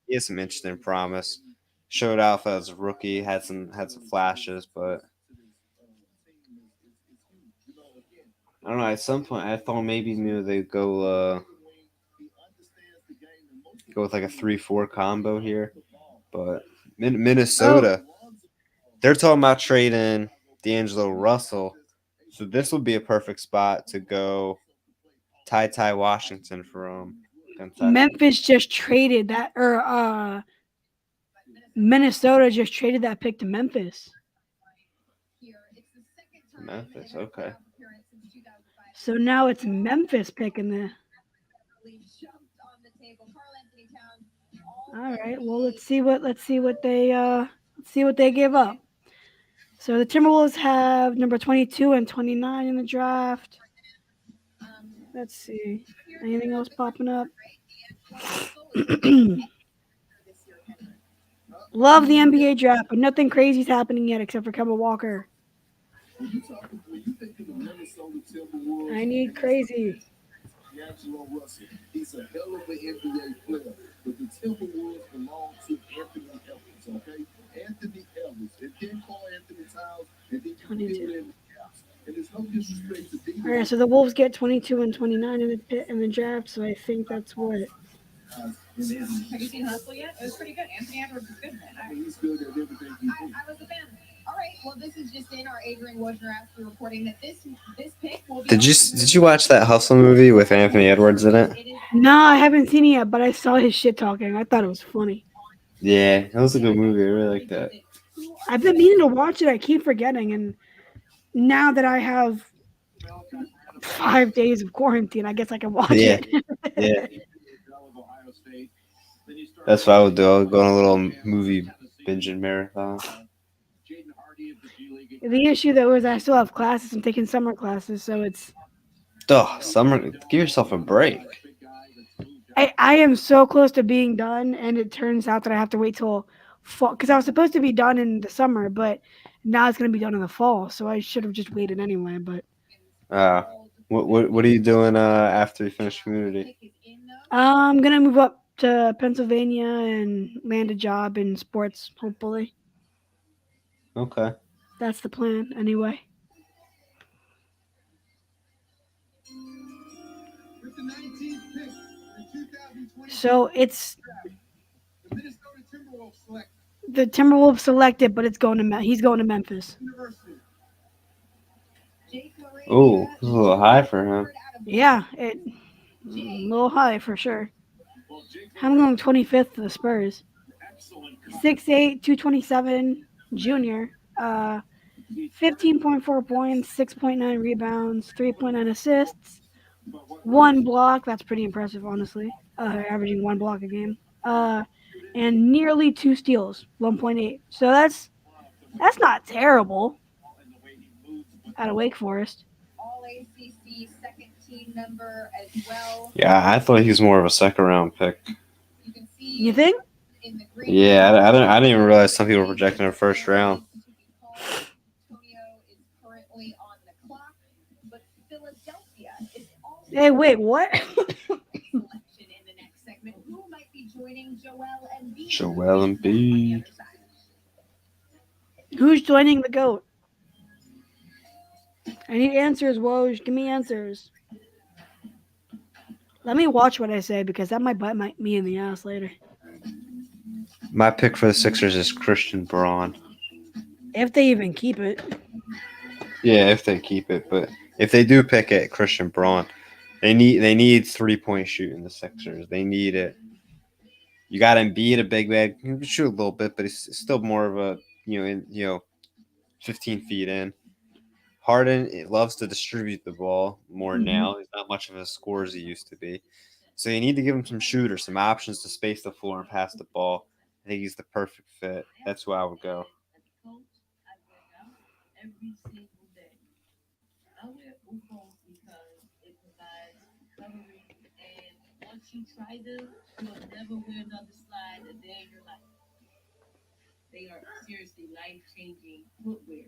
he has some interesting promise. Showed off as a rookie, had some flashes, but I don't know. At some point, I thought maybe they'd go with like a 3-4 combo here, but Minnesota, they're talking about trading D'Angelo Russell, so this would be a perfect spot to go Ty Washington from Kentucky. Memphis just traded that, or Minnesota just traded that pick to Memphis. Memphis, okay. So now it's Memphis picking the. All right. Well, let's see what they give up. So the Timberwolves have number 22 and 29 in the draft. Let's see. Anything else popping up? Love the NBA draft, but nothing crazy is happening yet except for Kemba Walker. I need crazy. D'Angelo Russell, he's a hell of an NBA player, but the Timberwolves belong to Anthony Edwards, okay? Anthony Edwards. They didn't call Anthony Towns, and then you fill in the gaps. And there's no disrespect to D. All right, so the Wolves get 22 and 29 in the draft, so I think that's what Have you seen Hustle yet? It was pretty good. Anthony Edwards is good, man. He's good at everything he do. I was a fan. All right. Well, this is just in. Our Adrian Wojnarowski reporting that this pick will be. Did you watch that Hustle movie with Anthony Edwards in it? No, I haven't seen it yet, but I saw his shit talking. I thought it was funny. Yeah, that was a good movie. I really like that. I've been meaning to watch it. I keep forgetting, and now that I have 5 days of quarantine, I guess I can watch Yeah. it. Yeah, that's what I would do. I would go on a little movie binging marathon. The issue though is I still have classes. I'm taking summer classes, so it's Summer. Give yourself a break. I am so close to being done, and it turns out that I have to wait till fall because I was supposed to be done in the summer, but now it's gonna be done in the fall. So I should have just waited anyway. But Uh, what are you doing after you finish community? I'm gonna move up to Pennsylvania and land a job in sports. Hopefully, Okay. that's the plan. Anyway, With the 19th pick in the 2020 so it's the Minnesota Timberwolves select the Timberwolves selected, but it's going to he's going to Memphis. University. Oh, it's a little high for him. Yeah, a little high for sure. I'm going 25th to the Spurs. 6'8", 227, junior. 15.4 points, 6.9 rebounds, 3.9 assists, one block. That's pretty impressive, honestly. Averaging one block a game. And nearly 2 steals, 1.8. So that's not terrible. Out of Wake Forest. All ACC second team member as well. Yeah, I thought he was more of a second round pick. You can see You think? in the green. Yeah, I didn't even realize some people were projecting a first round. Antonio is currently on the clock, but Philadelphia is also Hey, wait, what? selection in the next segment. Who might be joining Joel Embiid? Joel On the Embiid. other side. Who's joining the GOAT? I need answers, Woj. Give me answers. Let me watch what I say because that might bite me in the ass later. My pick for the Sixers is Christian Braun. If they even keep it. Yeah, if they keep it, but if they do pick it, Christian Braun, they need 3-point shooting. The Sixers, they need it. You got Embiid, a big man. He can shoot a little bit, but he's still more of a 15 feet in. Harden loves to distribute the ball more now. He's not much of a scorer as he used to be. So you need to give him some shooters, some options to space the floor and pass the ball. I think he's the perfect fit. That's where I would go. Every single day. I wear Ufos because it provides covering, and once you try them, you'll never wear another slide a day in your life. They are seriously life-changing footwear.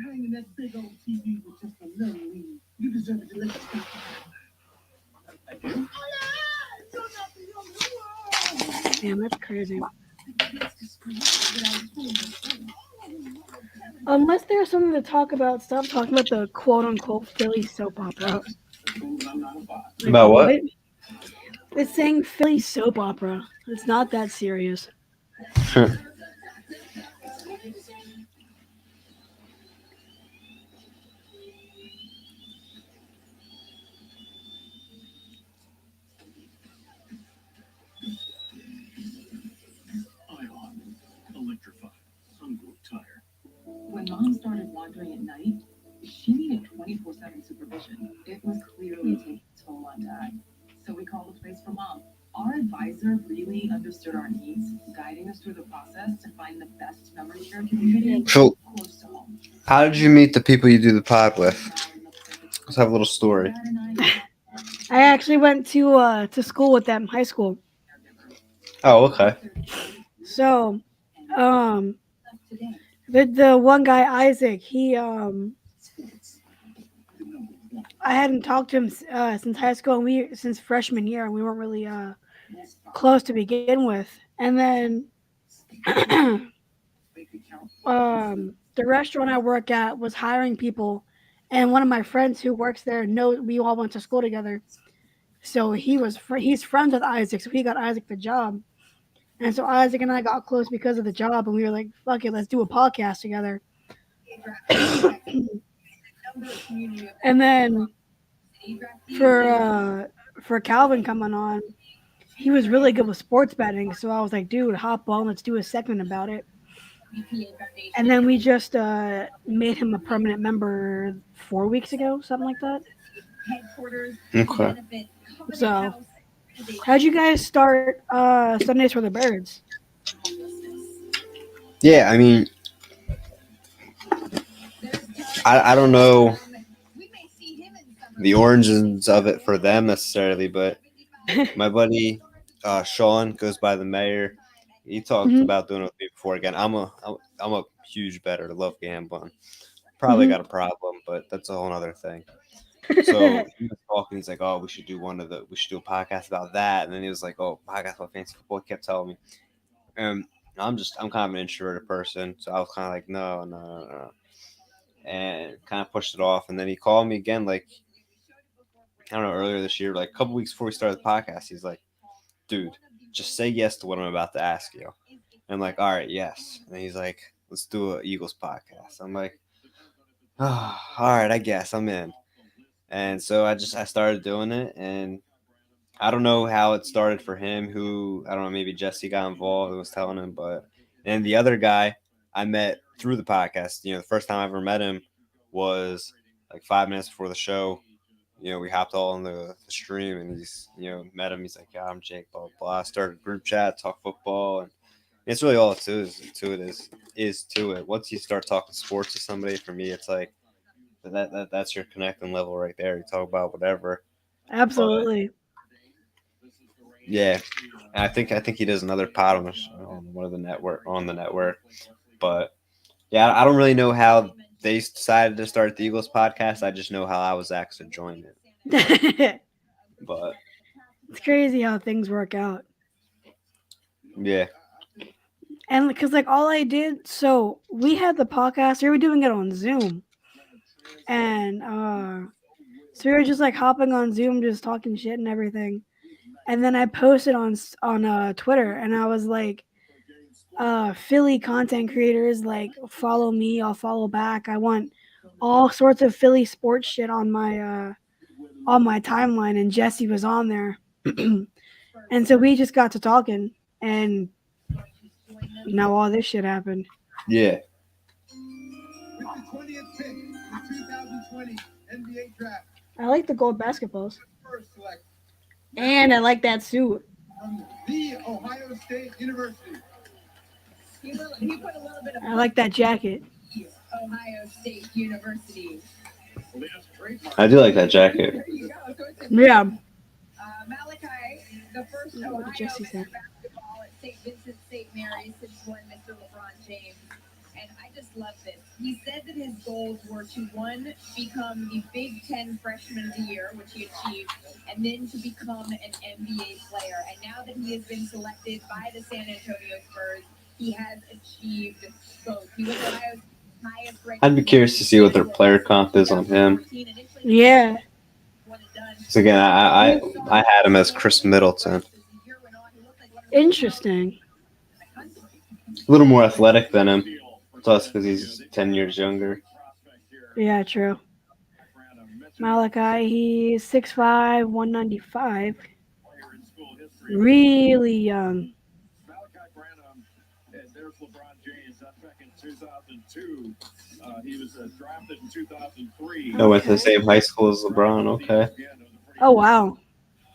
Hanging that big old TV with just a little weed. You deserve it to let you I do. Damn, that's crazy. Unless there's something to talk about, stop talking about the quote-unquote Philly soap opera. Like, About what? It's saying Philly soap opera. It's not that serious. Electrified. I'm tired. When mom started wandering at night, she needed 24/7 supervision. It was clearly taking a toll on dad. So we called a place for mom. Our advisor really understood our needs, guiding us through the process to find the best memory care community So, close to home. how did you meet the people you do the pod with? Let's have a little story. I actually went to school with them, high school. Oh, okay. So, the one guy Isaac, I hadn't talked to him since high school, and since freshman year, and we weren't really close to begin with. And then the restaurant I work at was hiring people, And one of my friends who works there knows we all went to school together. So he's friends with Isaac, so he got Isaac the job. And so Isaac and I got close because of the job, and we were like, "Fuck it, let's do a podcast together." And then for uh, for Calvin coming on, he was really good with sports betting. So I was like, "Dude, hop on, let's do a segment about it." And then we just made him a permanent member 4 weeks ago, something like that. Okay. So, how'd you guys start Sundays for the Birds? Yeah, I mean, I don't know the origins of it for them necessarily, but my buddy Sean goes by the mayor. He talked Hmm. about doing it with me before. Again, I'm a huge bettor. Love gambling. Probably Hmm. got a problem, but that's a whole other thing. So he was talking. He's like, "Oh, we should do a podcast about that." And then he was like, "Oh, podcast about fantasy football." He kept telling me, and I'm kind of an introverted person, so I was kind of like, "No, no, no, no," and kind of pushed it off. And then he called me again, like I don't know, earlier this year, like a couple weeks before we started the podcast. He's like, "Dude, just say yes to what I'm about to ask you." And I'm like, "All right, yes." And he's like, "Let's do a Eagles podcast." I'm like, "Oh, all right, I guess I'm in." And so I started doing it, and I don't know how it started for him. Who I don't know, maybe Jesse got involved and was telling him, but and the other guy I met through the podcast. The first time I ever met him was like 5 minutes before the show. We hopped all on the stream, and he's met him. He's like, "Yeah, I'm Jake." Blah blah blah. Started a group chat, talk football, and it's really all it is to it. Once you start talking sports to somebody, for me, it's like that's your connecting level right there. You talk about whatever, but Absolutely. yeah, I think he does another pod on one of the network, but yeah, I don't really know how they decided to start the Eagles podcast. I just know how I was asked to join it, It's but crazy how things work out. yeah, And because like all I did, so we had the podcast, we were doing it on Zoom, and so we were just like hopping on Zoom, just talking shit and everything. And then I posted on Twitter, and I was like, Philly content creators, like follow me, I'll follow back. I want all sorts of Philly sports shit on my timeline, and Jesse was on there. And so we just got to talking, and now all this shit happened. yeah. With the 20th pick in the 2020 NBA draft, I like the gold basketballs, first select and I like that suit. from the Ohio State University. He put a little bit of I like that jacket. Ohio State University. I do like that jacket. There you go. So it's a Yeah. Malachi, the first Oh, what Ohio did Jesse say? men's basketball at St. Vincent St. Mary's since one Mr. LeBron James. And I just love this. He said that his goals were to, one, become the Big Ten Freshman of the Year, which he achieved, and then to become an NBA player. And now that he has been selected by the San Antonio Spurs, he has achieved both. He was Ohio's highest ranked. I'd be curious to see what their player comp is on him. Yeah. So again, I had him as Chris Middleton, Interesting. a little more athletic than him, plus because he's 10 years younger. Yeah, true. Malachi, he's 6'5", 195. Really young. Malachi Branham, and there's LeBron James. That's back in 2002. He was drafted in 2003. I went to the same high school as LeBron. Okay. Oh, wow.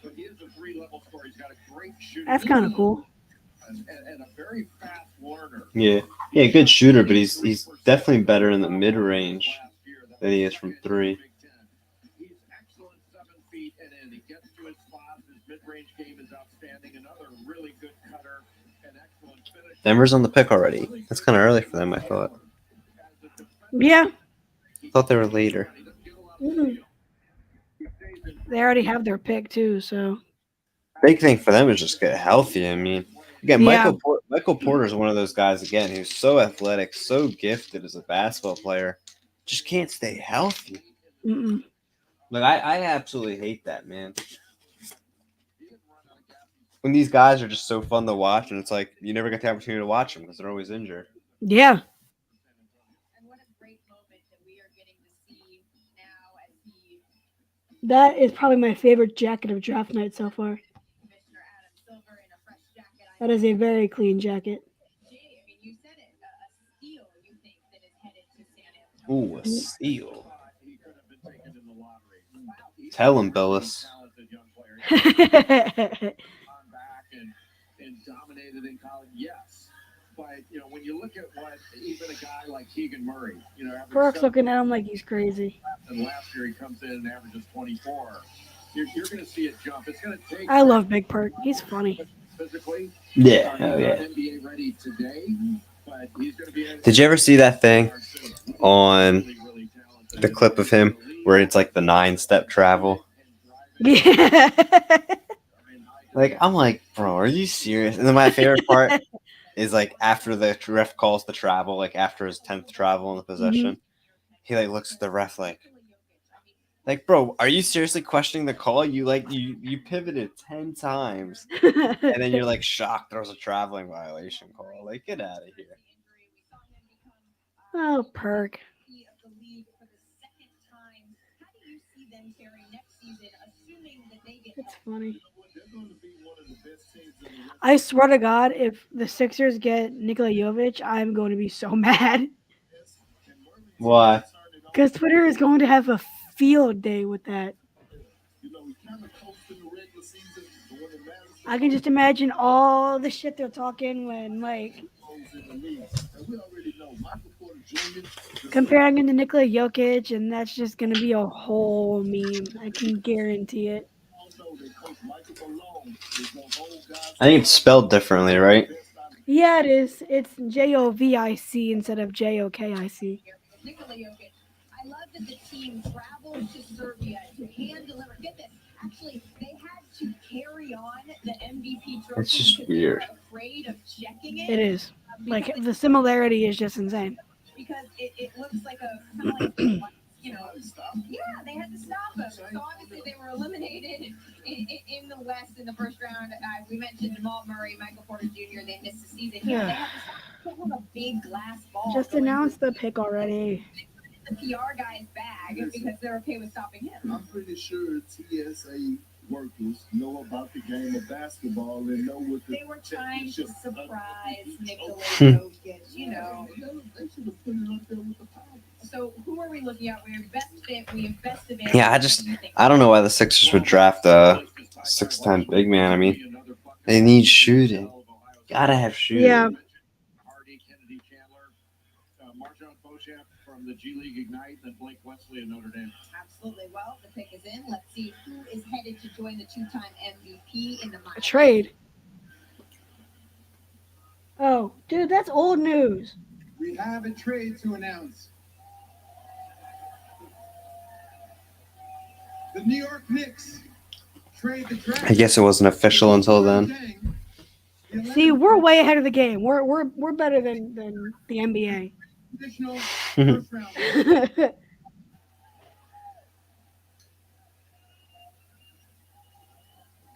But he is a three-level scorer. He's got a great shooting That's kind of cool. and a very fast learner. Yeah, good shooter, but he's definitely better in the mid range than he is from three. He's excellent 7 feet and in. He gets to his spots. His mid-range game is outstanding. Another really good cutter and excellent finish. Denver's on the pick already. That's kind of early for them, I thought. Yeah. I thought they were later. Mhm. They already have their pick, too, so. Big thing for them is just get healthy. I mean, again, Yeah. Michael Porter is one of those guys, again, who's so athletic, so gifted as a basketball player, just can't stay healthy. Mm-mm. Like I absolutely hate that, man. When these guys are just so fun to watch, and it's like you never get the opportunity to watch them because they're always injured. Yeah. And what a great moment that we are getting to see now as he That is probably my favorite jacket of draft night so far. Commissioner Adam Silver in a fresh jacket. I That is a very clean jacket. Jay, I mean, you said it, a steal. You think that is headed to San Antonio? Ooh, a steal. He could have been taken in the lottery. Wow, he's Tell him, Billis. Talented young player. On back and dominated in college. Yes. But when you look at what even a guy like Keegan Murray, Burke's looking at him like he's crazy. and last year he comes in and averages 24. You're going to see it jump. It's going to take I love Big Perk. He's funny. physically. Yeah, He's oh not yeah. NBA ready today, but he's going to be. Did you ever see that thing on the clip of him where it's like the 9-step travel? Yeah. Like I'm like, bro, are you serious? And then my favorite part is like after the ref calls the travel, like after his 10th travel in the possession, he like looks at the ref like, bro, are you seriously questioning the call? You pivoted 10 times, and then you're like shocked there was a traveling violation call. Like, get out of here. Oh, Perk. Of the league for the second time. How do you see them carrying next season, assuming that they get It's funny. They're going to be one of the best teams in the rest. I swear to God, if the Sixers get Nikola Jovic, I'm going to be so mad. Why? Because Twitter is going to have a field day with that. We kind of coast in the regular season, but when it matters, I can just imagine all the shit they're talking when, like, goes in the league. And we already know Michael Porter Jr. comparing him to Nikola Jokic, and that's just going to be a whole meme. I can guarantee it. Also, that Coach Michael Malone is going to hold guys. I think it's spelled differently, right? Yeah, it is. It's Jovic instead of Jokic. Nikola Jokic. I love that the team traveled to Serbia to hand deliver. Get this. Actually, they had to carry on the MVP trophy. It's just because they weird. were afraid of checking it. It is. Like, because the similarity is just insane. because it looks like a kind of like yeah, they had to stop them. So obviously they were eliminated in the West in the first round. We mentioned Jamal Murray, Michael Porter Jr. They missed the season. Yeah, they had to stop with a big glass ball. Just announced the pick already. The PR guy's bag because they're okay with stopping him. I'm pretty sure TSA workers know about the game of basketball and know what the They were trying to championship- surprise Nikola Jokic, They should have put it up there with the power. So who are we looking at? We have best fit. We have best available. Yeah, I don't know why the Sixers would draft a 6'10" big man. I mean, they need shooting. Gotta have shooting. Yeah. Hardy, Kennedy Chandler, Marjon Beauchamp from the G League Ignite, and Blake Wesley of Notre Dame. Absolutely. Well, the pick is in. Let's see who is headed to join the two-time MVP in the A trade. Oh, dude, that's old news. We have a trade to announce. The New York Knicks trade the draft. I guess it wasn't official until then. See, we're way ahead of the game. We're better than the NBA. Additional first round.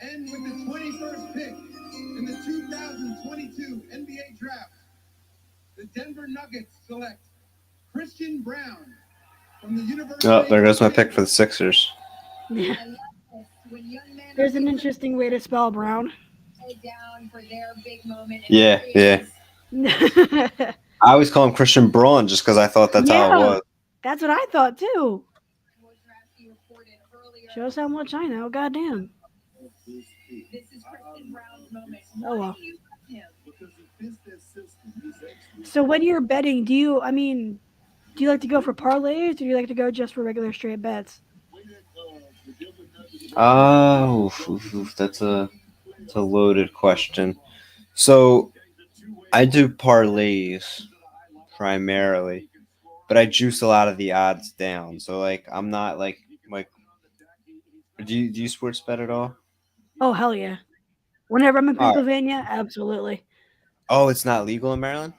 And with the 21st pick in the 2022 NBA draft, the Denver Nuggets select Christian Brown from the University. Oh, there goes my pick for the Sixers. Yeah. I love this. When young men There's an interesting way to spell Brown. head down for their big moment. Yeah, yeah. I always call him Christian Braun just because I thought that's how it was. That's what I thought too. Wojnarowski reported earlier. Shows how much I know. Goddamn. This is Christian Brown's moment. Oh, well. Why do you love him? Because he fits that system. He's actually So when you're betting, do you like to go for parlays or do you like to go just for regular straight bets? Oh, that's a loaded question. So I do parlays primarily, but I juice a lot of the odds down. So like I'm not like do you sports bet at all? Oh hell yeah! Whenever I'm in All right. Pennsylvania, absolutely. Oh, it's not legal in Maryland?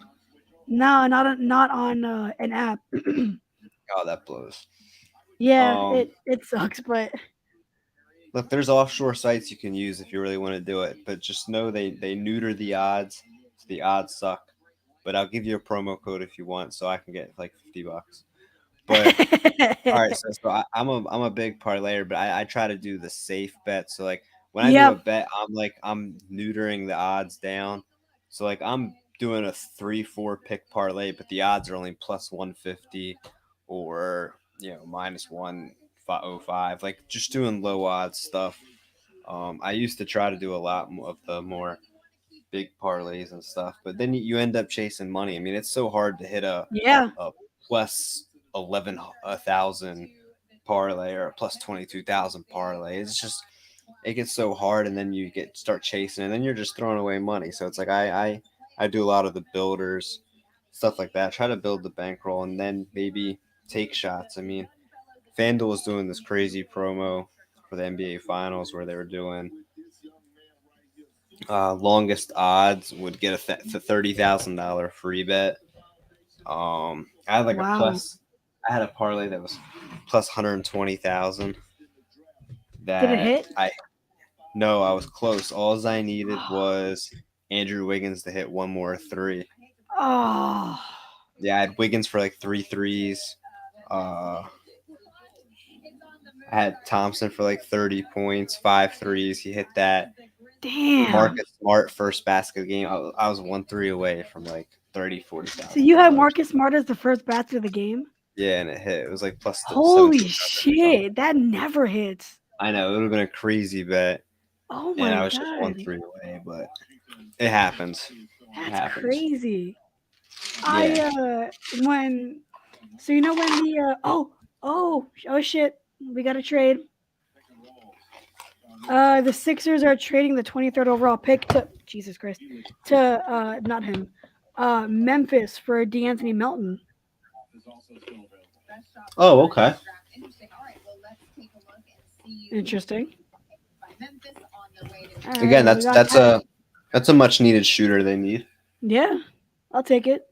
No, not on an app. Oh, that blows. Yeah, Um, it sucks, but Look, there's offshore sites you can use if you really want to do it, but just know they neuter the odds, so the odds suck. But I'll give you a promo code if you want, so I can get like $50. But all right, so I'm a big parlayer, but I try to do the safe bet. So like when I do a yep. bet, I'm neutering the odds down. So like I'm doing a 3-4 pick parlay, but the odds are only plus 150 or minus 105. Like just doing low odds stuff. I used to try to do a lot of the more big parlays and stuff, but then you end up chasing money. I mean, it's so hard to hit Yeah. a plus 11,000 parlay or a plus 22,000 parlay. It's just it gets so hard, and then you get start chasing, and then you're just throwing away money. So it's like I do a lot of the builders stuff like that. Try to build the bankroll, and then maybe take shots. I mean, FanDuel was doing this crazy promo for the NBA Finals where they were doing longest odds would get a $30,000 free bet. I had like a Wow. plus. I had a parlay that was plus 120,000. Did it That hit? I No, I was close. All I needed was Andrew Wiggins to hit one more three. Oh, Yeah, I had Wiggins for like three threes. Uh, I had Thompson for like 30 points, five threes. He hit that. damn. Marcus Smart first basket of the game. I was 1 3 away from like 30, forty So thousand you had dollars. Marcus Smart as the first basket of the game? Yeah, and it hit. It was like plus Holy 1700 or something. shit, that never hits. I know it would have been a crazy bet, Oh and my I was just god, 1 3 away, but it happens. It that's happens. crazy. I Yeah. when so you know when the oh shit, we got to trade. The Sixers are trading the 23rd overall pick to Jesus Christ to not him, Memphis for D'Anthony Melton. Oh, okay. Interesting. All right, Again, well we got that. that's a much needed shooter they need. Yeah, I'll take it.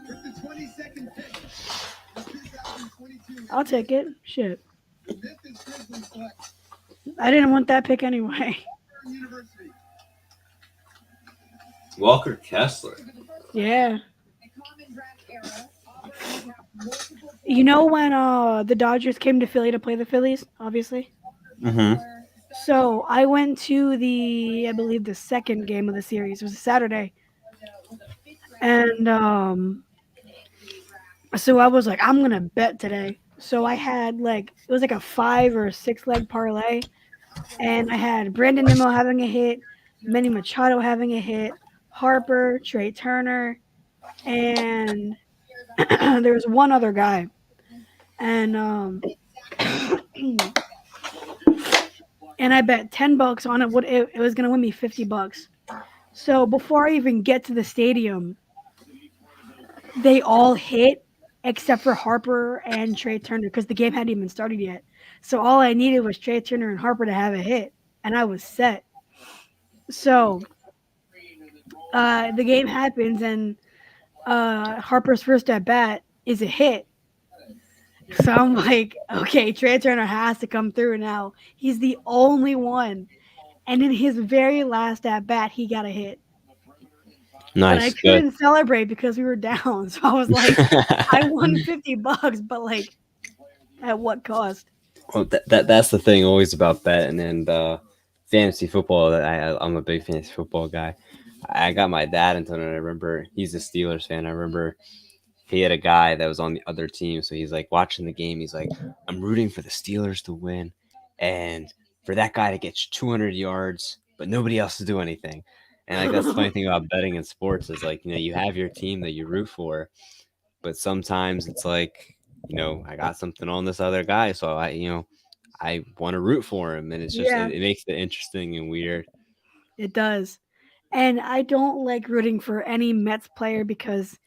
With the 22nd pick in the 2022 I'll take it. Shit, the Memphis Grizzlies select I didn't want that pick anyway. University. Walker Kessler. Yeah. You know when the Dodgers came to Philly to play the Phillies, obviously. Mm-hmm. So I went to I believe the second game of the series. It was a Saturday, and so I was like, I'm gonna bet today. So I had like it was like a 5 or 6 leg parlay, and I had Brandon Nimmo having a hit, Manny Machado having a hit, Harper, Trey Turner, and there was one other guy, and and I bet $10 on it. What it was gonna win me $50. So before I even get to the stadium, they all hit except for Harper and Trey Turner because the game hadn't even started yet. So all I needed was Trey Turner and Harper to have a hit, and I was set. So the game happens, and Harper's first at bat is a hit. So I'm like, okay, Trey Turner has to come through now. He's the only one. And in his very last at bat, he got a hit. But I Nice, good. couldn't celebrate because we were down. So I was like, I won $50, but like, at what cost? Well, that's the thing always about betting and fantasy football. That I'm a big fantasy football guy. I got my dad into it. And I remember he's a Steelers fan. I remember he had a guy that was on the other team, so he's like watching the game. He's like, I'm rooting for the Steelers to win, and for that guy to get 200 yards, but nobody else to do anything. And like that's the funny thing about betting in sports is like you have your team that you root for, but sometimes it's like I got something on this other guy, so I want to root for him, and it's just Yeah, it makes it interesting and weird. it does. And I don't like rooting for any Mets player because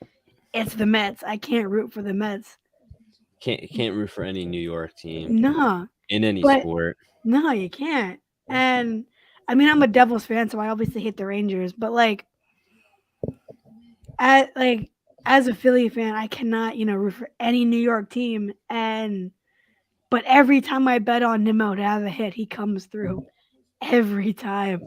it's the Mets. I can't root for the Mets. Can't root for any New York team Nah, in any but sport. no, you can't. And I mean, I'm a Devils fan, so I obviously hate the Rangers. But like, at like as a Philly fan, I cannot, root for any New York team. But every time I bet on Nimmo to have a hit, he comes through every time.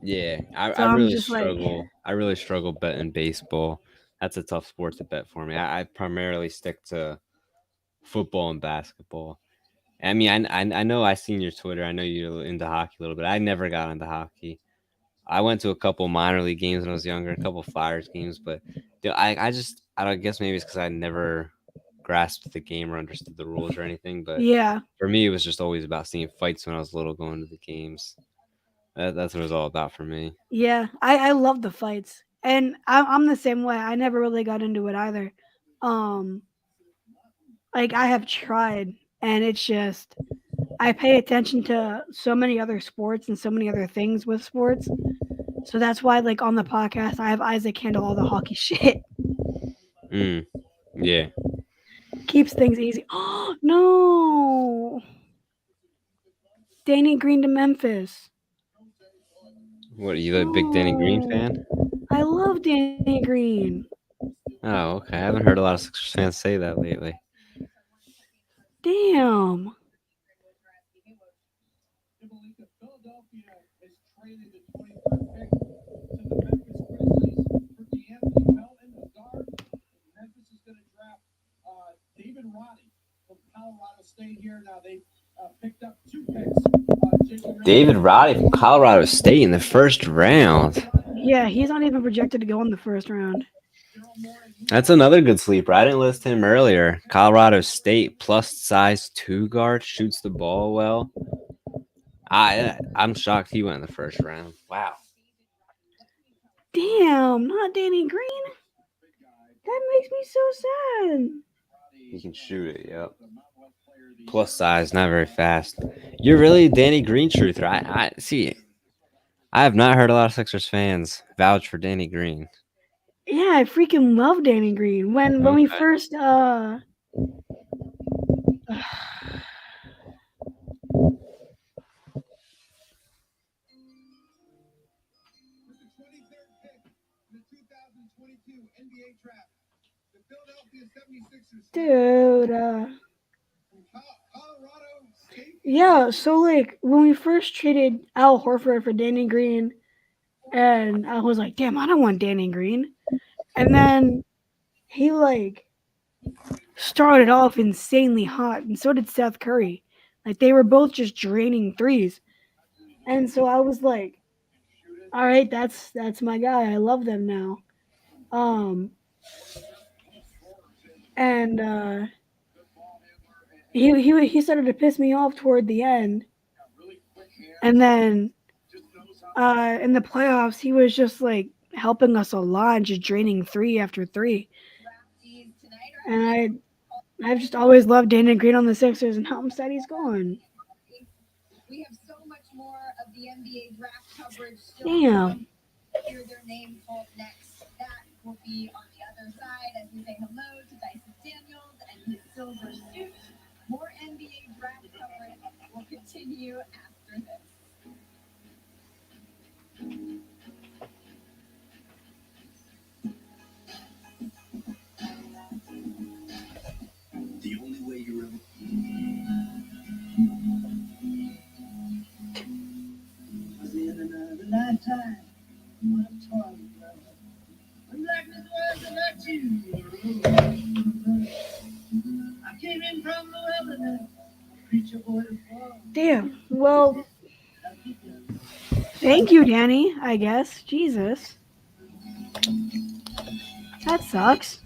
Yeah, I So I'm really just like, struggle. I really struggle betting baseball. That's a tough sport to bet for me. I primarily stick to football and basketball. I mean, I know I seen your Twitter. I know you're into hockey a little bit. I never got into hockey. I went to a couple minor league games when I was younger, a couple Flyers games, but I don't guess maybe it's because I never grasped the game or understood the rules or anything. But yeah, for me, it was just always about seeing fights when I was little, going to the games. That's what it was all about for me. yeah, I love the fights, and I'm the same way. I never really got into it either. Um, like I have tried, and it's just I pay attention to so many other sports and so many other things with sports. So that's why, like on the podcast, I have Isaac handle all the hockey shit. Mm, yeah. Keeps things easy. Oh no, Danny Green to Memphis. What are you, a big Danny Green No, fan? I love Danny Green. Oh, okay. I haven't heard a lot of Sixers fans say that lately. Damn. Philadelphia has traded the 23rd pick to the Memphis Grizzlies for DeAnthony Melton, the guard. Memphis is going to draft David Roddy from Colorado State here. Now they picked up 2 picks. David Roddy from Colorado State in the first round. Yeah, he's not even projected to go in the first round. That's another good sleeper. I didn't list him earlier. Colorado State plus size 2 guard, shoots the ball well. I'm shocked he went in the first round. Wow. Damn, not Danny Green. That makes me so sad. He can shoot it, yep. Plus size, not very fast. You're really a Danny Green truther. I see. I have not heard a lot of Sixers fans vouch for Danny Green. Yeah, I freaking love Danny Green. When we Okay. first With the 23rd pick in the 2022 NBA draft, the Philadelphia 76ers dude, from Colorado State. yeah, so like when we first traded Al Horford for Danny Green, and I was like, damn, I don't want Danny Green. And then he like started off insanely hot, and so did Seth Curry. Like they were both just draining threes. And so I was like, all right, that's my guy. I love them now. Um and he started to piss me off toward the end. And then in the playoffs, he was just like helping us a lot, just draining three after three. And I've just always loved Danny Green on the Sixers, and how I'm sad he's gone. We have so much more of the NBA draft coverage still to Damn. come. Hear their name called next. That will be on the other side as we say hello to Dyson Daniels and his silver suit. More NBA draft coverage will continue after this. The only way you ever. Was in another lifetime. What I'm talking about. When blackness was about you. I came in from the wilderness. Preacher boy to fall. Damn. Well, thank you, Danny, I guess. Jesus. That sucks.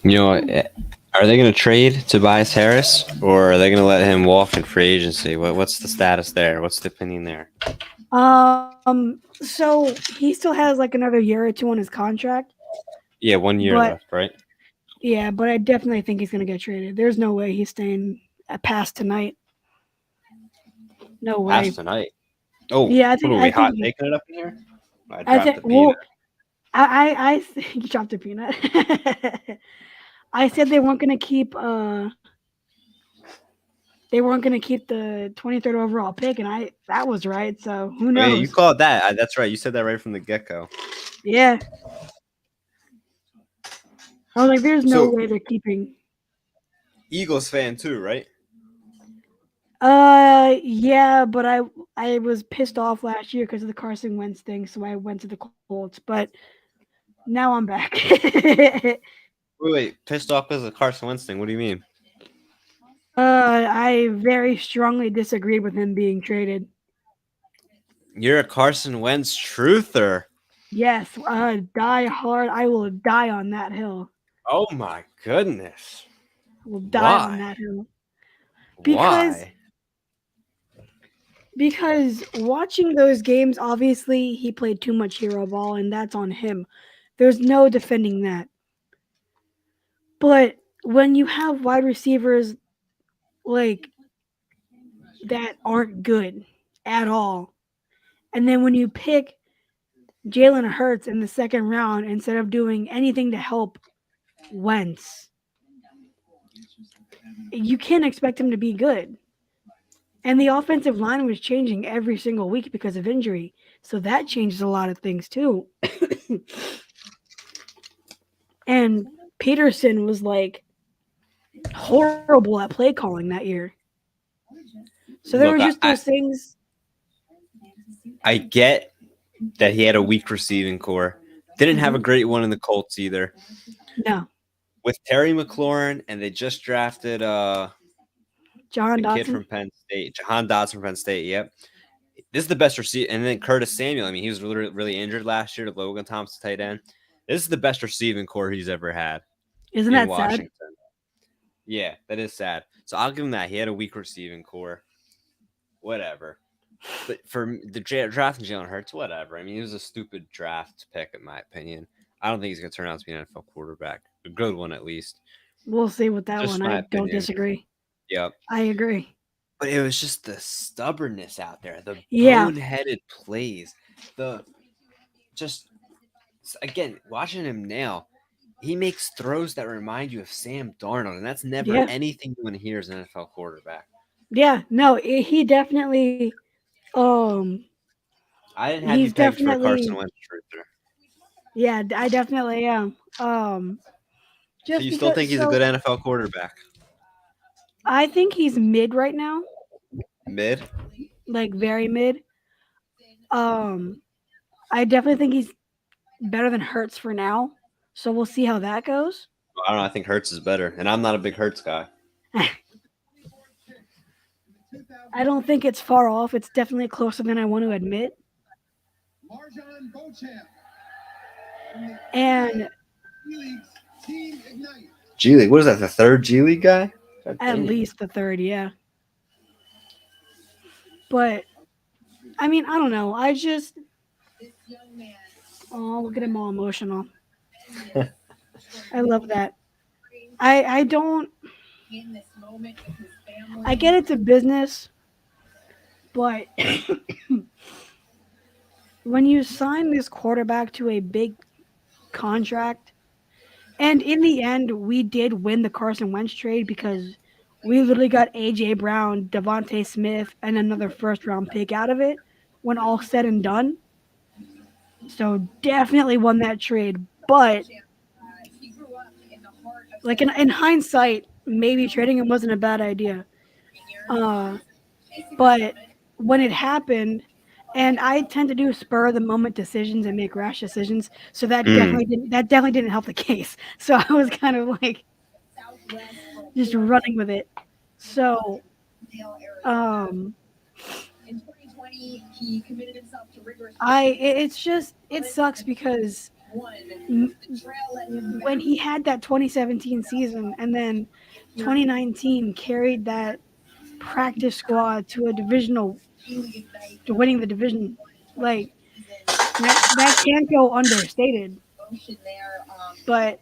You know, are they going to trade Tobias Harris, or are they going to let him walk in free agency? What's the status there? What's the opinion there? So he still has like another year or two on his contract. Yeah, 1 year But left, right? yeah, but I definitely think he's gonna get traded. There's no way he's staying past tonight. No way. Past tonight. Oh, Yeah, what are we hot taking it up in here? I I dropped think. the peanut. Well, I you dropped a peanut. I said they weren't gonna keep. they weren't going to keep the 23rd overall pick, and that was right. So who Oh, yeah, you knows? called that. That's right. You said that right from the get-go. Yeah, I was like, there's no So, way they're keeping. Eagles fan too, right? Yeah, but I was pissed off last year because of the Carson Wentz thing, so I went to the Colts. But now I'm back. Wait. Pissed off because of the Carson Wentz thing. What do you mean? I very strongly disagreed with him being traded. You're a Carson Wentz truther. Yes, die hard. I will die on that hill. Oh my goodness. I will die on Why? that hill because Why? because watching those games, obviously he played too much hero ball, and that's on him. There's no defending that. But when you have wide receivers like that aren't good at all, and then when you pick Jalen Hurts in the second round instead of doing anything to help Wentz, you can't expect him to be good. And the offensive line was changing every single week because of injury. So that changes a lot of things too. And Peterson was like horrible at play calling that year. So there Look, was I, just I those things. I get that he had a weak receiving core. Didn't have a Mhm. great one in the Colts either. No, With Terry McLaurin, and they just drafted John the kid Dotson. from Penn State, Jahan Dodson from Penn State. Yep. This is the best receiver. And then Curtis Samuel. I mean, he was really, really injured last year to Logan Thompson tight end. This is the best receiving core he's ever had Isn't in that sad? Washington. Yeah, that is sad. So I'll give him that. He had a weak receiving core. Whatever. But for the draft and Jalen Hurts, whatever. I mean, it was a stupid draft pick, in my opinion. I don't think he's going to turn out to be an NFL quarterback. A good one, at least. We'll see with that Just one. my I don't opinion. disagree. Yep. I agree. But it was just the stubbornness out there, the Yeah. boneheaded plays, the just again watching him now. He makes throws that remind you of Sam Darnold, and that's never Yeah. anything you want to hear as an NFL quarterback. Yeah. No, he definitely I didn't have he's you pegged for a definitely Carson Wentz truther. yeah, I definitely am. So Just you still because think he's a so good NFL quarterback? I think he's mid right now, Mid? like very mid. Um, I definitely think he's better than Hurts for now. So we'll see how that goes. I don't know. I think Hurts is better, and I'm not a big Hurts guy. I don't think it's far off. It's definitely closer than I want to admit. Marjan Beauchamp from the And G-League's Team Ignite. G League. What is that? The third G League guy? God at damn. least the third, yeah. But I mean, I don't know. I just This young man oh look at him all emotional. I love that. I don't in this moment with his family. I get it's a business, but when you sign this quarterback to a big contract, and in the end, we did win the Carson Wentz trade because we literally got AJ Brown, Devontae Smith, and another first round pick out of it when all said and done. So definitely won that trade. But He grew up in the heart of like in hindsight, maybe trading him wasn't a bad idea. But when it happened, and I tend to do spur of the moment decisions and make rash decisions, so that definitely didn't help the case. So I was kind of like Southwest just running with it. So Dale area. um In 2020, he committed himself to rigorous it's just it sucks because one. m- The trail led him when he had that 2017 season and then 2019 carried that practice squad to a divisional to winning the division, like that can't go understated. motion there. But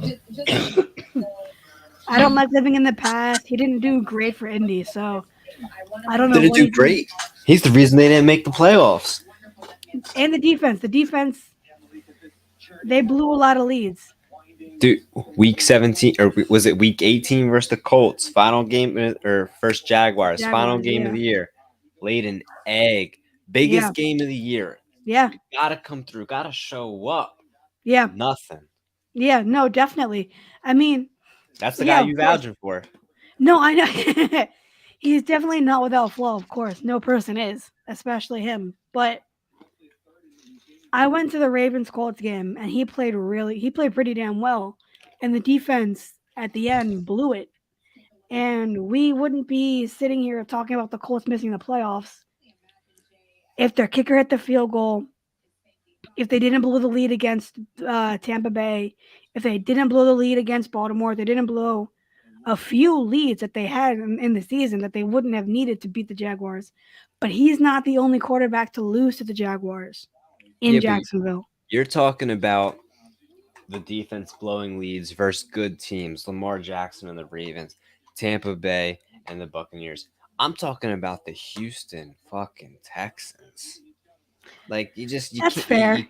Just I don't like living in the past. He didn't do great for Indy, so I want I don't know Didn't what do he did. great. He's the reason they didn't make the playoffs. And the defense, they blew a lot of leads. Dude, week 17 or was it week 18 versus the Colts? Final game or first Jaguars, final Jaguars, game of yeah. the year. Laid an egg. Yeah. Biggest game of the year. Yeah. You gotta come through, gotta show up. Yeah. Nothing. Yeah. No, definitely. I mean, That's the guy yeah, of you course. vouching for. No, I know. He's definitely not without flaw, of course. No person is, especially him. But I went to the Ravens Colts game and he played pretty damn well. And the defense at the end blew it. And we wouldn't be sitting here talking about the Colts missing the playoffs if their kicker hit the field goal, if they didn't blow the lead against Tampa Bay, if they didn't blow the lead against Baltimore, if they didn't blow a few leads that they had in the season that they wouldn't have needed to beat the Jaguars. But he's not the only quarterback to lose to the Jaguars in Yeah, but Jacksonville. you're talking about the defense blowing leads versus good teams. Lamar Jackson and the Ravens, Tampa Bay and the Buccaneers. I'm talking about the Houston fucking Texans. Like you That's can't fair.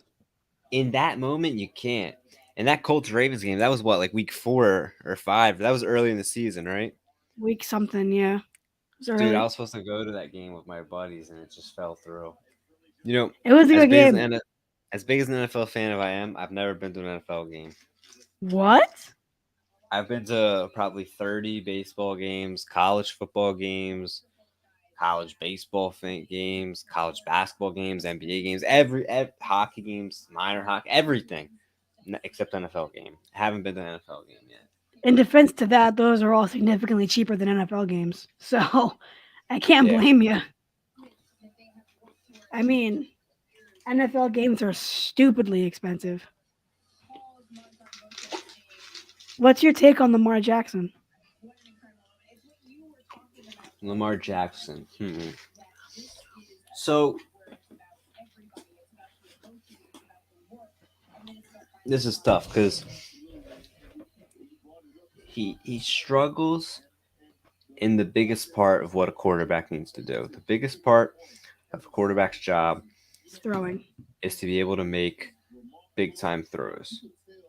in that moment you can't. And that Colts Ravens game, that was what, like week 4 or 5. That was early in the season, right? Week something, yeah. It was Dude, I early. was supposed to go to that game with my buddies and it just fell through. You know, It was a as good big as game. an as big as an NFL fan as I am, I've never been to an NFL game. What? I've been to probably 30 baseball games, college football games, college baseball games, college basketball games, NBA games, every hockey games, minor hockey, everything except NFL game. I haven't been to an NFL game yet. In defense to that, those are all significantly cheaper than NFL games. So I can't Yeah. blame you. I mean, NFL games are stupidly expensive. What's your take on Lamar Jackson? Lamar Jackson. So this is tough because he struggles in the biggest part of what a quarterback needs to do. The biggest part of a quarterback's job It's throwing. is to be able to make big time throws.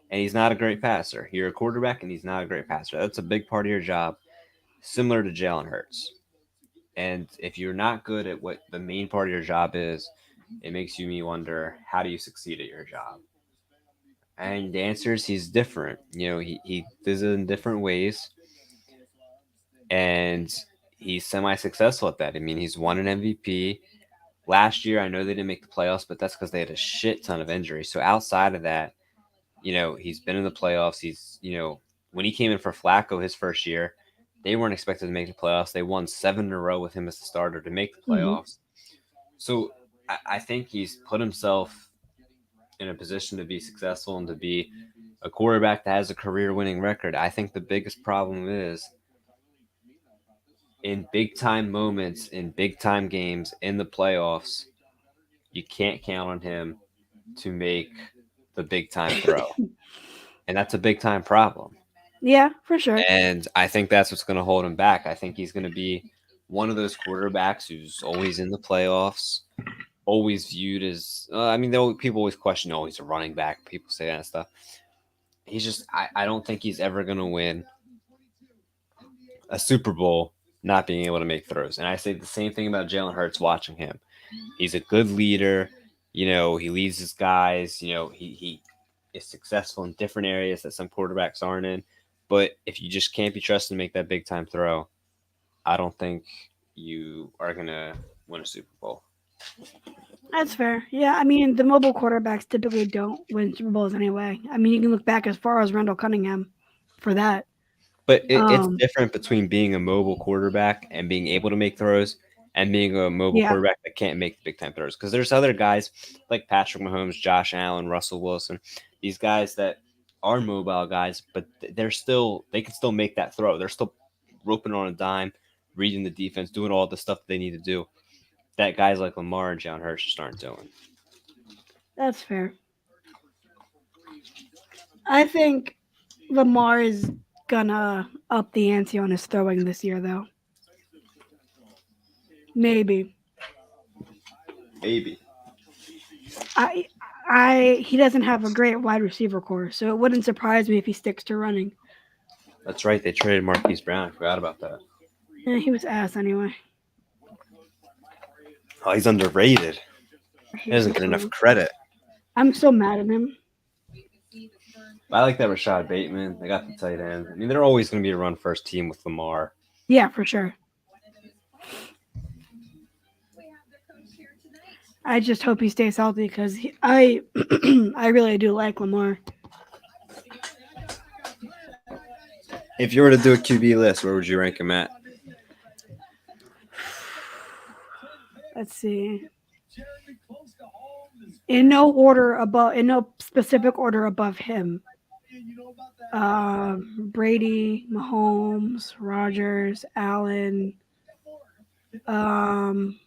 And he's not a great passer. You're a quarterback and he's not a great passer. That's a big part of your job, similar to Jalen Hurts. And if you're not good at what the main part of your job is, it makes me wonder, how do you succeed at your job? And the answer is he's different. You know, he does it in different ways. And he's semi successful at that. I mean, he's won an MVP. Last year, I know they didn't make the playoffs, but that's because they had a shit ton of injuries. So outside of that, you know, he's been in the playoffs. When he came in for Flacco his first year, they weren't expected to make the playoffs. They won 7 in a row with him as the starter to make the Mhm. playoffs. So I think he's put himself in a position to be successful and to be a quarterback that has a career winning record. I think the biggest problem is in big time moments, in big time games, in the playoffs, you can't count on him to make the big time throw. And that's a big time problem. Yeah, for sure. And I think that's what's going to hold him back. I think he's going to be one of those quarterbacks who's always in the playoffs, always viewed as, people always question, oh, he's a running back. People say that stuff. I don't think he's ever going to win a Super Bowl not being able to make throws. And I say the same thing about Jalen Hurts watching him. He's a good leader. You know, he leads his guys. You know, he is successful in different areas that some quarterbacks aren't in. But if you just can't be trusted to make that big time throw, I don't think you are going to win a Super Bowl. That's fair. Yeah, I mean, the mobile quarterbacks typically don't win Super Bowls anyway. I mean, you can look back as far as Randall Cunningham for that. But it's Um, different between being a mobile quarterback and being able to make throws and being a mobile yeah, quarterback that can't make the big time throws. Because there's other guys like Patrick Mahomes, Josh Allen, Russell Wilson, these guys that are mobile guys, but they can still make that throw. They're still roping on a dime, reading the defense, doing all the stuff they need to do that guys like Lamar and Jalen Hurts just aren't doing. that's fair. I think Lamar is gonna up the ante on his throwing this year, though. Maybe. Maybe. I He doesn't have a great wide receiver core, so it wouldn't surprise me if he sticks to running. That's right. They traded Marquise Brown. I forgot about that. He was ass anyway. Oh, he's underrated. I He hate doesn't him get so enough much. credit. I'm so mad at him. I like that Rashad Bateman. They got the tight end. I mean, they're always going to be a run first team with Lamar. Yeah, for sure. I just hope he stays healthy because I I really do like Lamar. If you were to do a QB list, where would you rank him at? Let's see. In no order above, in no specific order above him. Brady, Mahomes, Rogers, Allen. Um,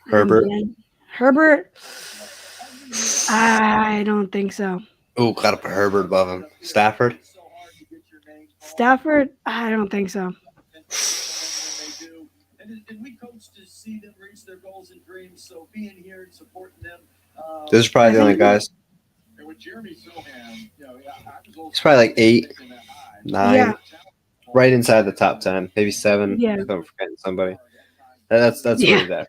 Herbert. Herbert. I don't think so. Oh, got to put Herbert above him. Stafford. Stafford. I don't think so. And we coach to see them reach their goals and dreams. So being here and supporting them. Those are probably the only guys. And with Jeremy Sohan, He's probably like 8, 9, Yeah. right inside the top 10, maybe 7. Yeah. If I'm forgetting somebody. That's where Yeah. he's at.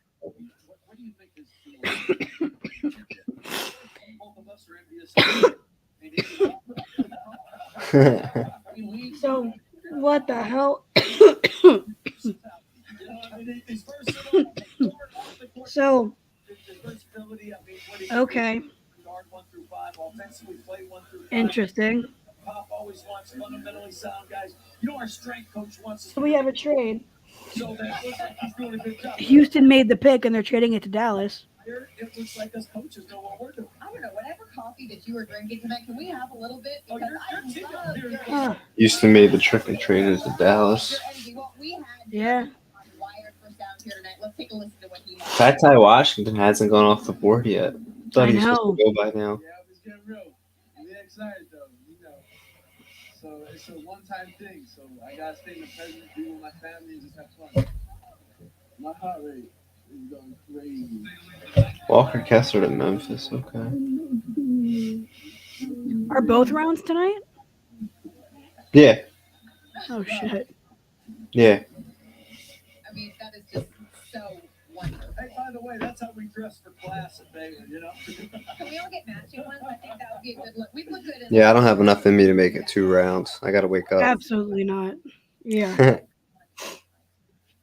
So what the hell? So okay. Interesting. Pop always wants fundamentally sound guys. You know our strength coach wants us. So we have a trade. So that looks like he's doing a good job. Houston made the pick and they're trading it to Dallas. It looks like us coaches know what we're doing. I don't know, whatever coffee that you were drinking tonight, can we have a little bit? Oh, Because you're I love your Huh. Houston made the trick and traded to Dallas. energy. What we had Yeah. on Wired for Sound here tonight. Let's take a listen to what he had. Fat Ty Washington hasn't gone off the board yet. Thought I he was supposed know. to go by now. Yeah, it was getting real. We excited though, you know. So it's a one-time thing. So I gotta stay in the present, be with my family, and just have fun. My heart rate is going crazy. Walker Kessler to Memphis. Okay. Are both rounds tonight? Yeah. Oh shit. Yeah. I mean, that is just so wonderful. Hey, by the way, that's how we dress for class at Baylor, you know? Can we all get matching ones? I think that would be a good look. We look good in Yeah, I don't have enough in me to make it 2 rounds. I got to wake up. Absolutely not. Yeah.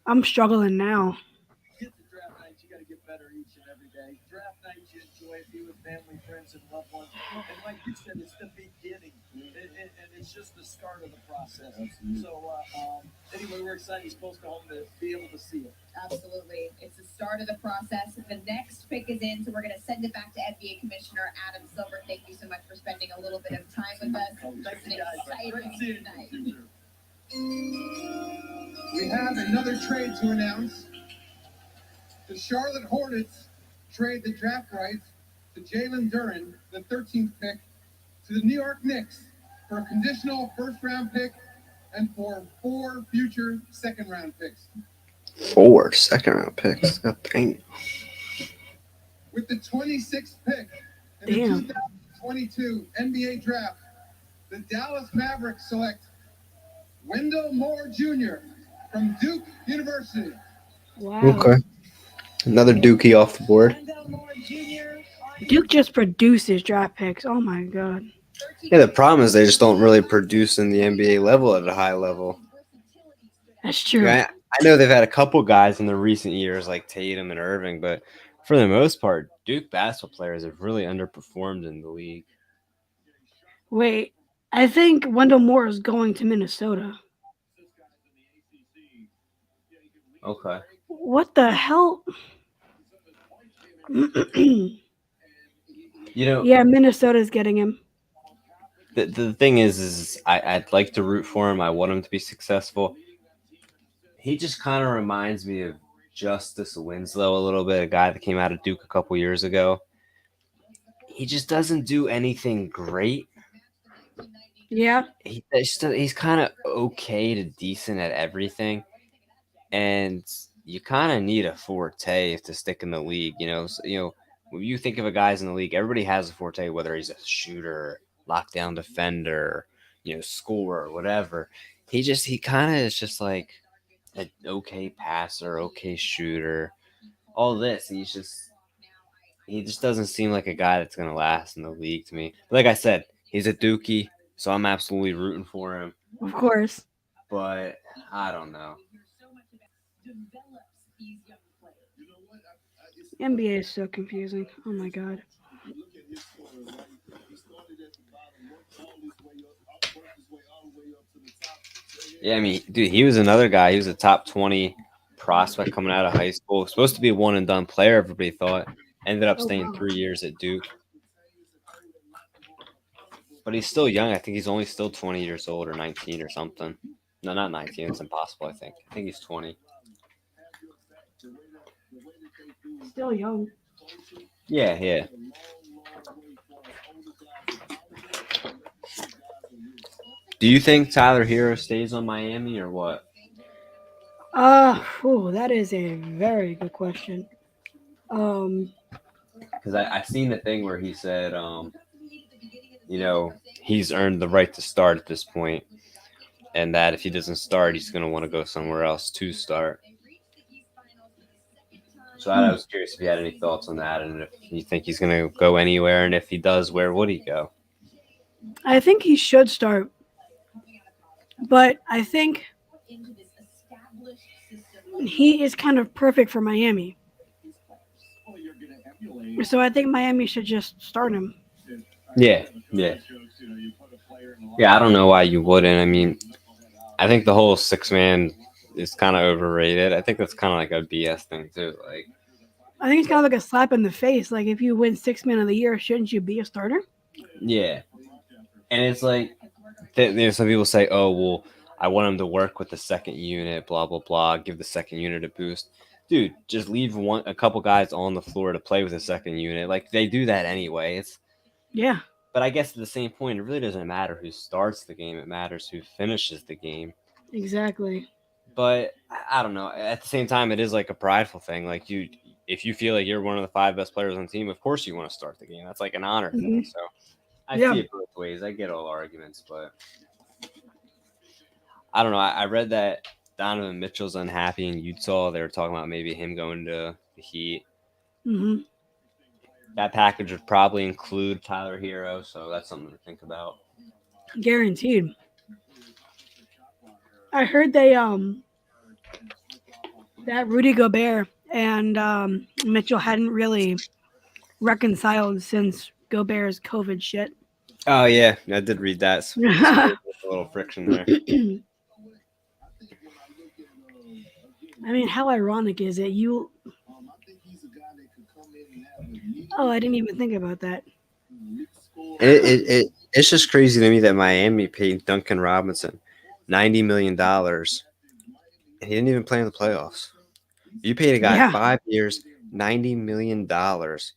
I'm struggling now. Get the draft nights, you gotta get better each and every day. Draft nights you enjoy, be with family, friends, and loved ones. And like you said, it's the beginning. And it's just the start of the process. So, anyway, we're excited he's supposed to go home to be able to see it. Absolutely. It's the start of the process. The next pick is in, so we're going to send it back to NBA Commissioner Adam Silver. Thank you so much for spending a little bit of time with us. Thank It's you an guys. exciting Great seeing night. you. We have another trade to announce. The Charlotte Hornets trade the draft rights to Jalen Duren, the 13th pick, to the New York Knicks for a conditional first-round pick and for 4 future second-round picks. 4 second-round picks. God dang. With the 26th pick in Damn. the 2022 NBA Draft, the Dallas Mavericks select Wendell Moore Jr. from Duke University. Wow. Okay. Another Dookie off the board. Wendell Moore Jr. Duke just produces draft picks. Oh my god. Yeah, the problem is they just don't really produce in the NBA level at a high level. That's true. Yeah, I know they've had a couple guys in the recent years like Tatum and Irving, but for the most part, Duke basketball players have really underperformed in the league. Wait, I think Wendell Moore is going to Minnesota. Okay. What the hell? You know, Yeah, Minnesota's getting him. the thing is I'd like to root for him. I want him to be successful. He just kind of reminds me of Justice Winslow a little bit, a guy that came out of Duke a couple years ago. He just doesn't do anything great. Yeah. He's kind of okay to decent at everything. And you kind of need a forte to stick in the league. When you think of a guys in the league, everybody has a forte, whether he's a shooter, lockdown defender, scorer, whatever. He kind of is just like an okay passer, okay shooter, all this. He just doesn't seem like a guy that's gonna last in the league to me. But like I said, he's a Dookie, so I'm absolutely rooting for him. Of course. But I don't know. NBA is so confusing. Oh my god. Look at his story, right? He started at the bottom, worked all his way up, worked his way all the way up to the top. Yeah, I mean, dude, he was another guy. He was a top 20 prospect coming out of high school. Supposed to be a one and done player, everybody thought. Ended up Oh staying wow. 3 years at Duke. But he's still young. I think he's only still 20 years old or 19 or something. No, not 19. It's impossible, I think. I think he's 20. Still young. Yeah. Do you think Tyler Hero stays on Miami or what? That is a very good question. Because I seen the thing where he said, he's earned the right to start at this point, and that if he doesn't start, he's going to want to go somewhere else to start. So I was curious if you had any thoughts on that, and if you think he's going to go anywhere, and if he does, where would he go? I think he should start, but I think he is kind of perfect for Miami. So I think Miami should just start him. Yeah. I don't know why you wouldn't. I mean, I think the whole 6-man is kind of overrated. I think that's kind of like a BS thing too. Like, I think it's kind of like a slap in the face. Like, if you win 6-man of the year, shouldn't you be a starter? Yeah, and it's like some people say, "Oh, well, I want him to work with the second unit, blah blah blah, give the second unit a boost." Dude, just leave a couple guys on the floor to play with the second unit. Like, they do that anyway. Yeah, But I guess at the same point, it really doesn't matter who starts the game. It matters who finishes the game. exactly. But I don't know. At the same time, it is like a prideful thing. Like, if you feel like you're one of the 5 best players on the team, of course you want to start the game. That's like an honor thing. So I see it both ways. I get all arguments, but I don't know. I read that Donovan Mitchell's unhappy in Utah. They were talking about maybe him going to the Heat. Mm-hmm. That package would probably include Tyler Hero, so that's something to think about. Guaranteed. I heard that Rudy Gobert and Mitchell hadn't really reconciled since Gobert's COVID shit. Oh yeah, I did read that. So a little friction there. I mean, how ironic is it? Oh, I didn't even think about that. It's just crazy to me that Miami paid Duncan Robinson $90 million, and he didn't even play in the playoffs. You paid a guy 5 years, $90 million, and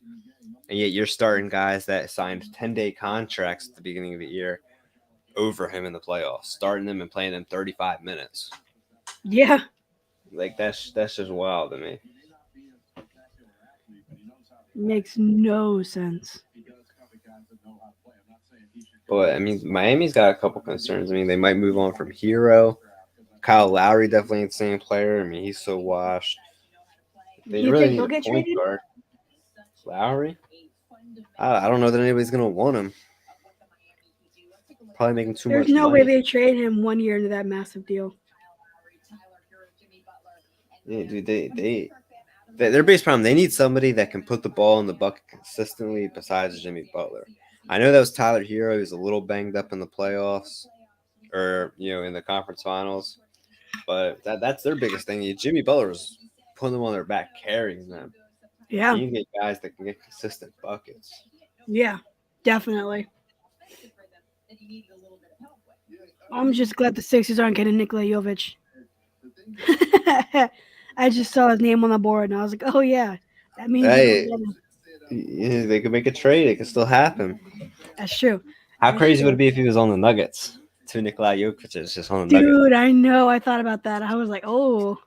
yet you're starting guys that signed 10-day contracts at the beginning of the year over him in the playoffs, starting them and playing them 35 minutes. Yeah. Like, that's just wild to me. Makes no sense. But I mean, Miami's got a couple concerns. I mean, they might move on from Hero. Kyle Lowry definitely ain't the same player. I mean, he's so washed. They You really think need he'll a get point traded? guard. Lowry? I don't know that anybody's gonna want him. Probably making too There's much no money. way they trade him 1 year into that massive deal. Yeah, dude, their biggest problem, they need somebody that can put the ball in the bucket consistently besides Jimmy Butler. I know that was Tyler Hero. He was a little banged up in the playoffs or, in the conference finals. But that's their biggest thing. Jimmy Butler was putting them on their back, carrying them. Yeah. You can get guys that can get consistent buckets. Yeah, definitely. I'm just glad the Sixers aren't getting Nikola Jovic. I just saw his name on the board, and I was like, oh, yeah. That means they could make a trade. It could still happen. That's true. How crazy would it be if he was on the Nuggets? 2 Nikola Jokic is just on the Nuggets. Dude, I know. I thought about that. I was like, oh.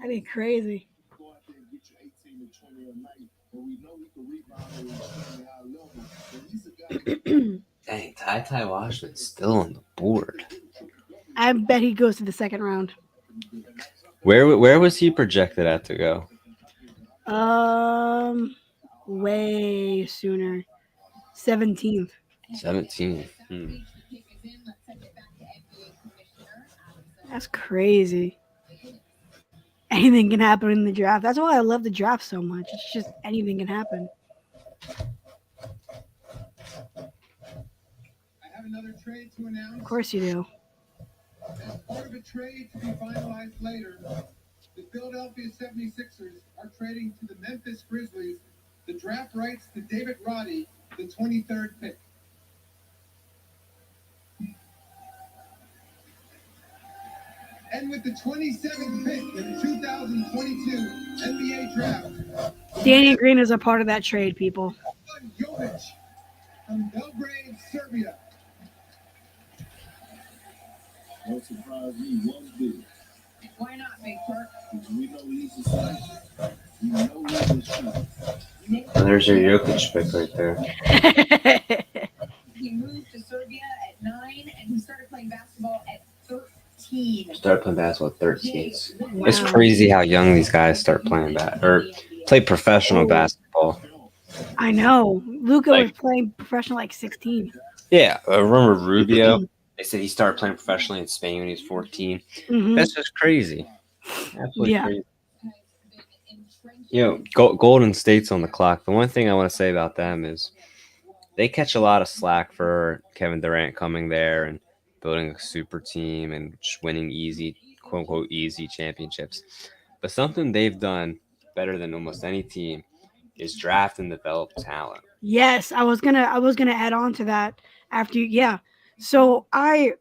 That'd be crazy. Go out there and get you 18 to 20 a night, and we know he can rebound at an extremely high level. But he's a guy that Dang, Ty Washington's still on the board. I bet he goes to the second round. Where was he projected at to go? Um, way sooner. 17th. 17. That's crazy. Anything can happen in the draft. That's why I love the draft so much. It's just anything can happen. I have another trade to announce. Of course you do. As part of a trade to be finalized later, the Philadelphia 76ers are trading to the Memphis Grizzlies the draft rights to David Roddy, the 23rd pick. And with the 27th pick in the 2022 NBA draft, Danny Green is a part of that trade, people. Jovic from Belgrade, Serbia. don't surprise me one bit. Why not, Big Perk? Because we know he's a sniper. We know he's a shooter. Oh, there's your Jokic pick right there. He moved to Serbia at 9, and he started playing basketball at 13. Started playing basketball at 13. Wow. It's crazy how young these guys start playing or play professional basketball. I know. Luca was Like- playing professional like 16. Yeah, I remember Rubio. They said he started playing professionally in Spain when he was 14. Mhm. That's just crazy. Absolutely Yeah. crazy. Golden State's on the clock. The one thing I want to say about them is they catch a lot of slack for Kevin Durant coming there and building a super team and just winning easy, quote unquote, easy championships. But something they've done better than almost any team is draft and develop talent. Yes, I was gonna add on to that after you. Yeah. So I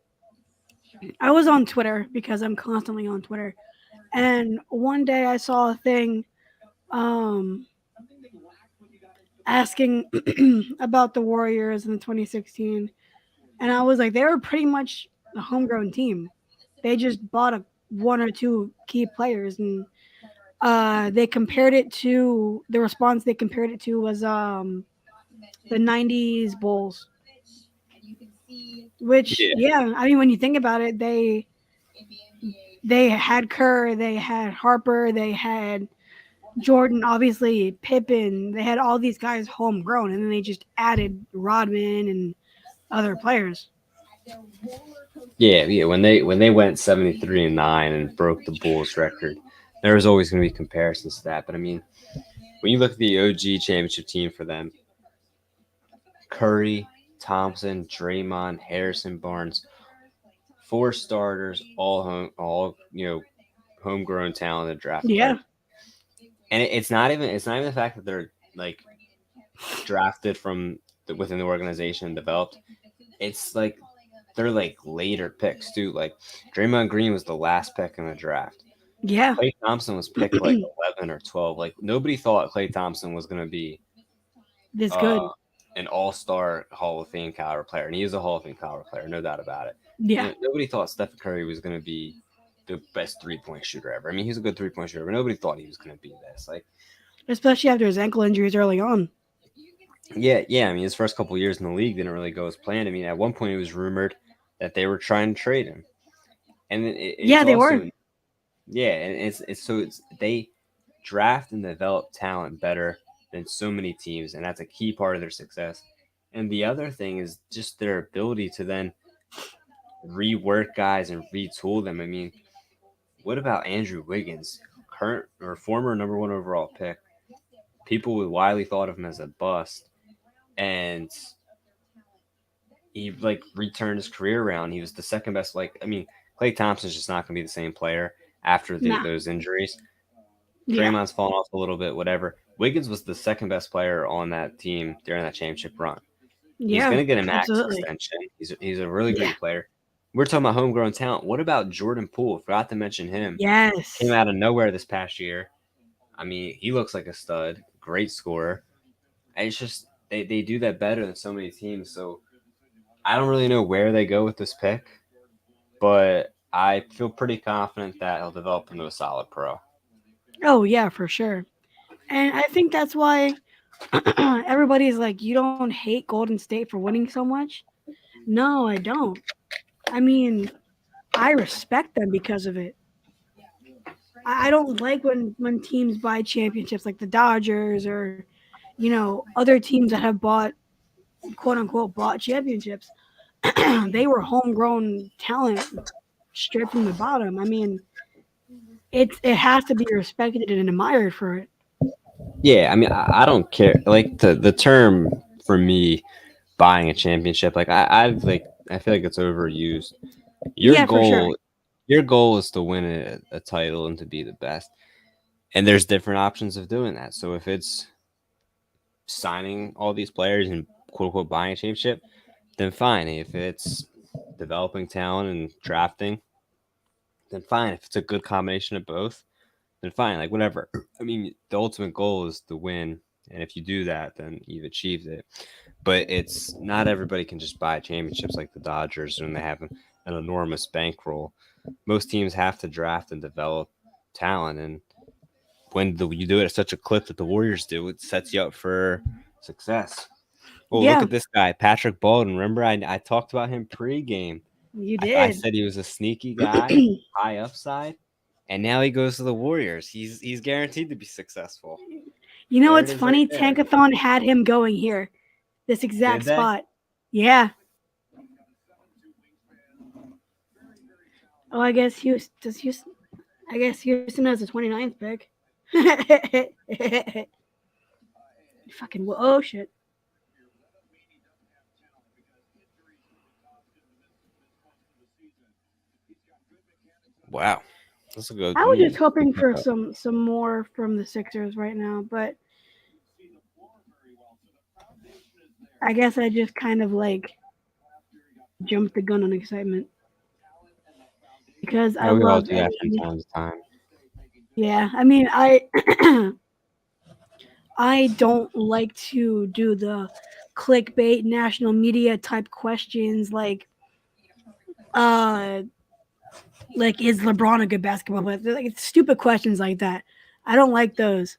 was on Twitter because I'm constantly on Twitter, and one day I saw a thing asking about the Warriors in the 2016, and I was like, they were pretty much a homegrown team. They just bought one or two key players, and they compared it to the response they compared it to was the 90s Bulls, which yeah, I mean when you think about it, they had Kerr, they had Harper, they had Jordan, obviously Pippen, they had all these guys homegrown, and then they just added Rodman and other players. Yeah. When they went 73-9 and broke the Bulls record, there was always going to be comparisons to that. But I mean, when you look at the OG championship team for them, Curry, Thompson, Draymond, Harrison Barnes, 4 starters, all homegrown talented draft Yeah. players. And it's not even the fact that they're like drafted from within the organization and developed. It's like they're like later picks too. Like Draymond Green was the last pick in the draft. Yeah. Klay Thompson was picked like 11 or 12. Like nobody thought Klay Thompson was going to be This good. an all-star Hall of Fame caliber player, and he is a Hall of Fame caliber player, no doubt about it. Yeah. Nobody thought Stephen Curry was going to be the best three-point shooter ever. I mean, he's a good three-point shooter, but nobody thought he was going to be this. Like, especially after his ankle injuries early on. Yeah. I mean, his first couple of years in the league didn't really go as planned. I mean, at one point it was rumored that they were trying to trade him, and then they were. Yeah, and it's they draft and develop talent better than so many teams, and that's a key part of their success. And the other thing is just their ability to then rework guys and retool them. I mean, what about Andrew Wiggins, current or former number 1 overall pick? People would widely thought of him as a bust, and he like returned his career around. He was the second best. Like, I mean, Klay Thompson's just not going to be the same player after those injuries. Draymond's fallen off a little bit, whatever. Wiggins was the second best player on that team during that championship run. He's going to get a max extension. He's a really great player. We're talking about homegrown talent. What about Jordan Poole? Forgot to mention him. Yes. Came out of nowhere this past year. I mean, he looks like a stud. Great scorer. And it's just they do that better than so many teams. So I don't really know where they go with this pick, but I feel pretty confident that he'll develop into a solid pro. Oh yeah, for sure. And I think that's why everybody's like, you don't hate Golden State for winning so much. No, I don't. I mean, I respect them because of it. I don't like when teams buy championships like the Dodgers or, other teams that have bought quote unquote bought championships. They were homegrown talent straight from the bottom. I mean, it has to be respected and admired for it. Yeah, I mean, I don't care. Like the term for me, buying a championship, like I feel like it's overused. Your Yeah, for sure. goal, your goal is to win a title and to be the best. And there's different options of doing that. So if it's signing all these players and quote unquote buying a championship, then fine. If it's developing talent and drafting, then fine. If it's a good combination of both, then fine. Like whatever. I mean, the ultimate goal is to win, and if you do that, then you've achieved it. But it's not everybody can just buy championships like the Dodgers when they have an enormous bankroll. Most teams have to draft and develop talent, and you do it at such a clip that the Warriors do, it sets you up for success. Oh, look Yeah, at this guy, Patrick Baldwin. Remember, I talked about him pregame. you I did. said he was a sneaky guy, high upside, and now he goes to the Warriors. He's guaranteed to be successful. You know There it what's is, right funny? there. Tankathon had him going here, this Did exact they? spot. Yeah. Oh, I guess Houston does Houston. I guess Houston has the 29th pick. Fucking oh shit! Wow, that's a good. I was just hoping for Pickup. some more from the Sixers right now, but I guess I just kind of like jumped the gun on excitement because I Yeah, we all love do that from any. time to time. Yeah, I mean I don't like to do the clickbait national media type questions uh like is LeBron a good basketball player? Like stupid questions like that. I don't like those.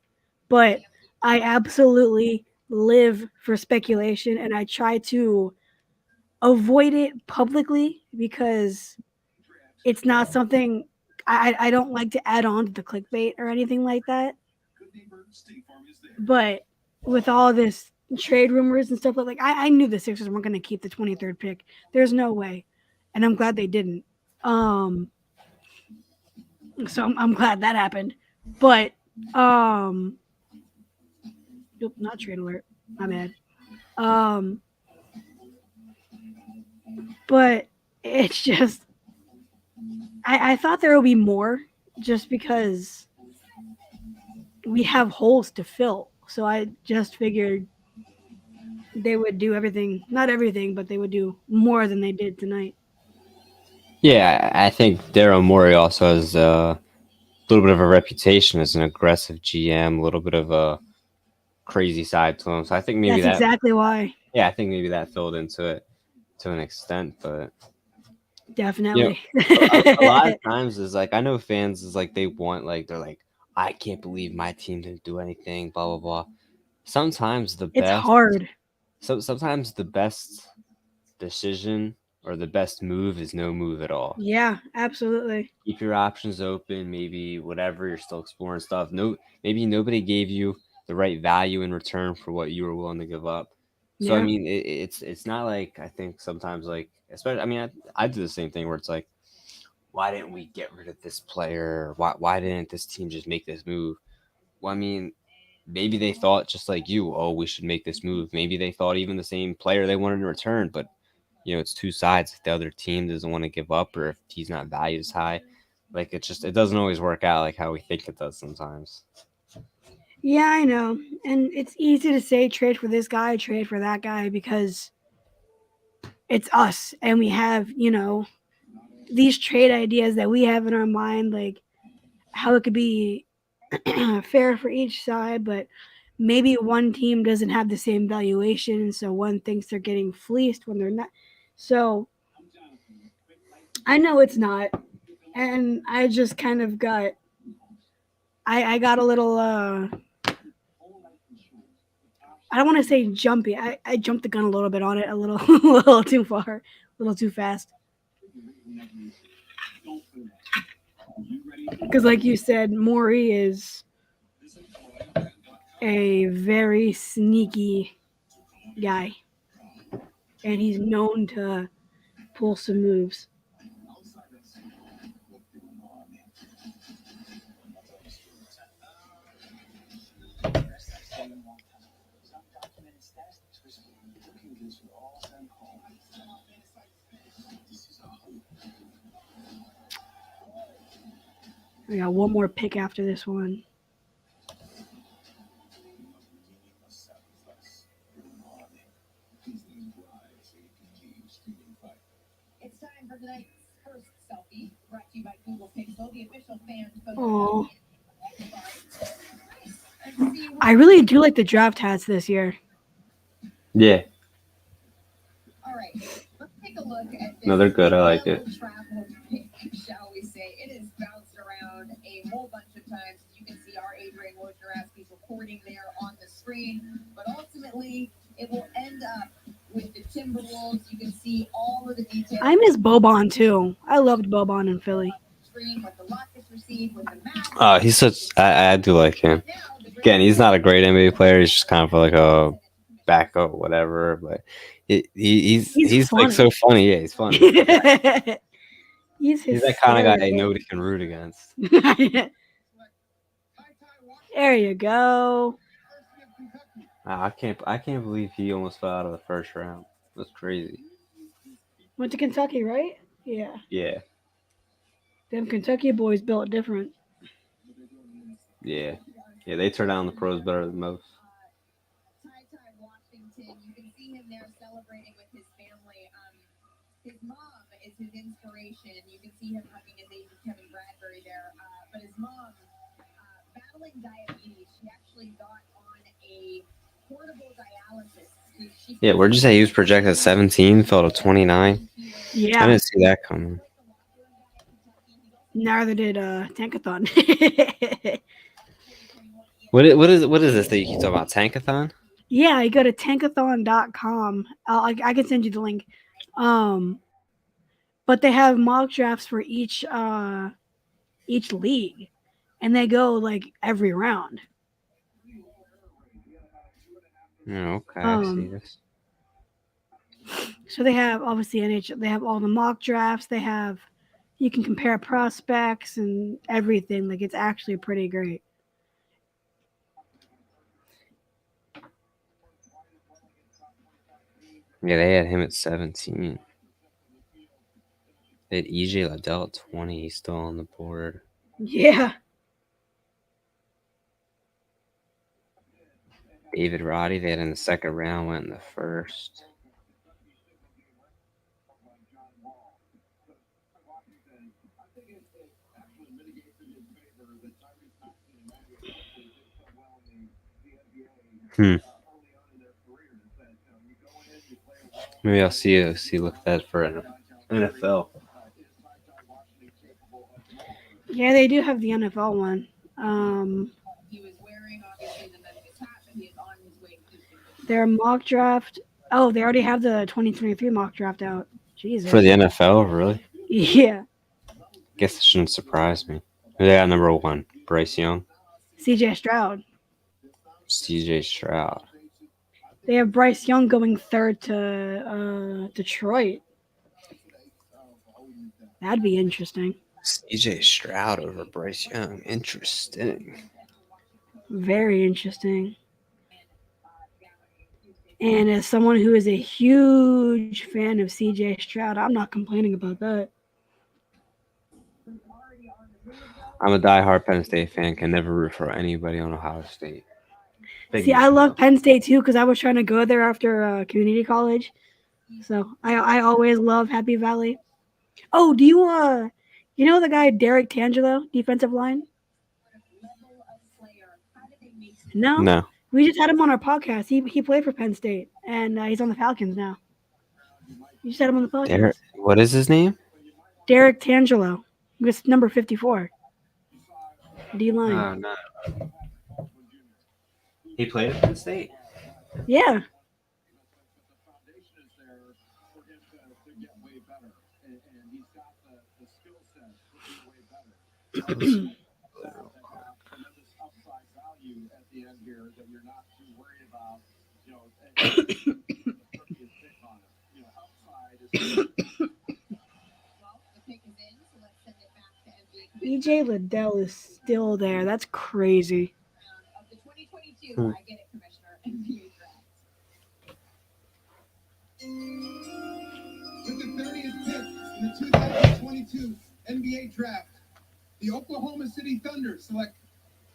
But I absolutely live for speculation and I try to avoid it publicly because it's not something I don't like to add on to the clickbait or anything like that. But with all this trade rumors and stuff I knew the Sixers weren't going to keep the 23rd pick. There's no way, and I'm glad they didn't. Um, so I'm glad that happened. But um, nope, not trade alert. My bad. Um, but it's just I thought there would be more, just because we have holes to fill. So I just figured they would do everything, not everything, but they would do more than they did tonight. Yeah, I think Daryl Morey also has a little bit of a reputation as an aggressive GM, a little bit of a crazy side to him. So I think maybe That's that, exactly why. yeah, I think maybe that filled into it to an extent. But you know, Definitely. a lot of times is like I know fans is like they want like they're like I can't believe my team didn't do anything, blah blah blah. Sometimes the It's best, hard. sometimes the best decision or the best move is no move at all. Yeah, absolutely. Keep your options open. Maybe whatever you're still exploring stuff. No, maybe nobody gave you the right value in return for what you were willing to give up. So I Yeah. mean, it's not like I think sometimes like especially I mean I do the same thing where it's like why didn't we get rid of this player? Why didn't this team just make this move? Well, I mean, maybe they thought just like you, oh, we should make this move. Maybe they thought even the same player they wanted in return, but it's two sides. If the other team doesn't want to give up or if he's not valued as high, like it doesn't always work out like how we think it does sometimes. Yeah, I know. And it's easy to say trade for this guy, trade for that guy because it's us and we have, these trade ideas that we have in our mind, like how it could be fair for each side, but maybe one team doesn't have the same valuation, so one thinks they're getting fleeced when they're not. So I know it's not, and I just kind of got I got a little I don't want to say jumpy. I jumped the gun a little bit on it, a little a little too far, a little too fast. Because like you said, Maury is a very sneaky guy, and he's known to pull some moves. We got one more pick after this one. It's time for tonight's first selfie, brought to you by Google Pixel, the official fan photo. Oh, And see what I really do like the draft hats this year. Yeah. All right, let's take a look at this. No, they're good. I like it. Travel pick, shall we say? It has bounced around a whole bunch of times. You can see our Adrian Wojnarowski's recording there on the screen, but ultimately it will end up with the Timberwolves. You can see all of the details. I miss Boban too. I loved Boban in Philly. Screen what the Rockets received with the map. He's such. I do like him. Again, he's not a great NBA player. He's just kind of like a backup, whatever. But he's like so funny. Yeah, he's funny. He's He's that kind of guy that nobody can root against. There you go. I can't believe he almost fell out of the first round. That's crazy. Went to Kentucky, right? Yeah. Yeah, Them Kentucky boys built different. yeah. They turn down the pros better than most. Ty Washington, you can see him there celebrating with his family. His mom is his inspiration. You can see him hugging his age of Kevin Bradbury there. But his mom, battling diabetes, she actually got on a portable dialysis. Yeah, where'd you say he was projected at 17, fell to 29? I Yeah. didn't see that coming. Neither did Tankathon. What is this that you keep talking about? Tankathon? Yeah, you go to tankathon.com. I can send you the link. But they have mock drafts for each league, and they go like every round. Oh, okay, I see this. So they have obviously they have all the mock drafts. You can compare prospects and everything. Like it's actually pretty great. Yeah, they had him at 17. They had EJ Liddell at 20. He's still on the board. Yeah. David Roddy, they had in the second round, went in the first. Maybe I'll look at that for an NFL. Yeah, they do have the NFL one. He was wearing obviously the Memphis hat, but he is on his way to Their mock draft. Oh, they already have the 2023 mock draft out. Jesus. For the NFL, really? Yeah. Guess it shouldn't surprise me. Who they got number 1? Bryce Young? CJ Stroud. CJ Stroud. They have Bryce Young going third to Detroit. That'd be interesting. CJ Stroud over Bryce Young. Interesting. Very interesting. And as someone who is a huge fan of CJ Stroud, I'm not complaining about that. I'm a diehard Penn State fan. Can never root for anybody on Ohio State. See, I love Penn State too because I was trying to go there after community college. So I always love Happy Valley. Oh, do you know the guy Derek Tangelo, defensive line? No. We just had him on our podcast. He played for Penn State and he's on the Falcons now. You just had him on the Falcons. What is his name? Derek Tangelo. He was number 54. D line. Oh no, he played at Penn State. Yeah. But the foundation is there for him to get way better, and he's got the skill set to be way better. That have tremendous upside value at the end here that you're not too worried about, and the 30th pick on it. Upside is Well, the pick is in, so let's send it back to NBA EJ Liddell is still there. That's crazy. round of the 2022. Hmm. I get it, Commissioner. NBA draft. With the 30th pick in the 2022 NBA draft, the Oklahoma City Thunder select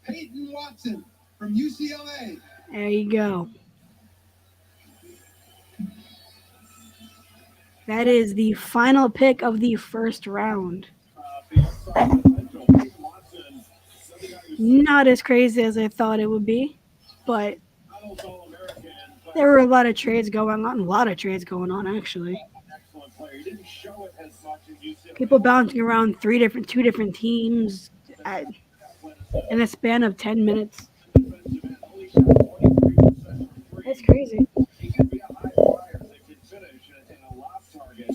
Peyton Watson from UCLA. There you go. That is the final pick of the first round. Not as crazy as I thought it would be, but there were a lot of trades going on. A lot of trades going on, actually. excellent player. He didn't show it as much as UCLA. People bouncing around two different teams in a span of 10 minutes. Only shot 23% from three. That's crazy. He can be a high flyer that can finish in a lob target.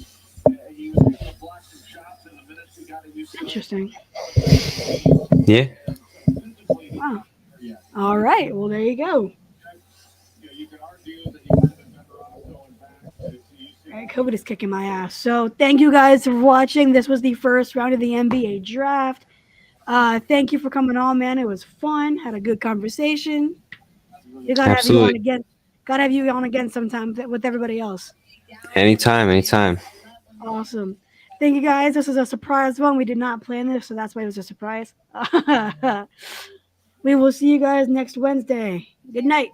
He was able to block some shots in the minutes he got at UCLA. Interesting. Yeah. Wow. All right. Well, there you go. You could argue that he might have been better off going back to UCLA. All right, COVID is kicking my ass. So thank you guys for watching. This was the first round of the NBA draft. Thank you for coming on, man. It was fun. Had a good conversation. You gotta have you on Absolutely. again. Gotta have you on again sometime with everybody else. Anytime. Awesome. Thank you guys. This is a surprise one. We did not plan this, so that's why it was a surprise. We will see you guys next Wednesday. Good night.